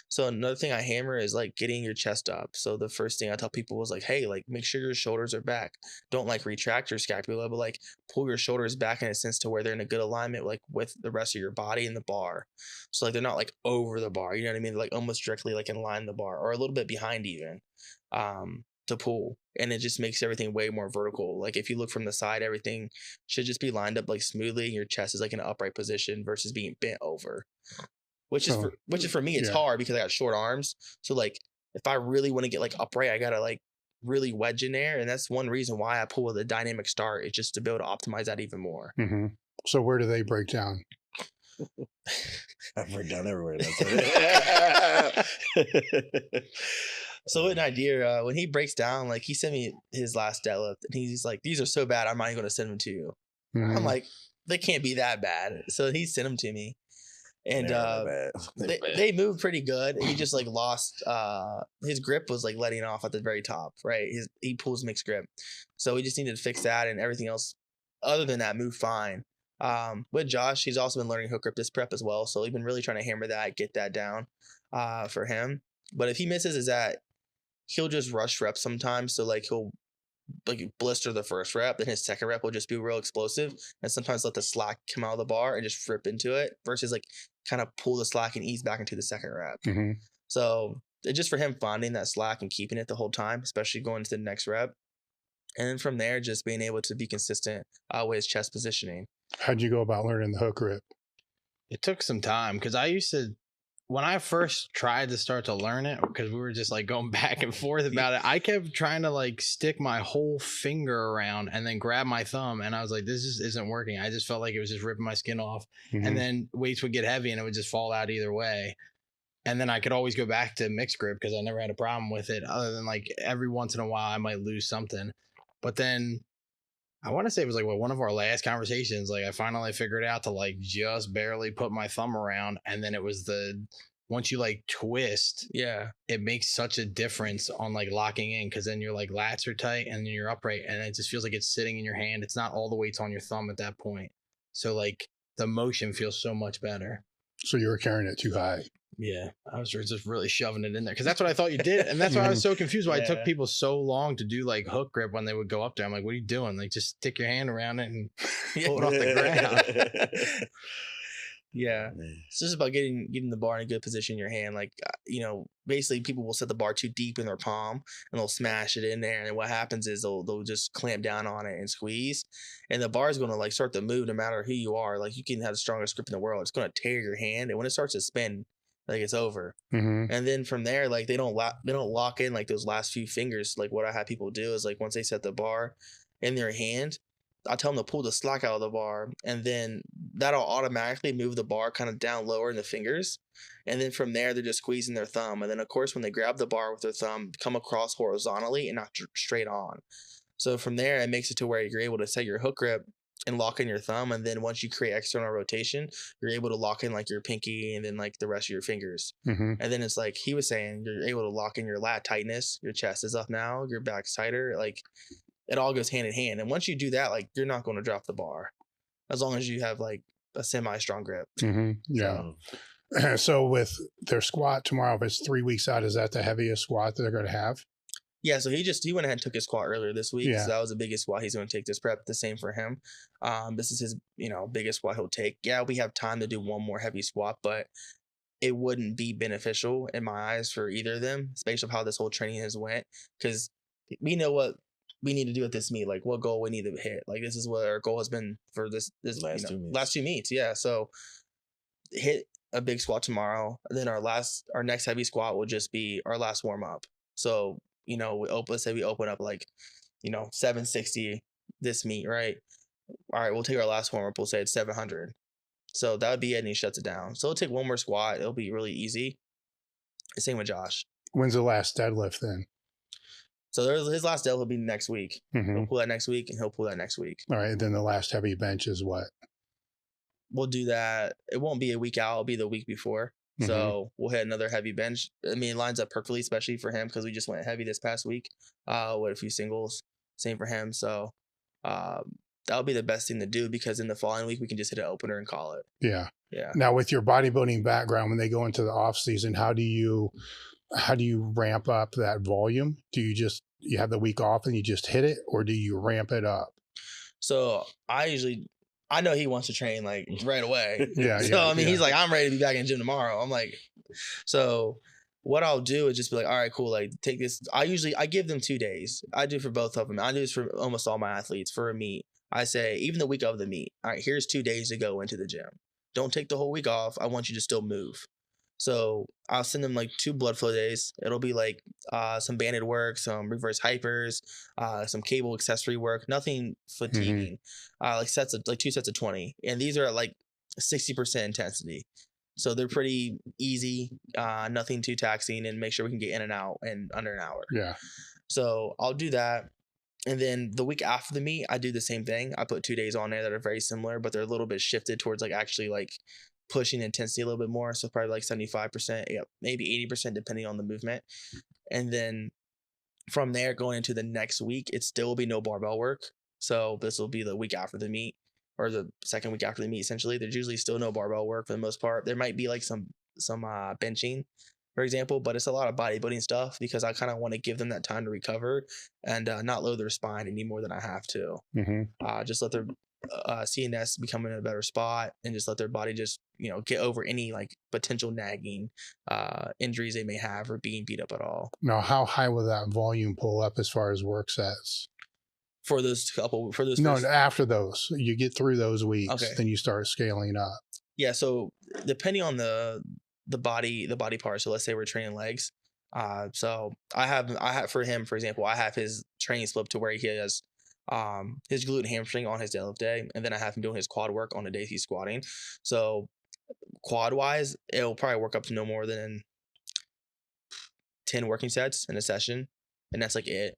So another thing I hammer is like getting your chest up. So the first thing I tell people is like, hey, like make sure your shoulders are back. Don't like retract your scapula, but like pull your shoulders back in a sense to where they're in a good alignment, like with the rest of your body and the bar. So like they're not like over the bar, you know what I mean? They're like almost directly like in line the bar, or a little bit behind even. To pull, and it just makes everything way more vertical. Like if you look from the side, everything should just be lined up like smoothly, and your chest is like in an upright position versus being bent over, which is for me, it's hard because I got short arms. So like if I really want to get like upright, I gotta like really wedge in there, and that's one reason why I pull with a dynamic start, is just to be able to optimize that even more. Mm-hmm. So where do they break down? I break down everywhere. That's it. So with Nydir, when he breaks down, like he sent me his last deadlift, and he's like, "These are so bad, I'm not even going to send them to you." Mm-hmm. I'm like, "They can't be that bad." So he sent them to me, and they moved pretty good. He just like lost his grip was like letting off at the very top, right? He pulls mixed grip, so we just needed to fix that, and everything else other than that moved fine. With Josh, he's also been learning hook grip this prep as well, so we've been really trying to hammer that, get that down for him. But if he misses, is that he'll just rush reps sometimes. So like he'll like blister the first rep, then his second rep will just be real explosive, and sometimes let the slack come out of the bar and just rip into it, versus like kind of pull the slack and ease back into the second rep. Mm-hmm. So it's just for him finding that slack and keeping it the whole time, especially going to the next rep. And then from there, just being able to be consistent with his chest positioning. How'd you go about learning the hook grip? It took some time, because I used to, when I first tried to start to learn it, because we were just like going back and forth about it, I kept trying to like stick my whole finger around and then grab my thumb. And I was like, this just isn't working. I just felt like it was just ripping my skin off. And then weights would get heavy and it would just fall out either way. And then I could always go back to mixed grip because I never had a problem with it, other than like every once in a while I might lose something. But then I want to say it was like one of our last conversations. Like I finally figured out to like just barely put my thumb around, and then it was once you like twist, it makes such a difference on like locking in, because then your like lats are tight and then you're upright, and it just feels like it's sitting in your hand. It's not all the weight's on your thumb at that point, so like the motion feels so much better. So you were carrying it too high. Yeah, I was just really shoving it in there because that's what I thought you did, and that's why I was so confused. Why it took people so long to do like hook grip when they would go up there. I'm like, what are you doing? Like, just stick your hand around it and pull it off the ground. Yeah, it's just about getting the bar in a good position in your hand. Like, basically people will set the bar too deep in their palm and they'll smash it in there, and what happens is they'll just clamp down on it and squeeze, and the bar is going to like start to move no matter who you are. Like, you can have the strongest grip in the world, it's going to tear your hand, and when it starts to spin, like, it's over. And then from there, like, they don't lock in like those last few fingers. Like, what I have people do is, like, once they set the bar in their hand, I tell them to pull the slack out of the bar, and then that'll automatically move the bar kind of down lower in the fingers. And then from there, they're just squeezing their thumb. And then, of course, when they grab the bar with their thumb, come across horizontally and not straight on. So from there, it makes it to where you're able to set your hook grip and lock in your thumb. And then once you create external rotation, you're able to lock in like your pinky and then like the rest of your fingers. And then it's like he was saying, you're able to lock in your lat tightness. Your chest is up now, your back's tighter. Like, it all goes hand in hand. And once you do that, like, you're not going to drop the bar as long as you have like a semi-strong grip. Yeah. So with their squat tomorrow, if it's 3 weeks out, is that the heaviest squat that they're going to have? Yeah, so he went ahead and took his squat earlier this week. So that was the biggest squat he's going to take this prep. The same for him. This is his, biggest squat he'll take. Yeah, we have time to do one more heavy squat, but it wouldn't be beneficial in my eyes for either of them, especially how this whole training has went, because we know what we need to do at this meet, like what goal we need to hit. Like, this is what our goal has been for this last two meets. Yeah, so hit a big squat tomorrow, and then our next heavy squat will just be our last warm up. So let's say we open up like 760 this meet, right? All right, we'll take our last warm up. We'll say it's 700. So that would be it, and he shuts it down. So it'll take one more squat. It'll be really easy. Same with Josh. When's the last deadlift then? So his last deadlift will be next week. He'll pull that next week, and he'll pull that next week. All right. Then the last heavy bench is what? We'll do that. It won't be a week out. It'll be the week before. So we'll hit another heavy bench. I mean, it lines up perfectly, especially for him, because we just went heavy this past week with a few singles. Same for him. So that'll be the best thing to do, because in the following week we can just hit an opener and call it. Yeah. Now, with your bodybuilding background, when they go into the off season, how do you ramp up that volume? Do you have the week off and you just hit it, or do you ramp it up? So I know he wants to train like right away. He's like, I'm ready to be back in the gym tomorrow. I'm like, so what I'll do is just be like, all right, cool. Like, take this. I give them 2 days. I do for both of them. I do this for almost all my athletes. For a meet, I say, even the week of the meet, all right, here's 2 days to go into the gym. Don't take the whole week off. I want you to still move. So I'll send them like 2 blood flow days. It'll be like some banded work, some reverse hypers, some cable accessory work, nothing fatiguing. Like 2 sets of 20. And these are at like 60% intensity. So they're pretty easy, nothing too taxing, and make sure we can get in and out in under an hour. Yeah. So I'll do that. And then the week after the meet, I do the same thing. I put 2 days on there that are very similar, but they're a little bit shifted towards like actually like pushing intensity a little bit more. So probably like 75%, maybe 80% depending on the movement. And then from there, going into the next week, it still will be no barbell work. So this will be the week after the meet, or the second week after the meet, essentially. There's usually still no barbell work for the most part. There might be like some benching, for example, but it's a lot of bodybuilding stuff, because I kind of want to give them that time to recover and not load their spine any more than I have to. Just let their CNS become in a better spot, and just let their body just get over any like potential nagging injuries they may have, or being beat up at all. Now, how high will that volume pull up as far as work sets? After those, you get through those weeks, then you start scaling up. Yeah, so depending on the the body part. So let's say we're training legs. So I have for him, for example, I have his training split to where he has his glute and hamstring on his deadlift day, and then I have him doing his quad work on the days he's squatting. So quad wise, it'll probably work up to no more than 10 working sets in a session, and that's like it.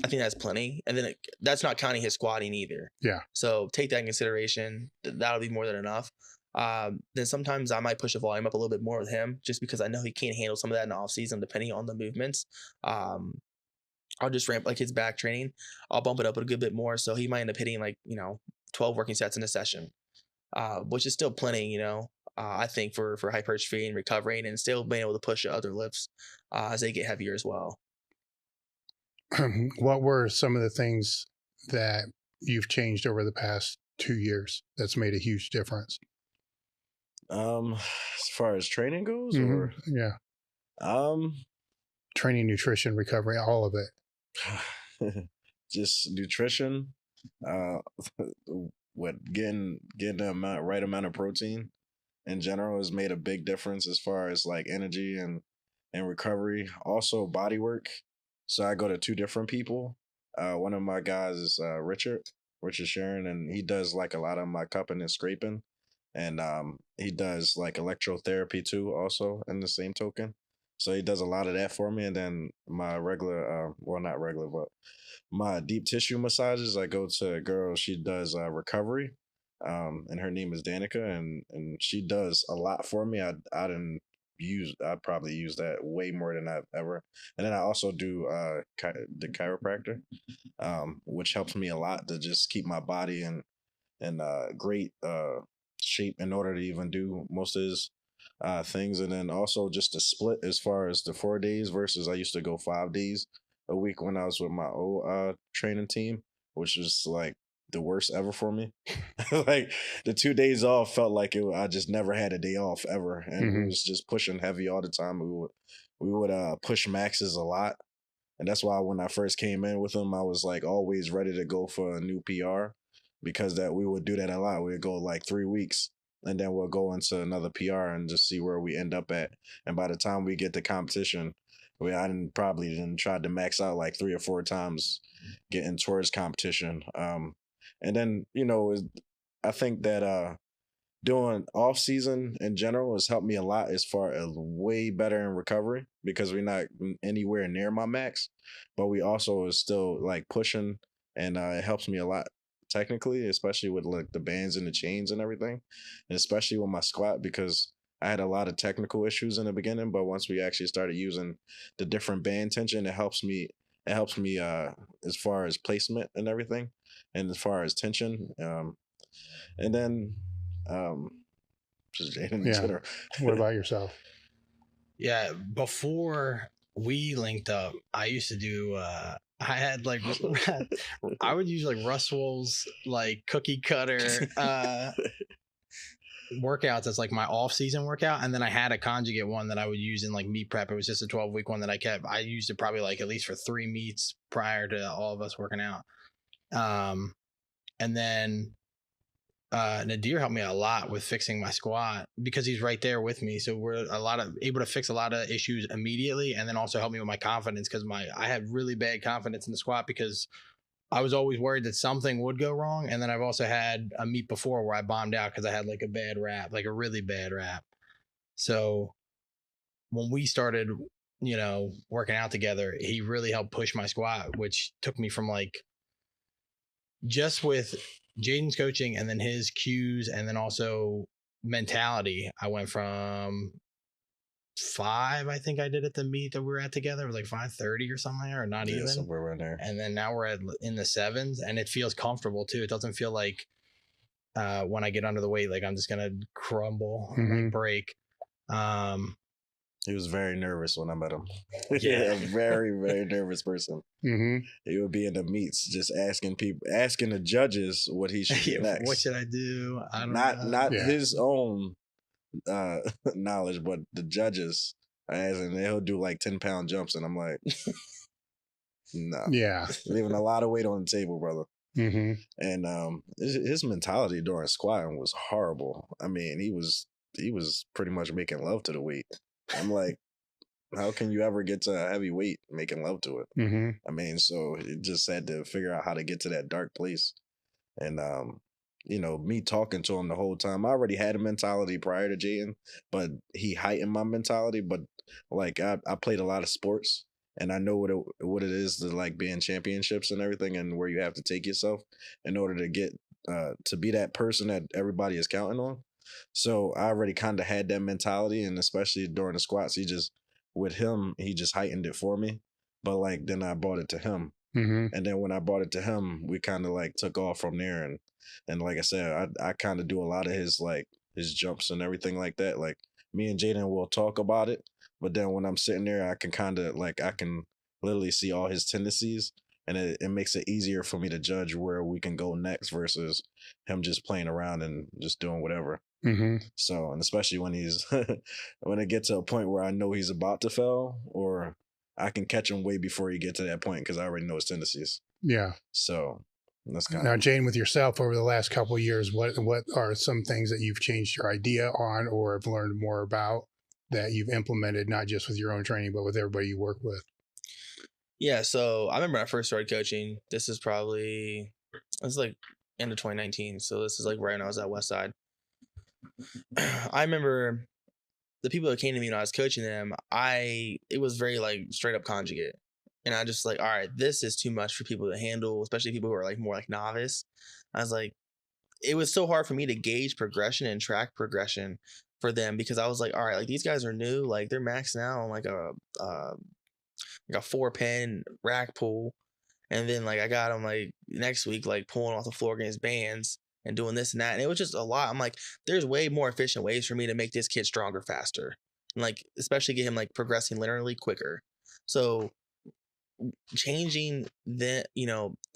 I think that's plenty, and then that's not counting his squatting either. Yeah. So take that in consideration. That'll be more than enough. Then sometimes I might push the volume up a little bit more with him, just because I know he can't handle some of that in the off season, depending on the movements. I'll just ramp like his back training. I'll bump it up a good bit more, so he might end up hitting 12 working sets in a session, which is still plenty. I think for hypertrophy and recovering, and still being able to push other lifts as they get heavier as well. What were some of the things that you've changed over the past 2 years that's made a huge difference? As far as training goes, or training, nutrition, recovery, all of it. Just nutrition, getting the right amount of protein in general has made a big difference as far as like energy and recovery. Also body work. So I go to 2 different people. One of my guys is Richard Sharon, and he does like a lot of my cupping and scraping. And he does like electrotherapy too, also in the same token. So he does a lot of that for me. And then my regular, not regular, but my deep tissue massages, I go to a girl, she does recovery. And her name is Danica, and she does a lot for me. I'd probably use that way more than I've ever. And then I also do the chiropractor, which helps me a lot to just keep my body in great shape in order to even do most of his things. And then also just a split as far as the 4 days versus I used to go 5 days a week when I was with my old training team, which was like the worst ever for me. Like the 2 days off felt like I just never had a day off ever, and we was just pushing heavy all the time. We would push maxes a lot, and that's why when I first came in with them, I was like always ready to go for a new PR, because that we would do that a lot. We'd go like 3 weeks, and then we'll go into another PR and just see where we end up at. And by the time we get to competition, I didn't try to max out like 3 or 4 times getting towards competition. And then, I think that doing off season in general has helped me a lot as far as way better in recovery, because we're not anywhere near my max, but we also is still like pushing, and it helps me a lot technically, especially with like the bands and the chains and everything, and especially with my squat, because I had a lot of technical issues in the beginning, but once we actually started using the different band tension, it helps me as far as placement and everything, and as far as tension. And then just Jaden in general. What about yourself? Yeah, before we linked up, I used to do I had like I would use like Russell's like cookie cutter workouts as like my off-season workout, and then I had a conjugate one that I would use in like meet prep. It was just a 12-week one that I kept. I used it probably like at least for 3 meets prior to all of us working out. And then Nydir helped me a lot with fixing my squat, because he's right there with me. So we're able to fix a lot of issues immediately, and then also help me with my confidence, because I had really bad confidence in the squat because I was always worried that something would go wrong. And then I've also had a meet before where I bombed out because I had like a bad rap, like a really bad rap. So when we started, working out together, he really helped push my squat, which took me from like, just with Jaden's coaching and then his cues and then also mentality, I went from 5, I think I did at the meet that we were at together. It was like 5:30 or something, or not even. Somewhere around there. And then now we're in the 7s, and it feels comfortable too. It doesn't feel like when I get under the weight, like I'm just gonna crumble, like break. He was very nervous when I met him. Yeah, a very, very nervous person. He would be in the meets just asking the judges what he should do next. What should I do? I don't know. Not his own knowledge, but the judges. And he'll do like 10-pound jumps, and I'm like, no. Yeah. Leaving a lot of weight on the table, brother. And his mentality during squatting was horrible. I mean, he was he was pretty much making love to the weight. I'm like, how can you ever get to a heavy weight making love to it? Mm-hmm. I mean, so it just had to figure out how to get to that dark place. And, you know, me talking to him the whole time, I already had a mentality prior to Jaden, but he heightened my mentality. But like, I played a lot of sports, and I know what it is to like be in championships and everything, and where you have to take yourself in order to get to be that person that everybody is counting on. So I already kind of had that mentality, and especially during the squats, he just heightened it for me. But like then I brought it to him, and then when I brought it to him, we kind of like took off from there. And like I said, I kind of do a lot of his jumps and everything like that. Like me and Jaden will talk about it, but then when I'm sitting there, I can literally see all his tendencies, and it makes it easier for me to judge where we can go next versus him just playing around and just doing whatever. So, and especially when when it gets to a point where I know he's about to fail, or I can catch him way before he gets to that point because I already know his tendencies. Yeah. So that's kind Now, of Jane, with yourself over the last couple of years, what are some things that you've changed your idea on or have learned more about that you've implemented, not just with your own training, but with everybody you work with? Yeah, so I remember when I first started coaching. This is like end of 2019. So this is like right when I was at Westside. I remember the people that came to me when I was coaching them, it was very like straight up conjugate. And I just like, all right, this is too much for people to handle, especially people who are like more like novice. I was like, it was so hard for me to gauge progression and track progression for them because I was like, all right, like these guys are new, like they're maxing out on like a 4-pin rack pull. And then like I got them like next week, like pulling off the floor against bands and doing this and that. And it was just a lot. I'm like, there's way more efficient ways for me to make this kid stronger faster. And like, especially get him like progressing linearly quicker. So changing the,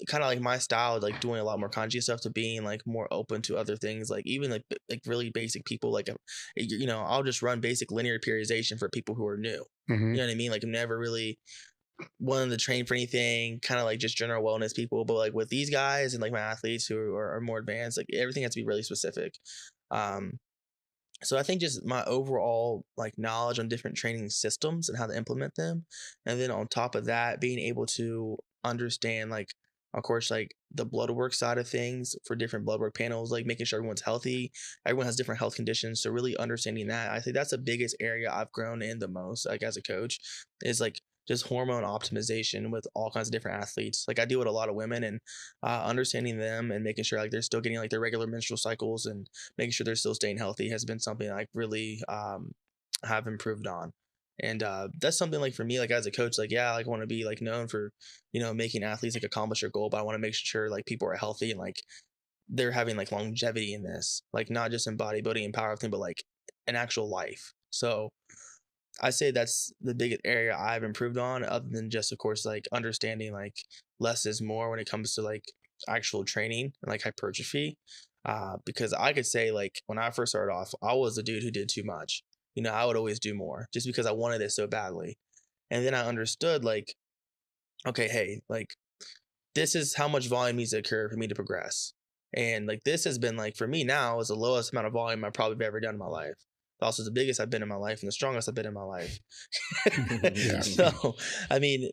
kind of like my style, like doing a lot more kanji stuff to being like more open to other things, like even like really basic people, like, I'll just run basic linear periodization for people who are new. You know what I mean? Like I'm never really wanted to train for anything, kind of like just general wellness people, but like with these guys and like my athletes who are more advanced, like everything has to be really specific. So I think just my overall like knowledge on different training systems and how to implement them, and then on top of that, being able to understand like, of course, like the blood work side of things for different blood work panels, like making sure everyone's healthy. Everyone has different health conditions, so really understanding that. I think that's the biggest area I've grown in the most, like as a coach, is like just hormone optimization with all kinds of different athletes. Like I deal with a lot of women, and understanding them and making sure like they're still getting like their regular menstrual cycles and making sure they're still staying healthy has been something I really have improved on. And that's something like for me, like as a coach, like, yeah, like I want to be like known for, making athletes like accomplish their goal, but I want to make sure like people are healthy and like they're having like longevity in this, like not just in bodybuilding and powerlifting, but like an actual life. So I say that's the biggest area I've improved on, other than just, of course, like understanding like less is more when it comes to like actual training and like hypertrophy. Because I could say like when I first started off, I was a dude who did too much. I would always do more just because I wanted it so badly. And then I understood like, okay, hey, like this is how much volume needs to occur for me to progress. And like this has been like for me now is the lowest amount of volume I've probably ever done in my life. Also the biggest I've been in my life and the strongest I've been in my life. So, I mean,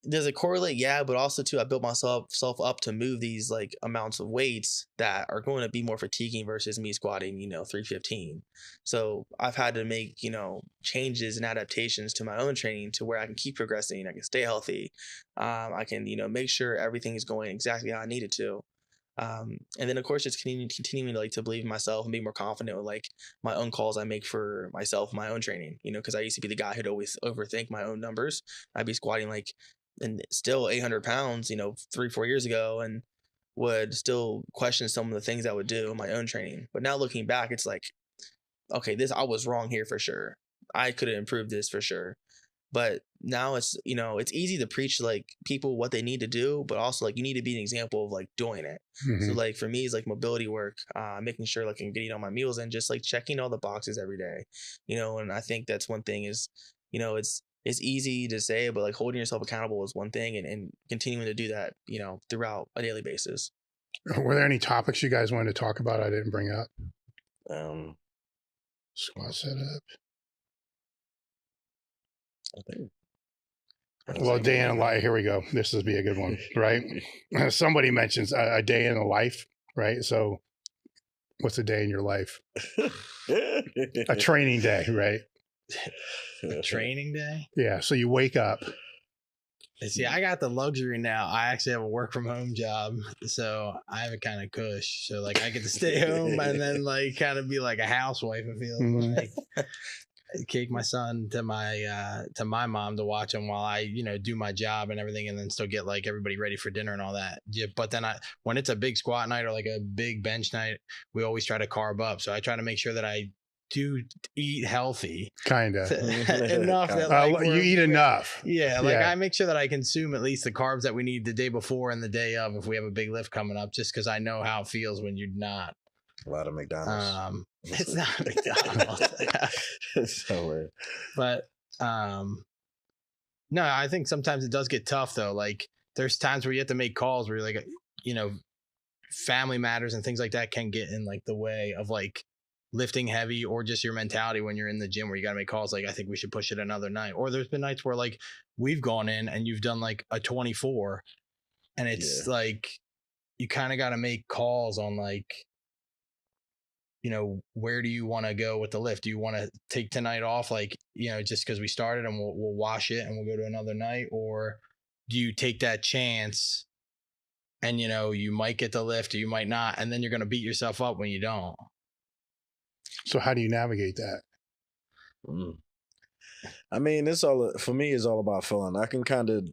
does it correlate? Yeah, but also too, I built myself up to move these like amounts of weights that are going to be more fatiguing versus me squatting, 315. So I've had to make, changes and adaptations to my own training to where I can keep progressing. I can stay healthy. I can, make sure everything is going exactly how I need it to. And then of course just continuing to believe in myself and be more confident with like my own calls I make for myself, my own training, because I used to be the guy who'd always overthink my own numbers. I'd be squatting and still 800 pounds, 3-4 years ago, and would still question some of the things I would do in my own training. But now looking back, it's like, okay, I was wrong here for sure. I could have improved this for sure. But now it's, it's easy to preach like people what they need to do, but also like you need to be an example of like doing it. So like for me, it's like mobility work, making sure like I'm getting all my meals and just like checking all the boxes every day, and I think that's one thing is, it's easy to say, but like holding yourself accountable is one thing and continuing to do that, throughout a daily basis. Were there any topics you guys wanted to talk about I didn't bring up? Squat setup. I think. Well, day in a life. Here we go. This will be a good one, right? Somebody mentions a day in a life, right? So, what's a day in your life? A training day, right? A training day? Yeah. So you wake up. See, I got the luxury now. I actually have a work from home job, so I have it kind of cush. So like I get to stay home and then like kind of be like a housewife. It feels like. Take my son to my mom to watch him while I do my job and everything, and then still get like everybody ready for dinner and all that. Yeah, but then when it's a big squat night or like a big bench night, we always try to carb up. So I try to make sure that I do eat healthy, kind of enough that you eat enough. Yeah, I make sure that I consume at least the carbs that we need the day before and the day of if we have a big lift coming up, just because I know how it feels when you're not. A lot of McDonald's. It's not McDonald's. It's so weird. But no, I think sometimes it does get tough though. Like there's times where you have to make calls where you're like, family matters and things like that can get in like the way of like lifting heavy or just your mentality when you're in the gym where you got to make calls like, I think we should push it another night. Or there's been nights where like we've gone in and you've done like a 24 and it's like you kind of got to make calls on like, where do you want to go with the lift? Do you want to take tonight off? Like, just because we started and we'll wash it and we'll go to another night, or do you take that chance and, you might get the lift or you might not, and then you're going to beat yourself up when you don't. So how do you navigate that? I mean, for me, it's all about feeling. I can kind of,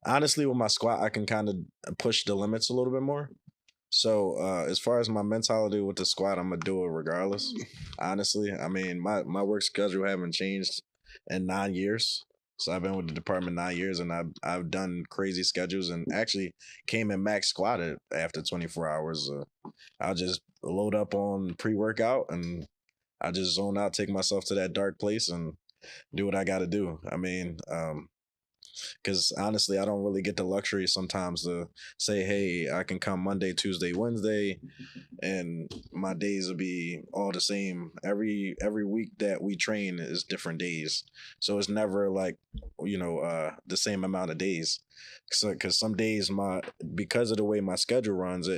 honestly, with my squat, I can kind of push the limits a little bit more. So as far as my mentality with the squat, I'm gonna do it regardless. Honestly, I mean, my work schedule haven't changed in 9 years. So I've been with the department 9 years, and I've done crazy schedules, and actually came in max squatted after 24 hours. I'll just load up on pre-workout, and I just zone out, take myself to that dark place, and do what I got to do. I mean, because honestly, I don't really get the luxury sometimes to say, hey, I can come Monday, Tuesday, Wednesday, and my days will be all the same. Every week that we train is different days. So it's never like, the same amount of days. Because some days, because of the way my schedule runs,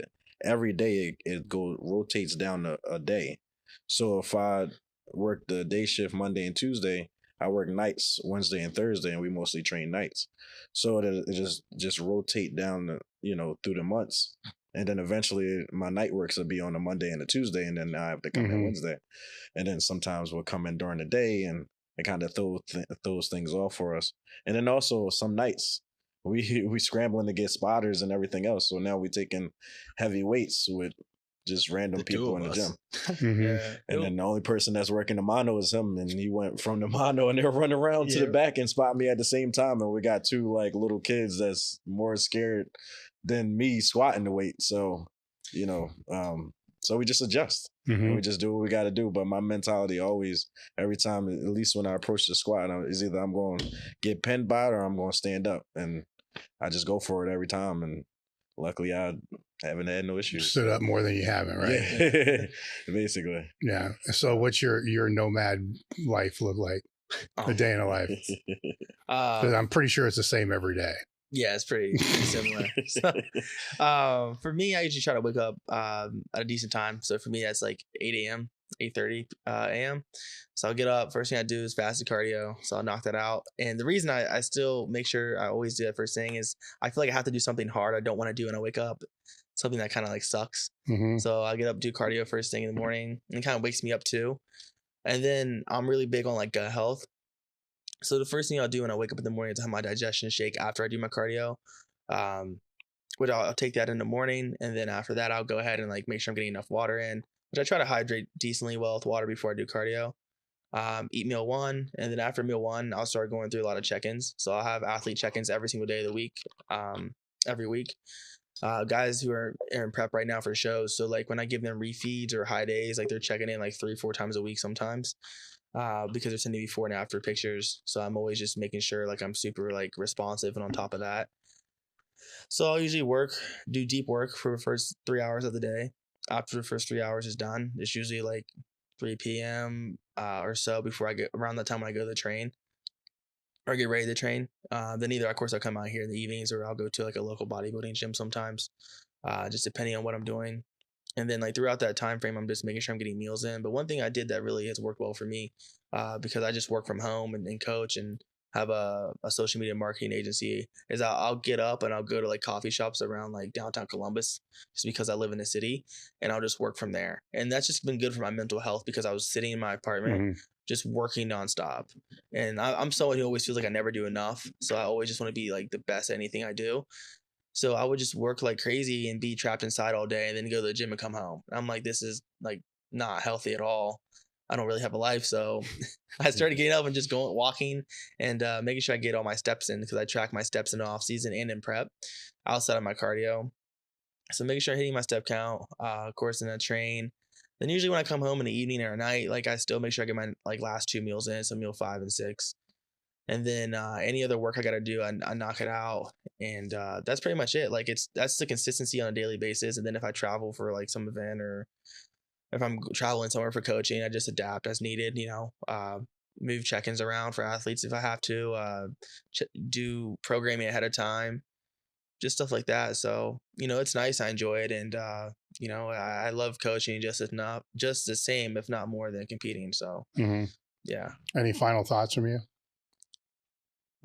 every day it rotates down a day. So if I work the day shift Monday and Tuesday, I work nights Wednesday and Thursday, and we mostly train nights. So it just rotate down, through the months. And then eventually my night works will be on a Monday and a Tuesday, and then I have to come in Wednesday. And then sometimes we'll come in during the day, and it kind of throws things off for us. And then also some nights we scrambling to get spotters and everything else. So now we taking heavy weights with just random people in the gym. And then the only person that's working the mono is him, and he went from the mono and they'll run around to the back and spot me at the same time, and we got two like little kids that's more scared than me squatting the weight. So so we just adjust and we just do what we got to do. But my mentality always, every time, at least when I approach the squat, is either I'm going to get pinned by it or I'm going to stand up, and I just go for it every time. And luckily I haven't had no issues. Stood up more than you haven't, right? Yeah. Basically. Yeah. So what's your nomad life look like? A day in a life? 'Cause I'm pretty sure it's the same every day. Yeah, it's pretty similar. For me, I usually try to wake up at a decent time. So for me, that's like 8 a.m., 8:30 a.m. So I'll get up. First thing I do is fasted cardio. So I'll knock that out. And the reason I still make sure I always do that first thing is I feel like I have to do something hard I don't want to do when I wake up. Something that kind of like sucks. So I get up, do cardio first thing in the morning, and it kind of wakes me up too. And then I'm really big on like gut health. So the first thing I'll do when I wake up in the morning is have my digestion shake after I do my cardio. Which I'll take that in the morning, and then after that I'll go ahead and like make sure I'm getting enough water in, which I try to hydrate decently well with water before I do cardio. Eat meal one, and then after meal one I'll start going through a lot of check-ins. So I'll have athlete check-ins every single day of the week, every week. Guys who are in prep right now for shows, so like when I give them refeeds or high days, like they're checking in like 3-4 times a week sometimes, because there's tend to be before and after pictures. So I'm always just making sure like I'm super like responsive and on top of that. So I'll usually do deep work for the first 3 hours of the day. After the first 3 hours is done, it's usually like 3 p.m. Or so before I get around the time when I go to the train or get ready to train. Then either, of course, I'll come out here in the evenings or I'll go to like a local bodybuilding gym sometimes, just depending on what I'm doing. And then like throughout that time frame, I'm just making sure I'm getting meals in. But one thing I did that really has worked well for me, because I just work from home and coach and have a social media marketing agency, is I'll get up and I'll go to like coffee shops around like downtown Columbus, just because I live in the city, and I'll just work from there. And that's just been good for my mental health, because I was sitting in my apartment just working nonstop. And I'm someone who always feels like I never do enough. So I always just want to be like the best at anything I do. So I would just work like crazy and be trapped inside all day and then go to the gym and come home. I'm like, this is like not healthy at all. I don't really have a life. So I started getting up and just going walking and making sure I get all my steps in, because I track my steps in off season and in prep outside of my cardio. So making sure I'm hitting my step count, of course, in a train. Then usually when I come home in the evening or at night, like I still make sure I get my like last 2 meals in, so meal 5 and 6. And then any other work I got to do, I knock it out. And that's pretty much it. Like that's the consistency on a daily basis. And then if I travel for like some event, or if I'm traveling somewhere for coaching, I just adapt as needed, move check-ins around for athletes if I have to, do programming ahead of time, just stuff like that. So, it's nice. I enjoy it. And, I love coaching just the same, if not more, than competing. So, yeah. Any final thoughts from you?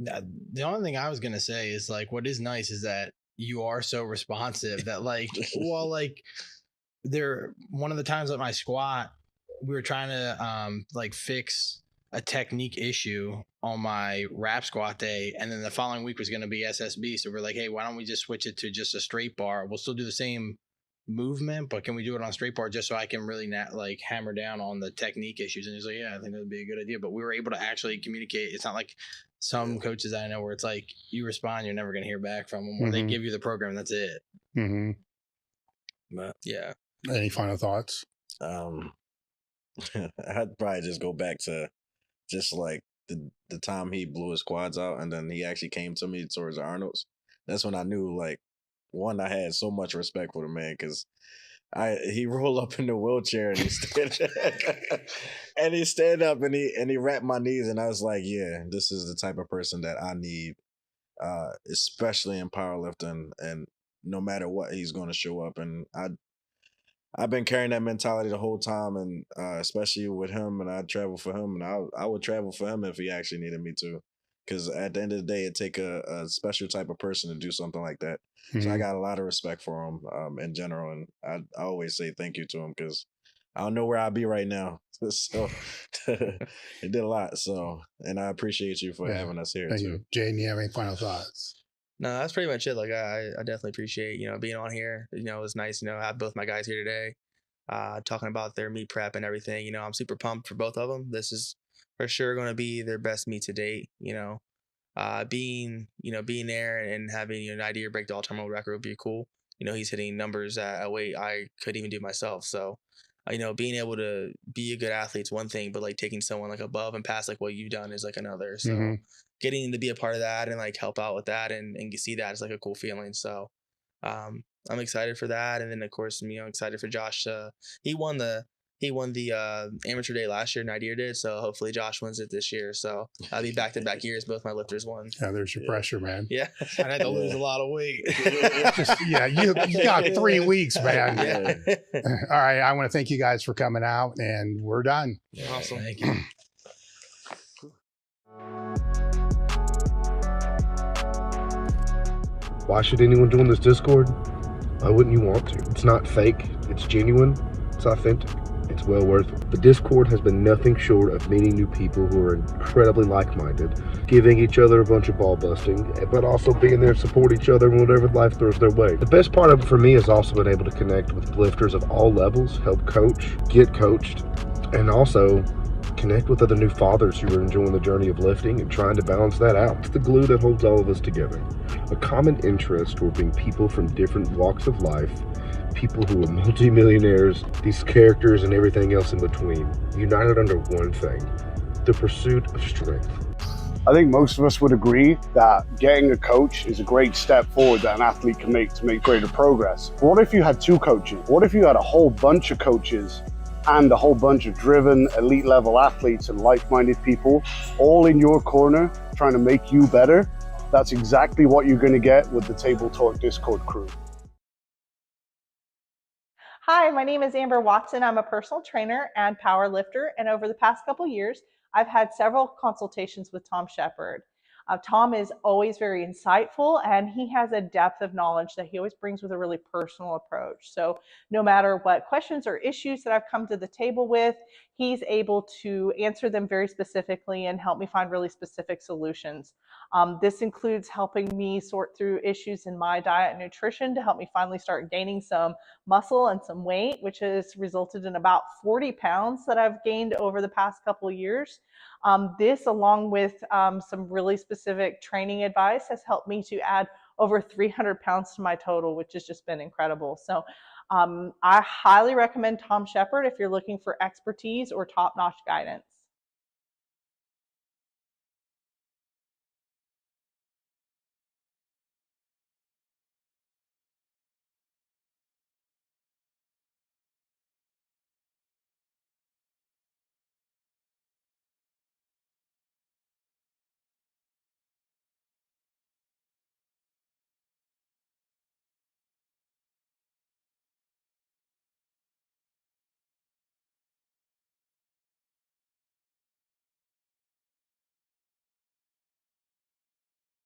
The only thing I was going to say is like, what is nice is that you are so responsive that like, well, like one of the times at my squat, we were trying to like fix a technique issue on my wrap squat day. And then the following week was going to be SSB. So we're like, hey, why don't we just switch it to just a straight bar? We'll still do the same movement, but can we do it on straight bar just so I can really like hammer down on the technique issues? And he's like, yeah, I think that'd be a good idea. But we were able to actually communicate. It's not like some coaches I know where it's like you respond, you're never going to hear back from them, or they give you the program, that's it. But yeah. Any final thoughts? I'd probably just go back to just like the time he blew his quads out, and then he actually came to me towards the Arnold's. That's when I knew, like, one, I had so much respect for the man, because he rolled up in the wheelchair and he stand up and he wrapped my knees, and I was like, yeah, this is the type of person that I need, especially in powerlifting, and no matter what, he's going to show up. And I've been carrying that mentality the whole time, and especially with him, and I travel for him, and I would travel for him if he actually needed me to, because at the end of the day, it take a special type of person to do something like that. So I got a lot of respect for him in general, and I always say thank you to him, because I don't know where I'd be right now. So it did a lot. So, and I appreciate you for having us here. Thank too. you. Jaden, you have any final thoughts? No, that's pretty much it. Like I definitely appreciate, being on here. It was nice, have both my guys here today, talking about their meet prep and everything. I'm super pumped for both of them. This is for sure going to be their best meet to date. Being there and having, Nydir break the all-time world record would be cool. He's hitting numbers at a weight I couldn't even do myself. So, being able to be a good athlete's one thing, but like taking someone like above and past like what you've done is like another. So getting to be a part of that and like help out with that and see that is like a cool feeling. So I'm excited for that. And then of course, excited for Josh. He won the amateur day last year. Nydir did. So hopefully Josh wins it this year. So I'll be back-to-back years. Both my lifters won. Yeah, there's your pressure, man. Yeah. I had to lose a lot of weight. You got 3 weeks, man. Yeah. All right. I want to thank you guys for coming out, and we're done. Yeah, awesome. Thank you. Why should anyone join this Discord? Why wouldn't you want to? It's not fake. It's genuine. It's authentic. It's well worth it. The Discord has been nothing short of meeting new people who are incredibly like-minded, giving each other a bunch of ball busting, but also being there to support each other whenever life throws their way. The best part of it for me has also been able to connect with lifters of all levels, help coach, get coached, and also connect with other new fathers who are enjoying the journey of lifting and trying to balance that out. It's the glue that holds all of us together. A common interest will bring people from different walks of life, people who are multi-millionaires, these characters and everything else in between, united under one thing, the pursuit of strength. I think most of us would agree that getting a coach is a great step forward that an athlete can make to make greater progress. But what if you had 2 coaches? What if you had a whole bunch of coaches and a whole bunch of driven elite level athletes and like-minded people all in your corner trying to make you better, that's exactly what you're going to get with the Table Talk Discord crew. Hi, my name is Amber Watson. I'm a personal trainer and power lifter, and over the past couple years, I've had several consultations with Tom Shepard. Tom is always very insightful, and he has a depth of knowledge that he always brings with a really personal approach. So no matter what questions or issues that I've come to the table with, he's able to answer them very specifically and help me find really specific solutions. This includes helping me sort through issues in my diet and nutrition to help me finally start gaining some muscle and some weight, which has resulted in about 40 pounds that I've gained over the past couple of years. This, along with some really specific training advice, has helped me to add over 300 pounds to my total, which has just been incredible. So I highly recommend Tom Shepard if you're looking for expertise or top-notch guidance.